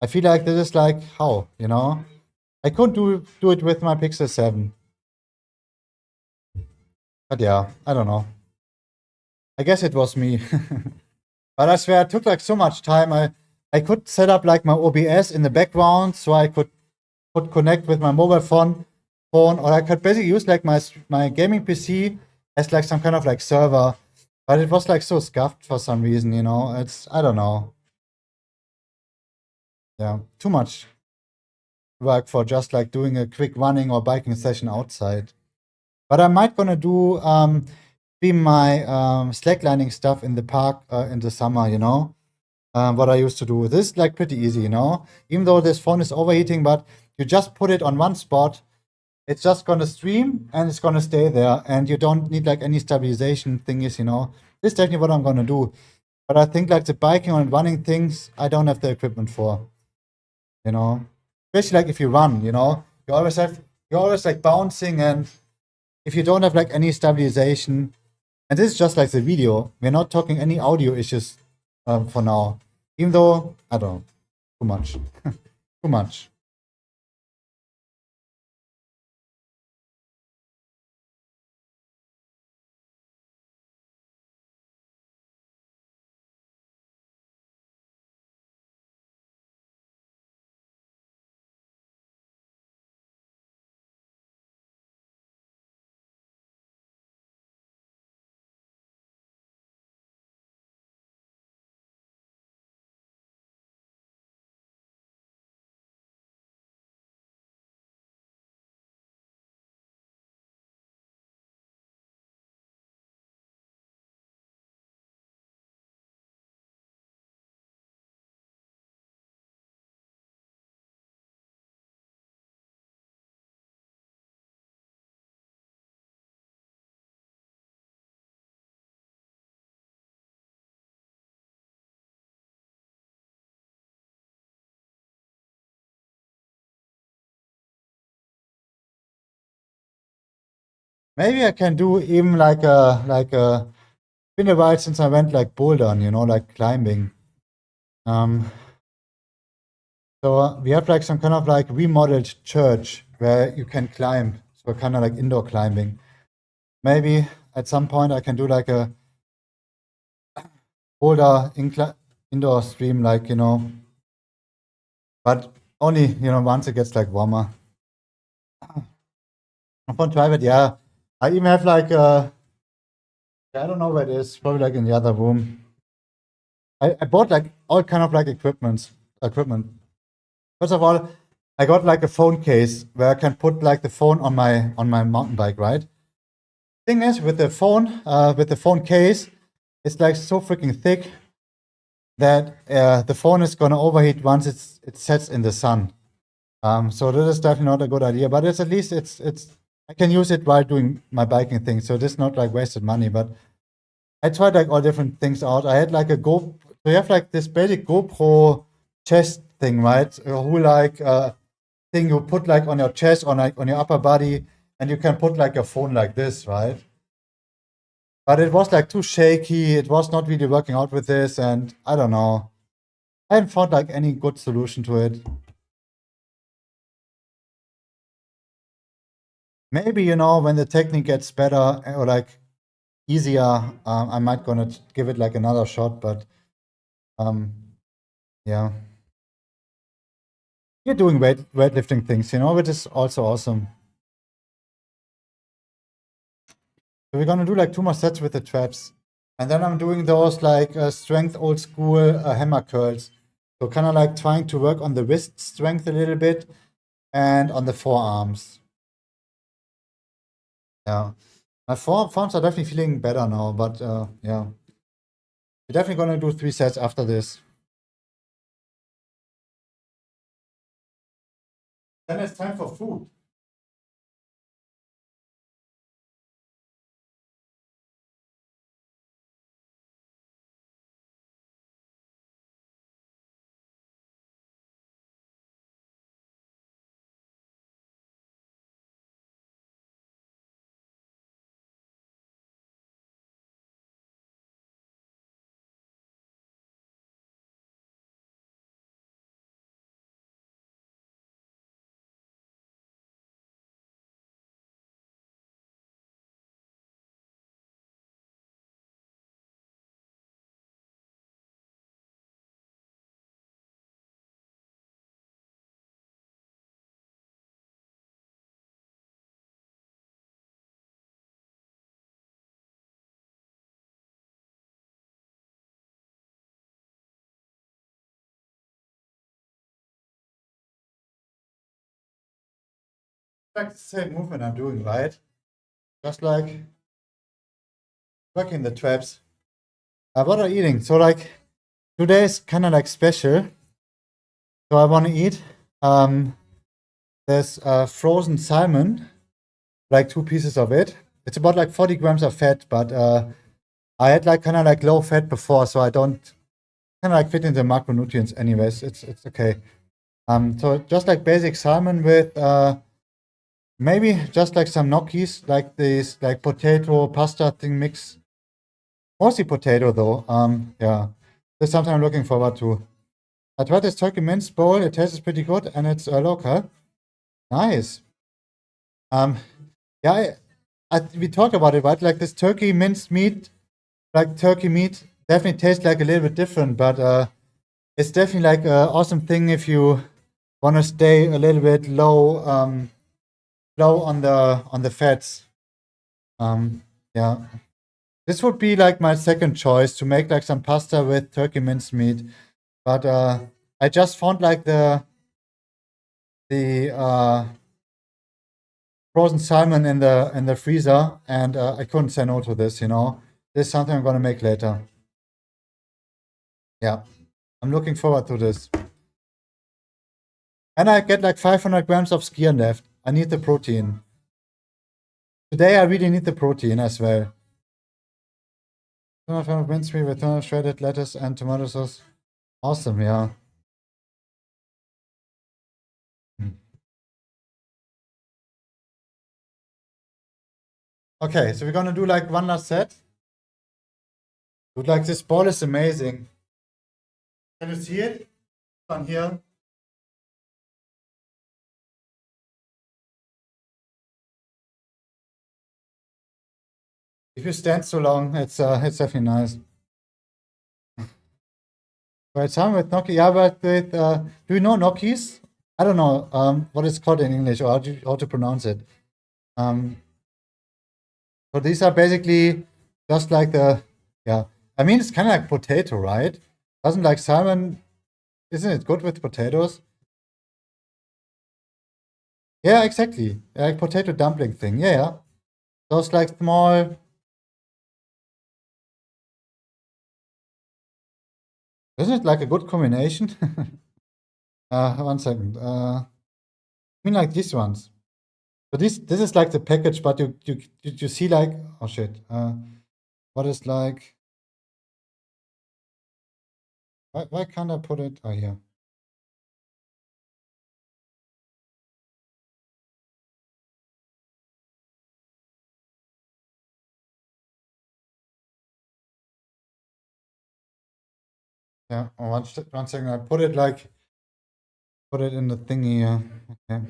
I feel like this is like how, I couldn't do it with my Pixel 7. But yeah, I don't know. I guess it was me. But I swear it took like so much time. I could set up like my OBS in the background so I could connect with my mobile phone, or I could basically use like my gaming PC as like some kind of like server. But it was like so scuffed for some reason, It's, I don't know. Yeah, too much work for just like doing a quick running or biking session outside. But I might gonna do be my slacklining stuff in the park in the summer, what I used to do. This is like pretty easy, even though this phone is overheating, but you just put it on one spot. It's just gonna stream and it's gonna stay there, and you don't need like any stabilization thingies, This is definitely what I'm gonna do. But I think like the biking and running things, I don't have the equipment for, Especially like if you run, you're always like bouncing, and if you don't have like any stabilization, and this is just like the video, we're not talking any audio issues for now. Even though, I don't know, too much. Too much. Maybe I can do even like a been a while since I went like bouldering, like climbing. So we have like some kind of like remodeled church where you can climb. So kind of like indoor climbing. Maybe at some point I can do like a boulder indoor stream, like, but only, once it gets like warmer. On private, yeah. I even have like I don't know where it is, probably like in the other room. I bought like all kind of like equipment. First of all, I got like a phone case where I can put like the phone on my mountain bike, right? Thing is with the phone case, it's like so freaking thick that the phone is gonna overheat once it sets in the sun. So this is definitely not a good idea, but it's at least it's I can use it while doing my biking thing. So this is not like wasted money, but I tried like all different things out. I had like a so you have like this basic GoPro chest thing, right? Who like thing you put like on your chest or like on your upper body, and you can put like your phone like this, right? But it was like too shaky. It was not really working out with this, and I don't know. I haven't found like any good solution to it. Maybe, you know, when the technique gets better or like easier, I might gonna give it like another shot, but yeah. You're doing weightlifting things, you know, which is also awesome. So we're gonna do like 2 more sets with the traps. And then I'm doing those like strength old school hammer curls. So kind of like trying to work on the wrist strength a little bit and on the forearms. Yeah. My forearms are definitely feeling better now, but yeah. We're definitely gonna do 3 sets after this. Then it's time for food. Like the same movement I'm doing, right? Just like working the traps. What are you eating? So like today is kind of like special. So I want to eat. There's frozen salmon, like 2 pieces of it. It's about like 40 grams of fat, but I had like kind of like low fat before, so I don't kind of like fit in the macronutrients anyways. It's okay. So just like basic salmon with maybe just like some gnocchis, like this like potato pasta thing mix. Mostly potato though. Yeah, that's something I'm looking forward to. I tried this turkey mince bowl. It tastes pretty good, and it's local. Nice. Yeah, we talked about it, right? Like this turkey minced meat, like turkey meat, definitely tastes like a little bit different, but it's definitely like an awesome thing if you want to stay a little bit low on the fats. Yeah, this would be like my second choice to make like some pasta with turkey minced meat, but I just found like the frozen salmon in the freezer, and I couldn't say no to this. You know, this is something I'm gonna make later. Yeah, I'm looking forward to this. And I get like 500 grams of skier left. I need the protein. Today I really need the protein as well. 200 mincemeat with 200 shredded lettuce and tomato sauce. Awesome, yeah. Okay, so we're gonna do like 1 last set. Dude, like this ball is amazing. Can you see it? On here. If you stand so long, it's definitely nice. But some with gnocchi, yeah, but with do you know gnocchis? I don't know what it's called in English or how to pronounce it. So these are basically just like yeah. I mean, it's kind of like potato, right? Doesn't like salmon, isn't it good with potatoes? Yeah, exactly. Like potato dumpling thing. Yeah, yeah. Those like small. Isn't it like a good combination? 1 second. I mean, like these ones. So this is like the package, but you see like, oh shit. What is like? Why can't I put it? Oh, here. Yeah, one second. I put it in the thingy here. Okay.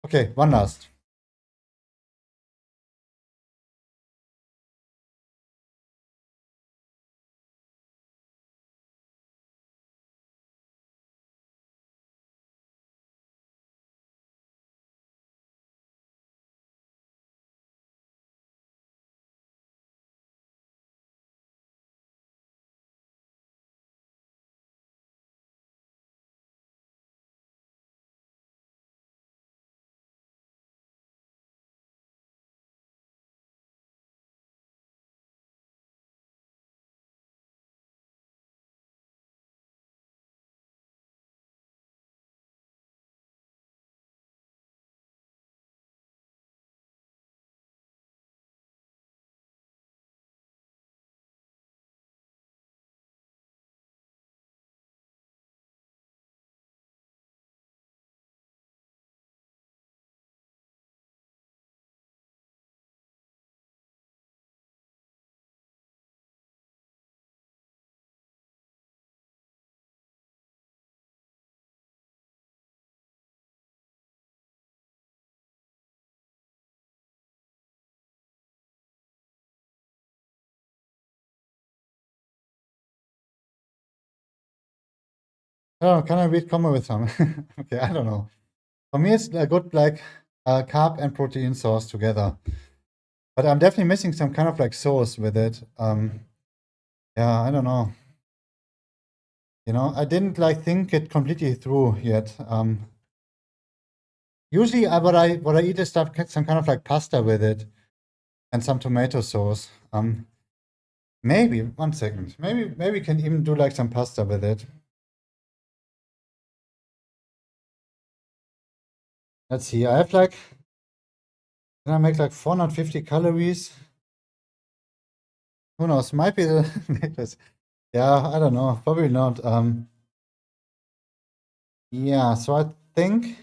Okay, one last. Oh, can I read comment with some? Okay, I don't know. For me, it's a good like carb and protein source together. But I'm definitely missing some kind of like sauce with it. Yeah, I don't know. You know, I didn't like think it completely through yet. Usually, what I eat is stuff some kind of like pasta with it and some tomato sauce. Maybe 1 second. Maybe we can even do like some pasta with it. Let's see. I have like, can I make like 450 calories? Who knows? Might be the necklace. Yeah, I don't know. Probably not. Yeah. So I think.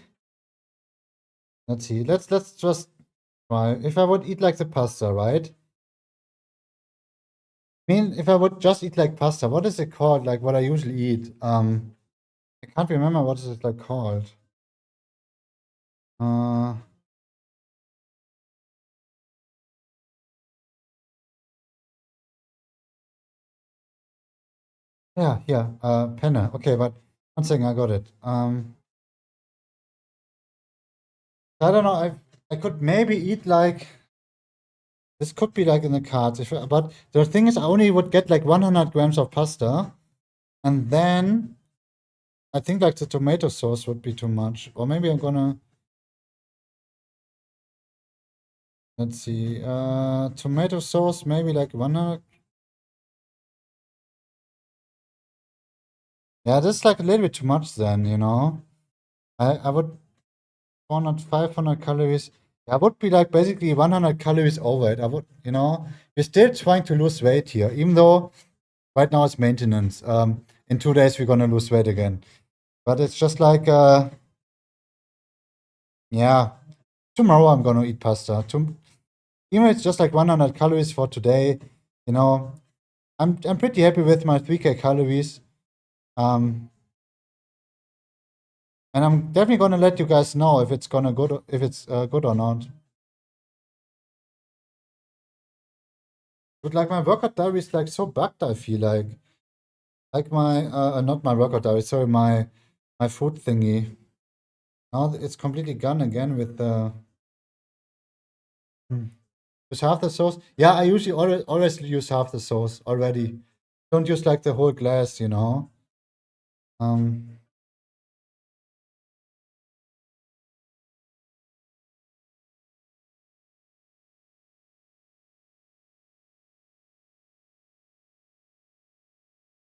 Let's see. Let's just try. If I would eat like the pasta, right? I mean, if I would just eat like pasta, what is it called? Like what I usually eat. I can't remember what is it like called. Uh, yeah, yeah. Penne. Okay, but 1 second, I got it. I don't know. I could maybe eat like this could be like in the cards. But the thing is, I only would get like 100 grams of pasta, and then I think like the tomato sauce would be too much. Or maybe I'm gonna. Let's see. Tomato sauce, maybe like 100. Yeah, this is like a little bit too much then, you know. I would 400, 500 calories. I would be like basically 100 calories over it. I would, you know, we're still trying to lose weight here, even though right now it's maintenance. In 2 days we're gonna lose weight again. But it's just like, yeah, tomorrow I'm gonna eat pasta. Even it's just like 100 calories for today, you know. I'm pretty happy with my 3K calories. And I'm definitely gonna let you guys know if it's gonna good, if it's good or not. But like my workout diary is like so bugged. I feel like my not my workout diary. Sorry, my food thingy. Now it's completely gone again with the with half the sauce. Yeah, I usually always use half the sauce already. Don't use like the whole glass, you know. Um.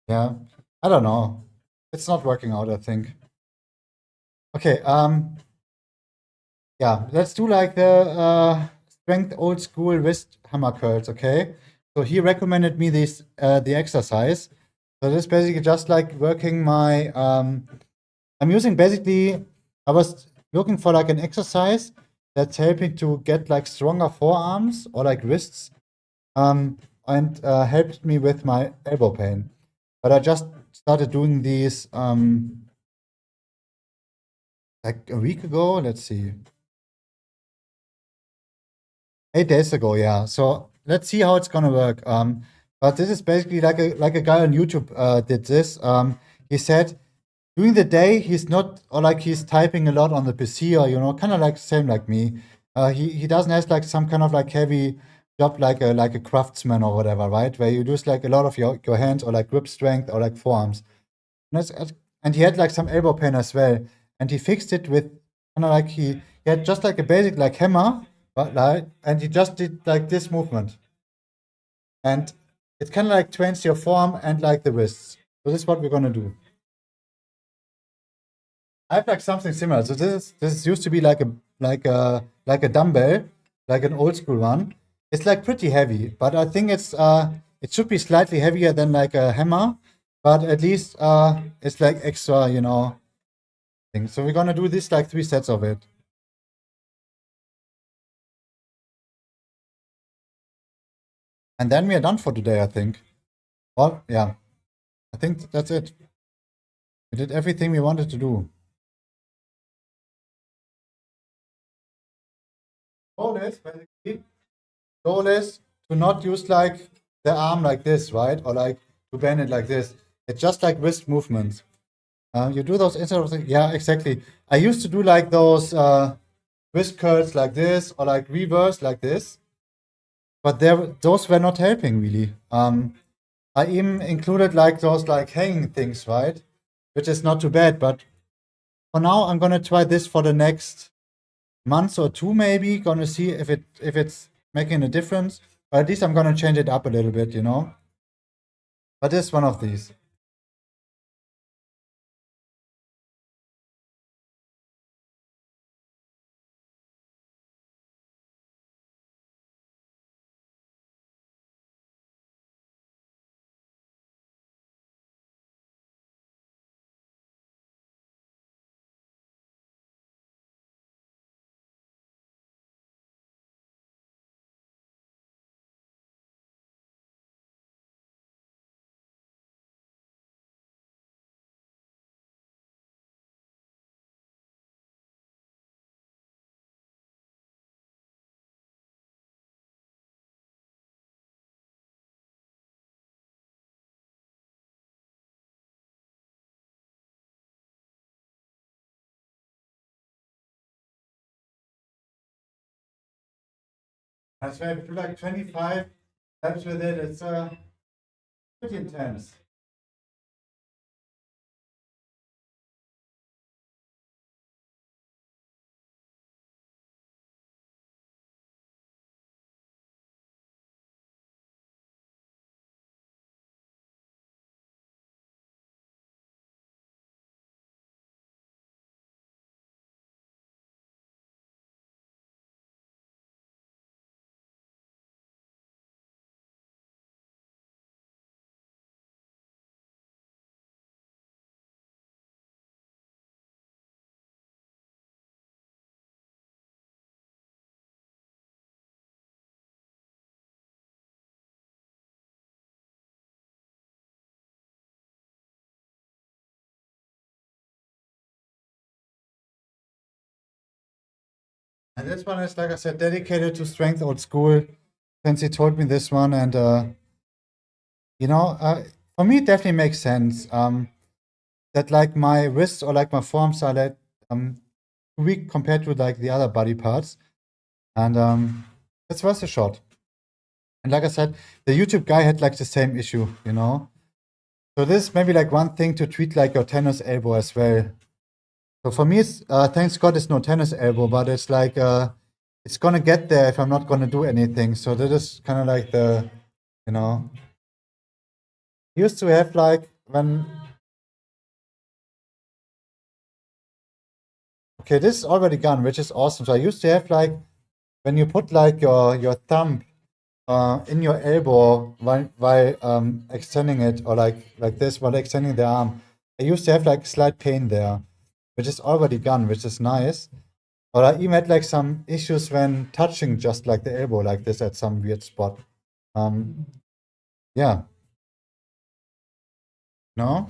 Yeah, I don't know. It's not working out, I think. Okay, yeah, let's do like the strength old school wrist hammer curls, okay? So he recommended me this the exercise. So this is basically just like working my I'm using basically I was looking for like an exercise that's helping to get like stronger forearms or like wrists and helped me with my elbow pain. but I just started doing these like a week ago. Let's see, 8 days ago. Yeah. So let's see how it's gonna work. But this is basically like a guy on YouTube did this. He said during the day he's not, or like he's typing a lot on the PC, or kind of like same like me. He doesn't have like some kind of like heavy job like a craftsman or whatever, right? Where you use like a lot of your hands, or like grip strength, or like forearms. And he had like some elbow pain as well. And he fixed it with kind of like he had just like a basic like hammer, but like, and he just did like this movement. And it kind of like trains your forearm and like the wrists. So this is what we're gonna do. I have like something similar. So this used to be like a dumbbell, like an old school one. It's like pretty heavy, but I think it should be slightly heavier than like a hammer, but at least it's like extra, thing. So we're gonna do this like 3 sets of it. And then we are done for today, I think. Well, yeah. I think that's it. We did everything we wanted to do. Goal is to not use like the arm like this, right? Or like to bend it like this. It's just like wrist movements. You do those instead of yeah, exactly. I used to do like those wrist curls like this, or like reverse like this, but those were not helping really. I even included like those like hanging things, right? Which is not too bad, but for now I'm gonna try this for the next month or two, maybe. Gonna see if it's making a difference. Or at least I'm gonna change it up a little bit, But this is one of these. That's why if you do like 25 reps with it, it's pretty intense. And this one is, like I said, dedicated to strength old school. Since he told me this one, and for me, it definitely makes sense. That like my wrists or like my forearms are like weak compared to like the other body parts, and it's worth a shot. And like I said, the YouTube guy had like the same issue, So this maybe like one thing to treat like your tennis elbow as well. So for me, it's thanks God it's no tennis elbow, but it's like it's gonna get there if I'm not gonna do anything. So that is kind of like the, used to have like when. Okay, this is already gone, which is awesome. So I used to have like when you put like your thumb in your elbow while extending it, or like this while extending the arm. I used to have like slight pain there, which is already gone, which is nice. Or I even had like some issues when touching just like the elbow like this at some weird spot. Yeah. No?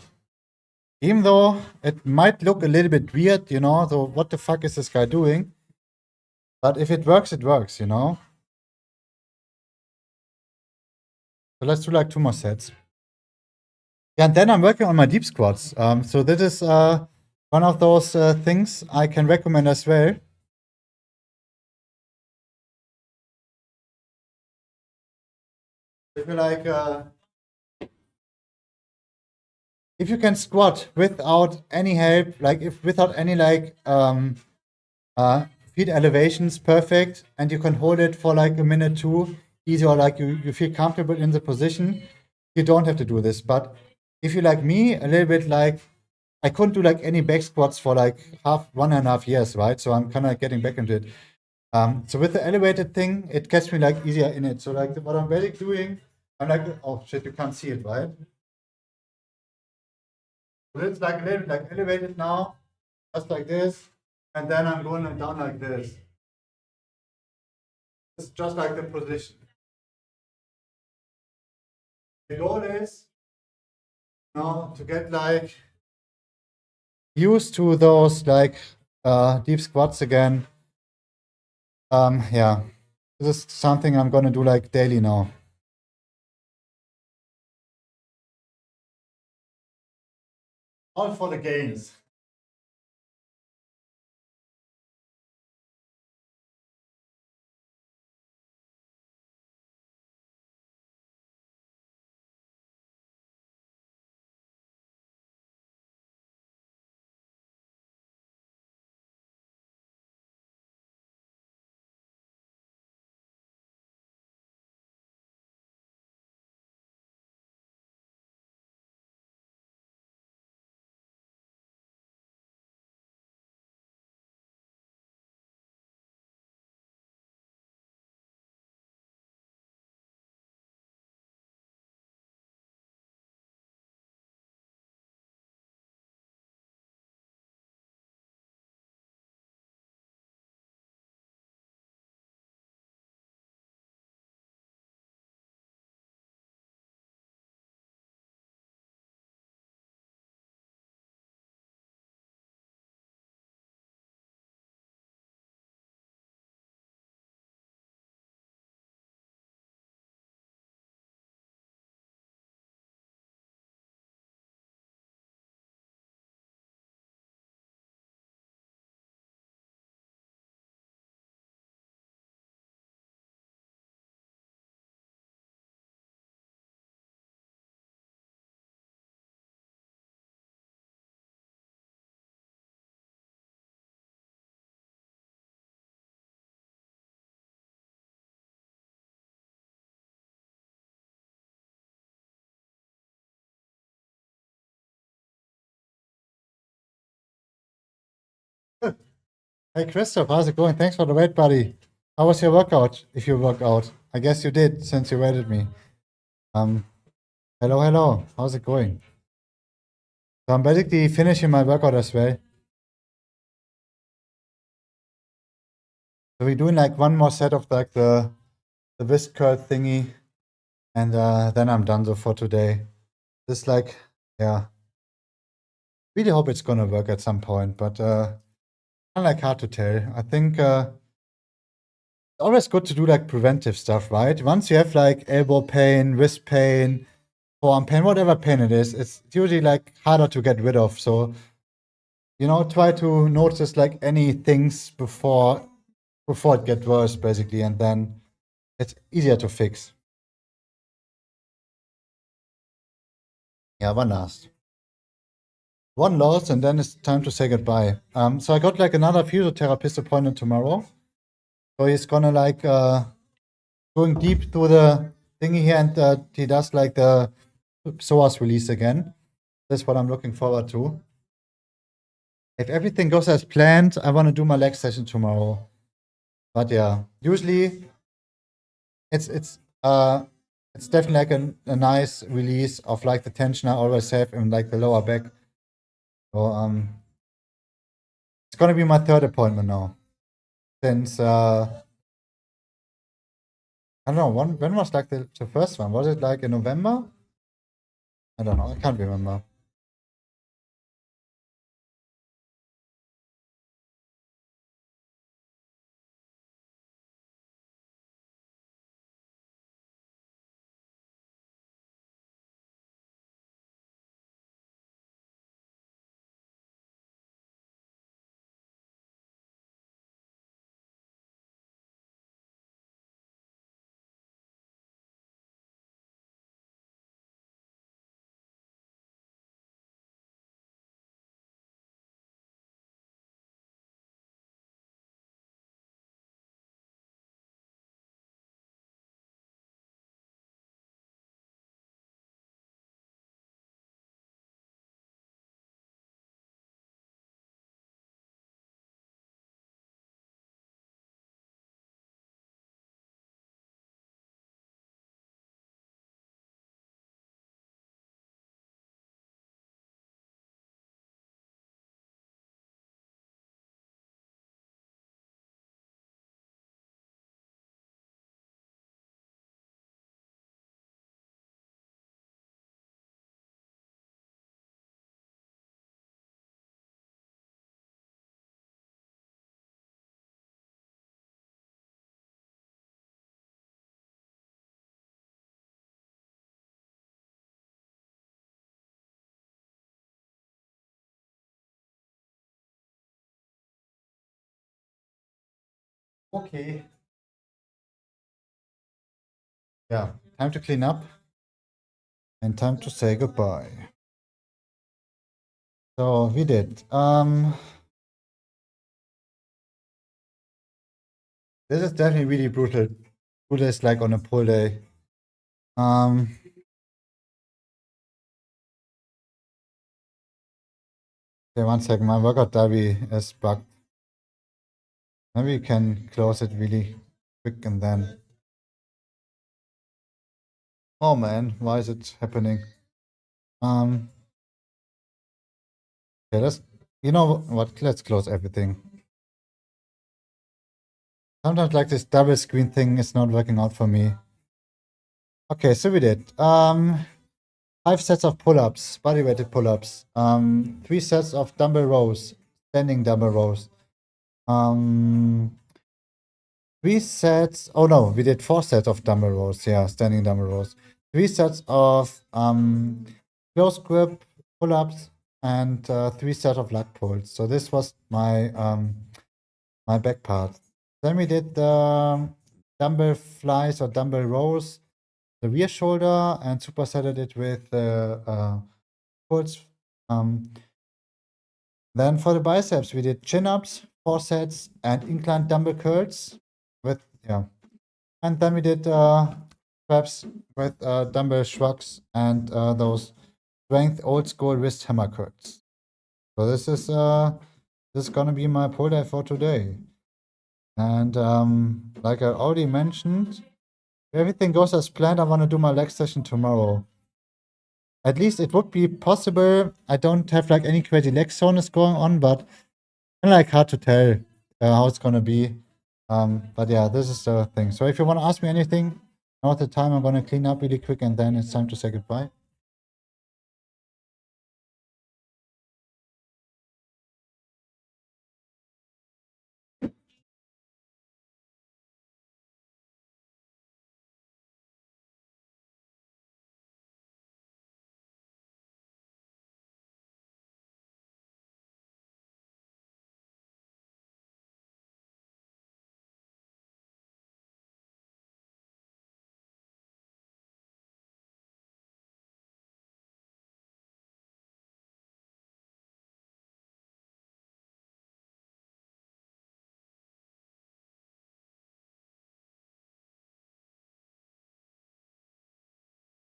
Even though it might look a little bit weird, you know, so what the fuck is this guy doing? But if it works, you know? So let's do like 2 more sets. Yeah, and then I'm working on my deep squats. So this is one of those things I can recommend as well. If you like, if you can squat without any help, like if without any like feet elevations, perfect, and you can hold it for like a minute too, easy, or like you feel comfortable in the position, you don't have to do this. But if you like me, a little bit like I couldn't do like any back squats for like 1.5 years, right? So I'm kind of getting back into it. So with the elevated thing, it gets me like easier in it. So like what I'm basically doing, I'm like, oh shit, you can't see it, right? So it's like a little bit like elevated now, just like this, and then I'm going down like this. It's just like the position. The goal is now to get like used to those like deep squats again. Yeah, this is something I'm gonna do like daily now. All for the gains. Hey Christoph, how's it going? Thanks for the wait, buddy. How was your workout? If you work out, I guess you did since you waited me. Um, hello. How's it going? So I'm basically finishing my workout as well. So we're doing like one more set of like the wrist curl thingy, and then I'm done so for today. Just like, yeah, really hope it's gonna work at some point, but kind of like hard to tell. I think it's always good to do like preventive stuff, right? Once you have like elbow pain, wrist pain, forearm pain, whatever pain it is, it's usually like harder to get rid of. So, you know, try to notice like any things before it gets worse, basically, and then it's easier to fix. Yeah, one last. One last, and then it's time to say goodbye. So I got like another physiotherapist appointment tomorrow. So he's gonna like going deep to the thingy here, and he does like the psoas release again. That's what I'm looking forward to. If everything goes as planned, I want to do my leg session tomorrow. But yeah, usually it's definitely like a nice release of like the tension I always have in like the lower back. So it's gonna be my third appointment now. Since I don't know, when was like the first one? Was it like in November? I don't know, I can't remember. Okay. Yeah, time to clean up and time to say goodbye. So we did. This is definitely really brutal. Brutal is like on a pull day. Okay, 1 second. My workout diary is bugged. Maybe we can close it really quick and then. Oh man, why is it happening? Okay, you know what? Let's close everything. Sometimes like this double screen thing is not working out for me. Okay, so we did 5 sets of pull-ups, body weighted pull-ups. 3 sets of dumbbell rows, standing dumbbell rows. 3 sets. Oh no, we did 4 sets of dumbbell rows. Yeah, standing dumbbell rows. 3 sets of close grip pull-ups and 3 sets of lat pulls. So this was my my back part. Then we did the dumbbell flies or dumbbell rows, the rear shoulder, and supersetted it with the pulls. Then for the biceps, we did chin-ups, 4 sets, and inclined dumbbell curls with, yeah. And then we did traps with dumbbell shrugs and those strength old school wrist hammer curls. So this is gonna be my pull day for today. And like I already mentioned, if everything goes as planned, I want to do my leg session tomorrow. At least it would be possible. I don't have like any crazy leg soreness going on, but kind of like hard to tell how it's gonna be. But yeah, this is the thing. So if you want to ask me anything, now at the time I'm gonna clean up really quick and then it's time to say goodbye.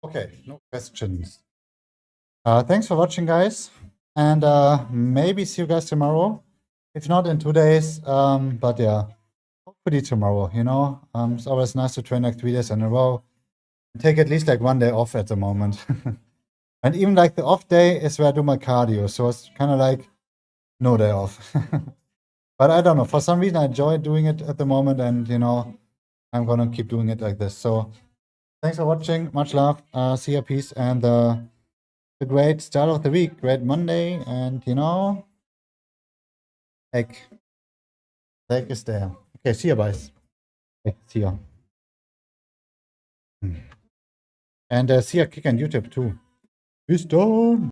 Okay, no questions. Thanks for watching, guys, and maybe see you guys tomorrow. If not in 2 days, but yeah, hopefully tomorrow. You know, it's always nice to train like 3 days in a row. Take at least like 1 day off at the moment. And even like the off day is where I do my cardio, so it's kind of like no day off. But I don't know, for some reason I enjoy doing it at the moment, and you know, I'm gonna keep doing it like this. So thanks for watching, much love, see you, peace, and a great start of the week, great Monday, and you know, like is there. Okay, see you guys. Okay, see ya. And see ya, kick on YouTube too. Bis dann.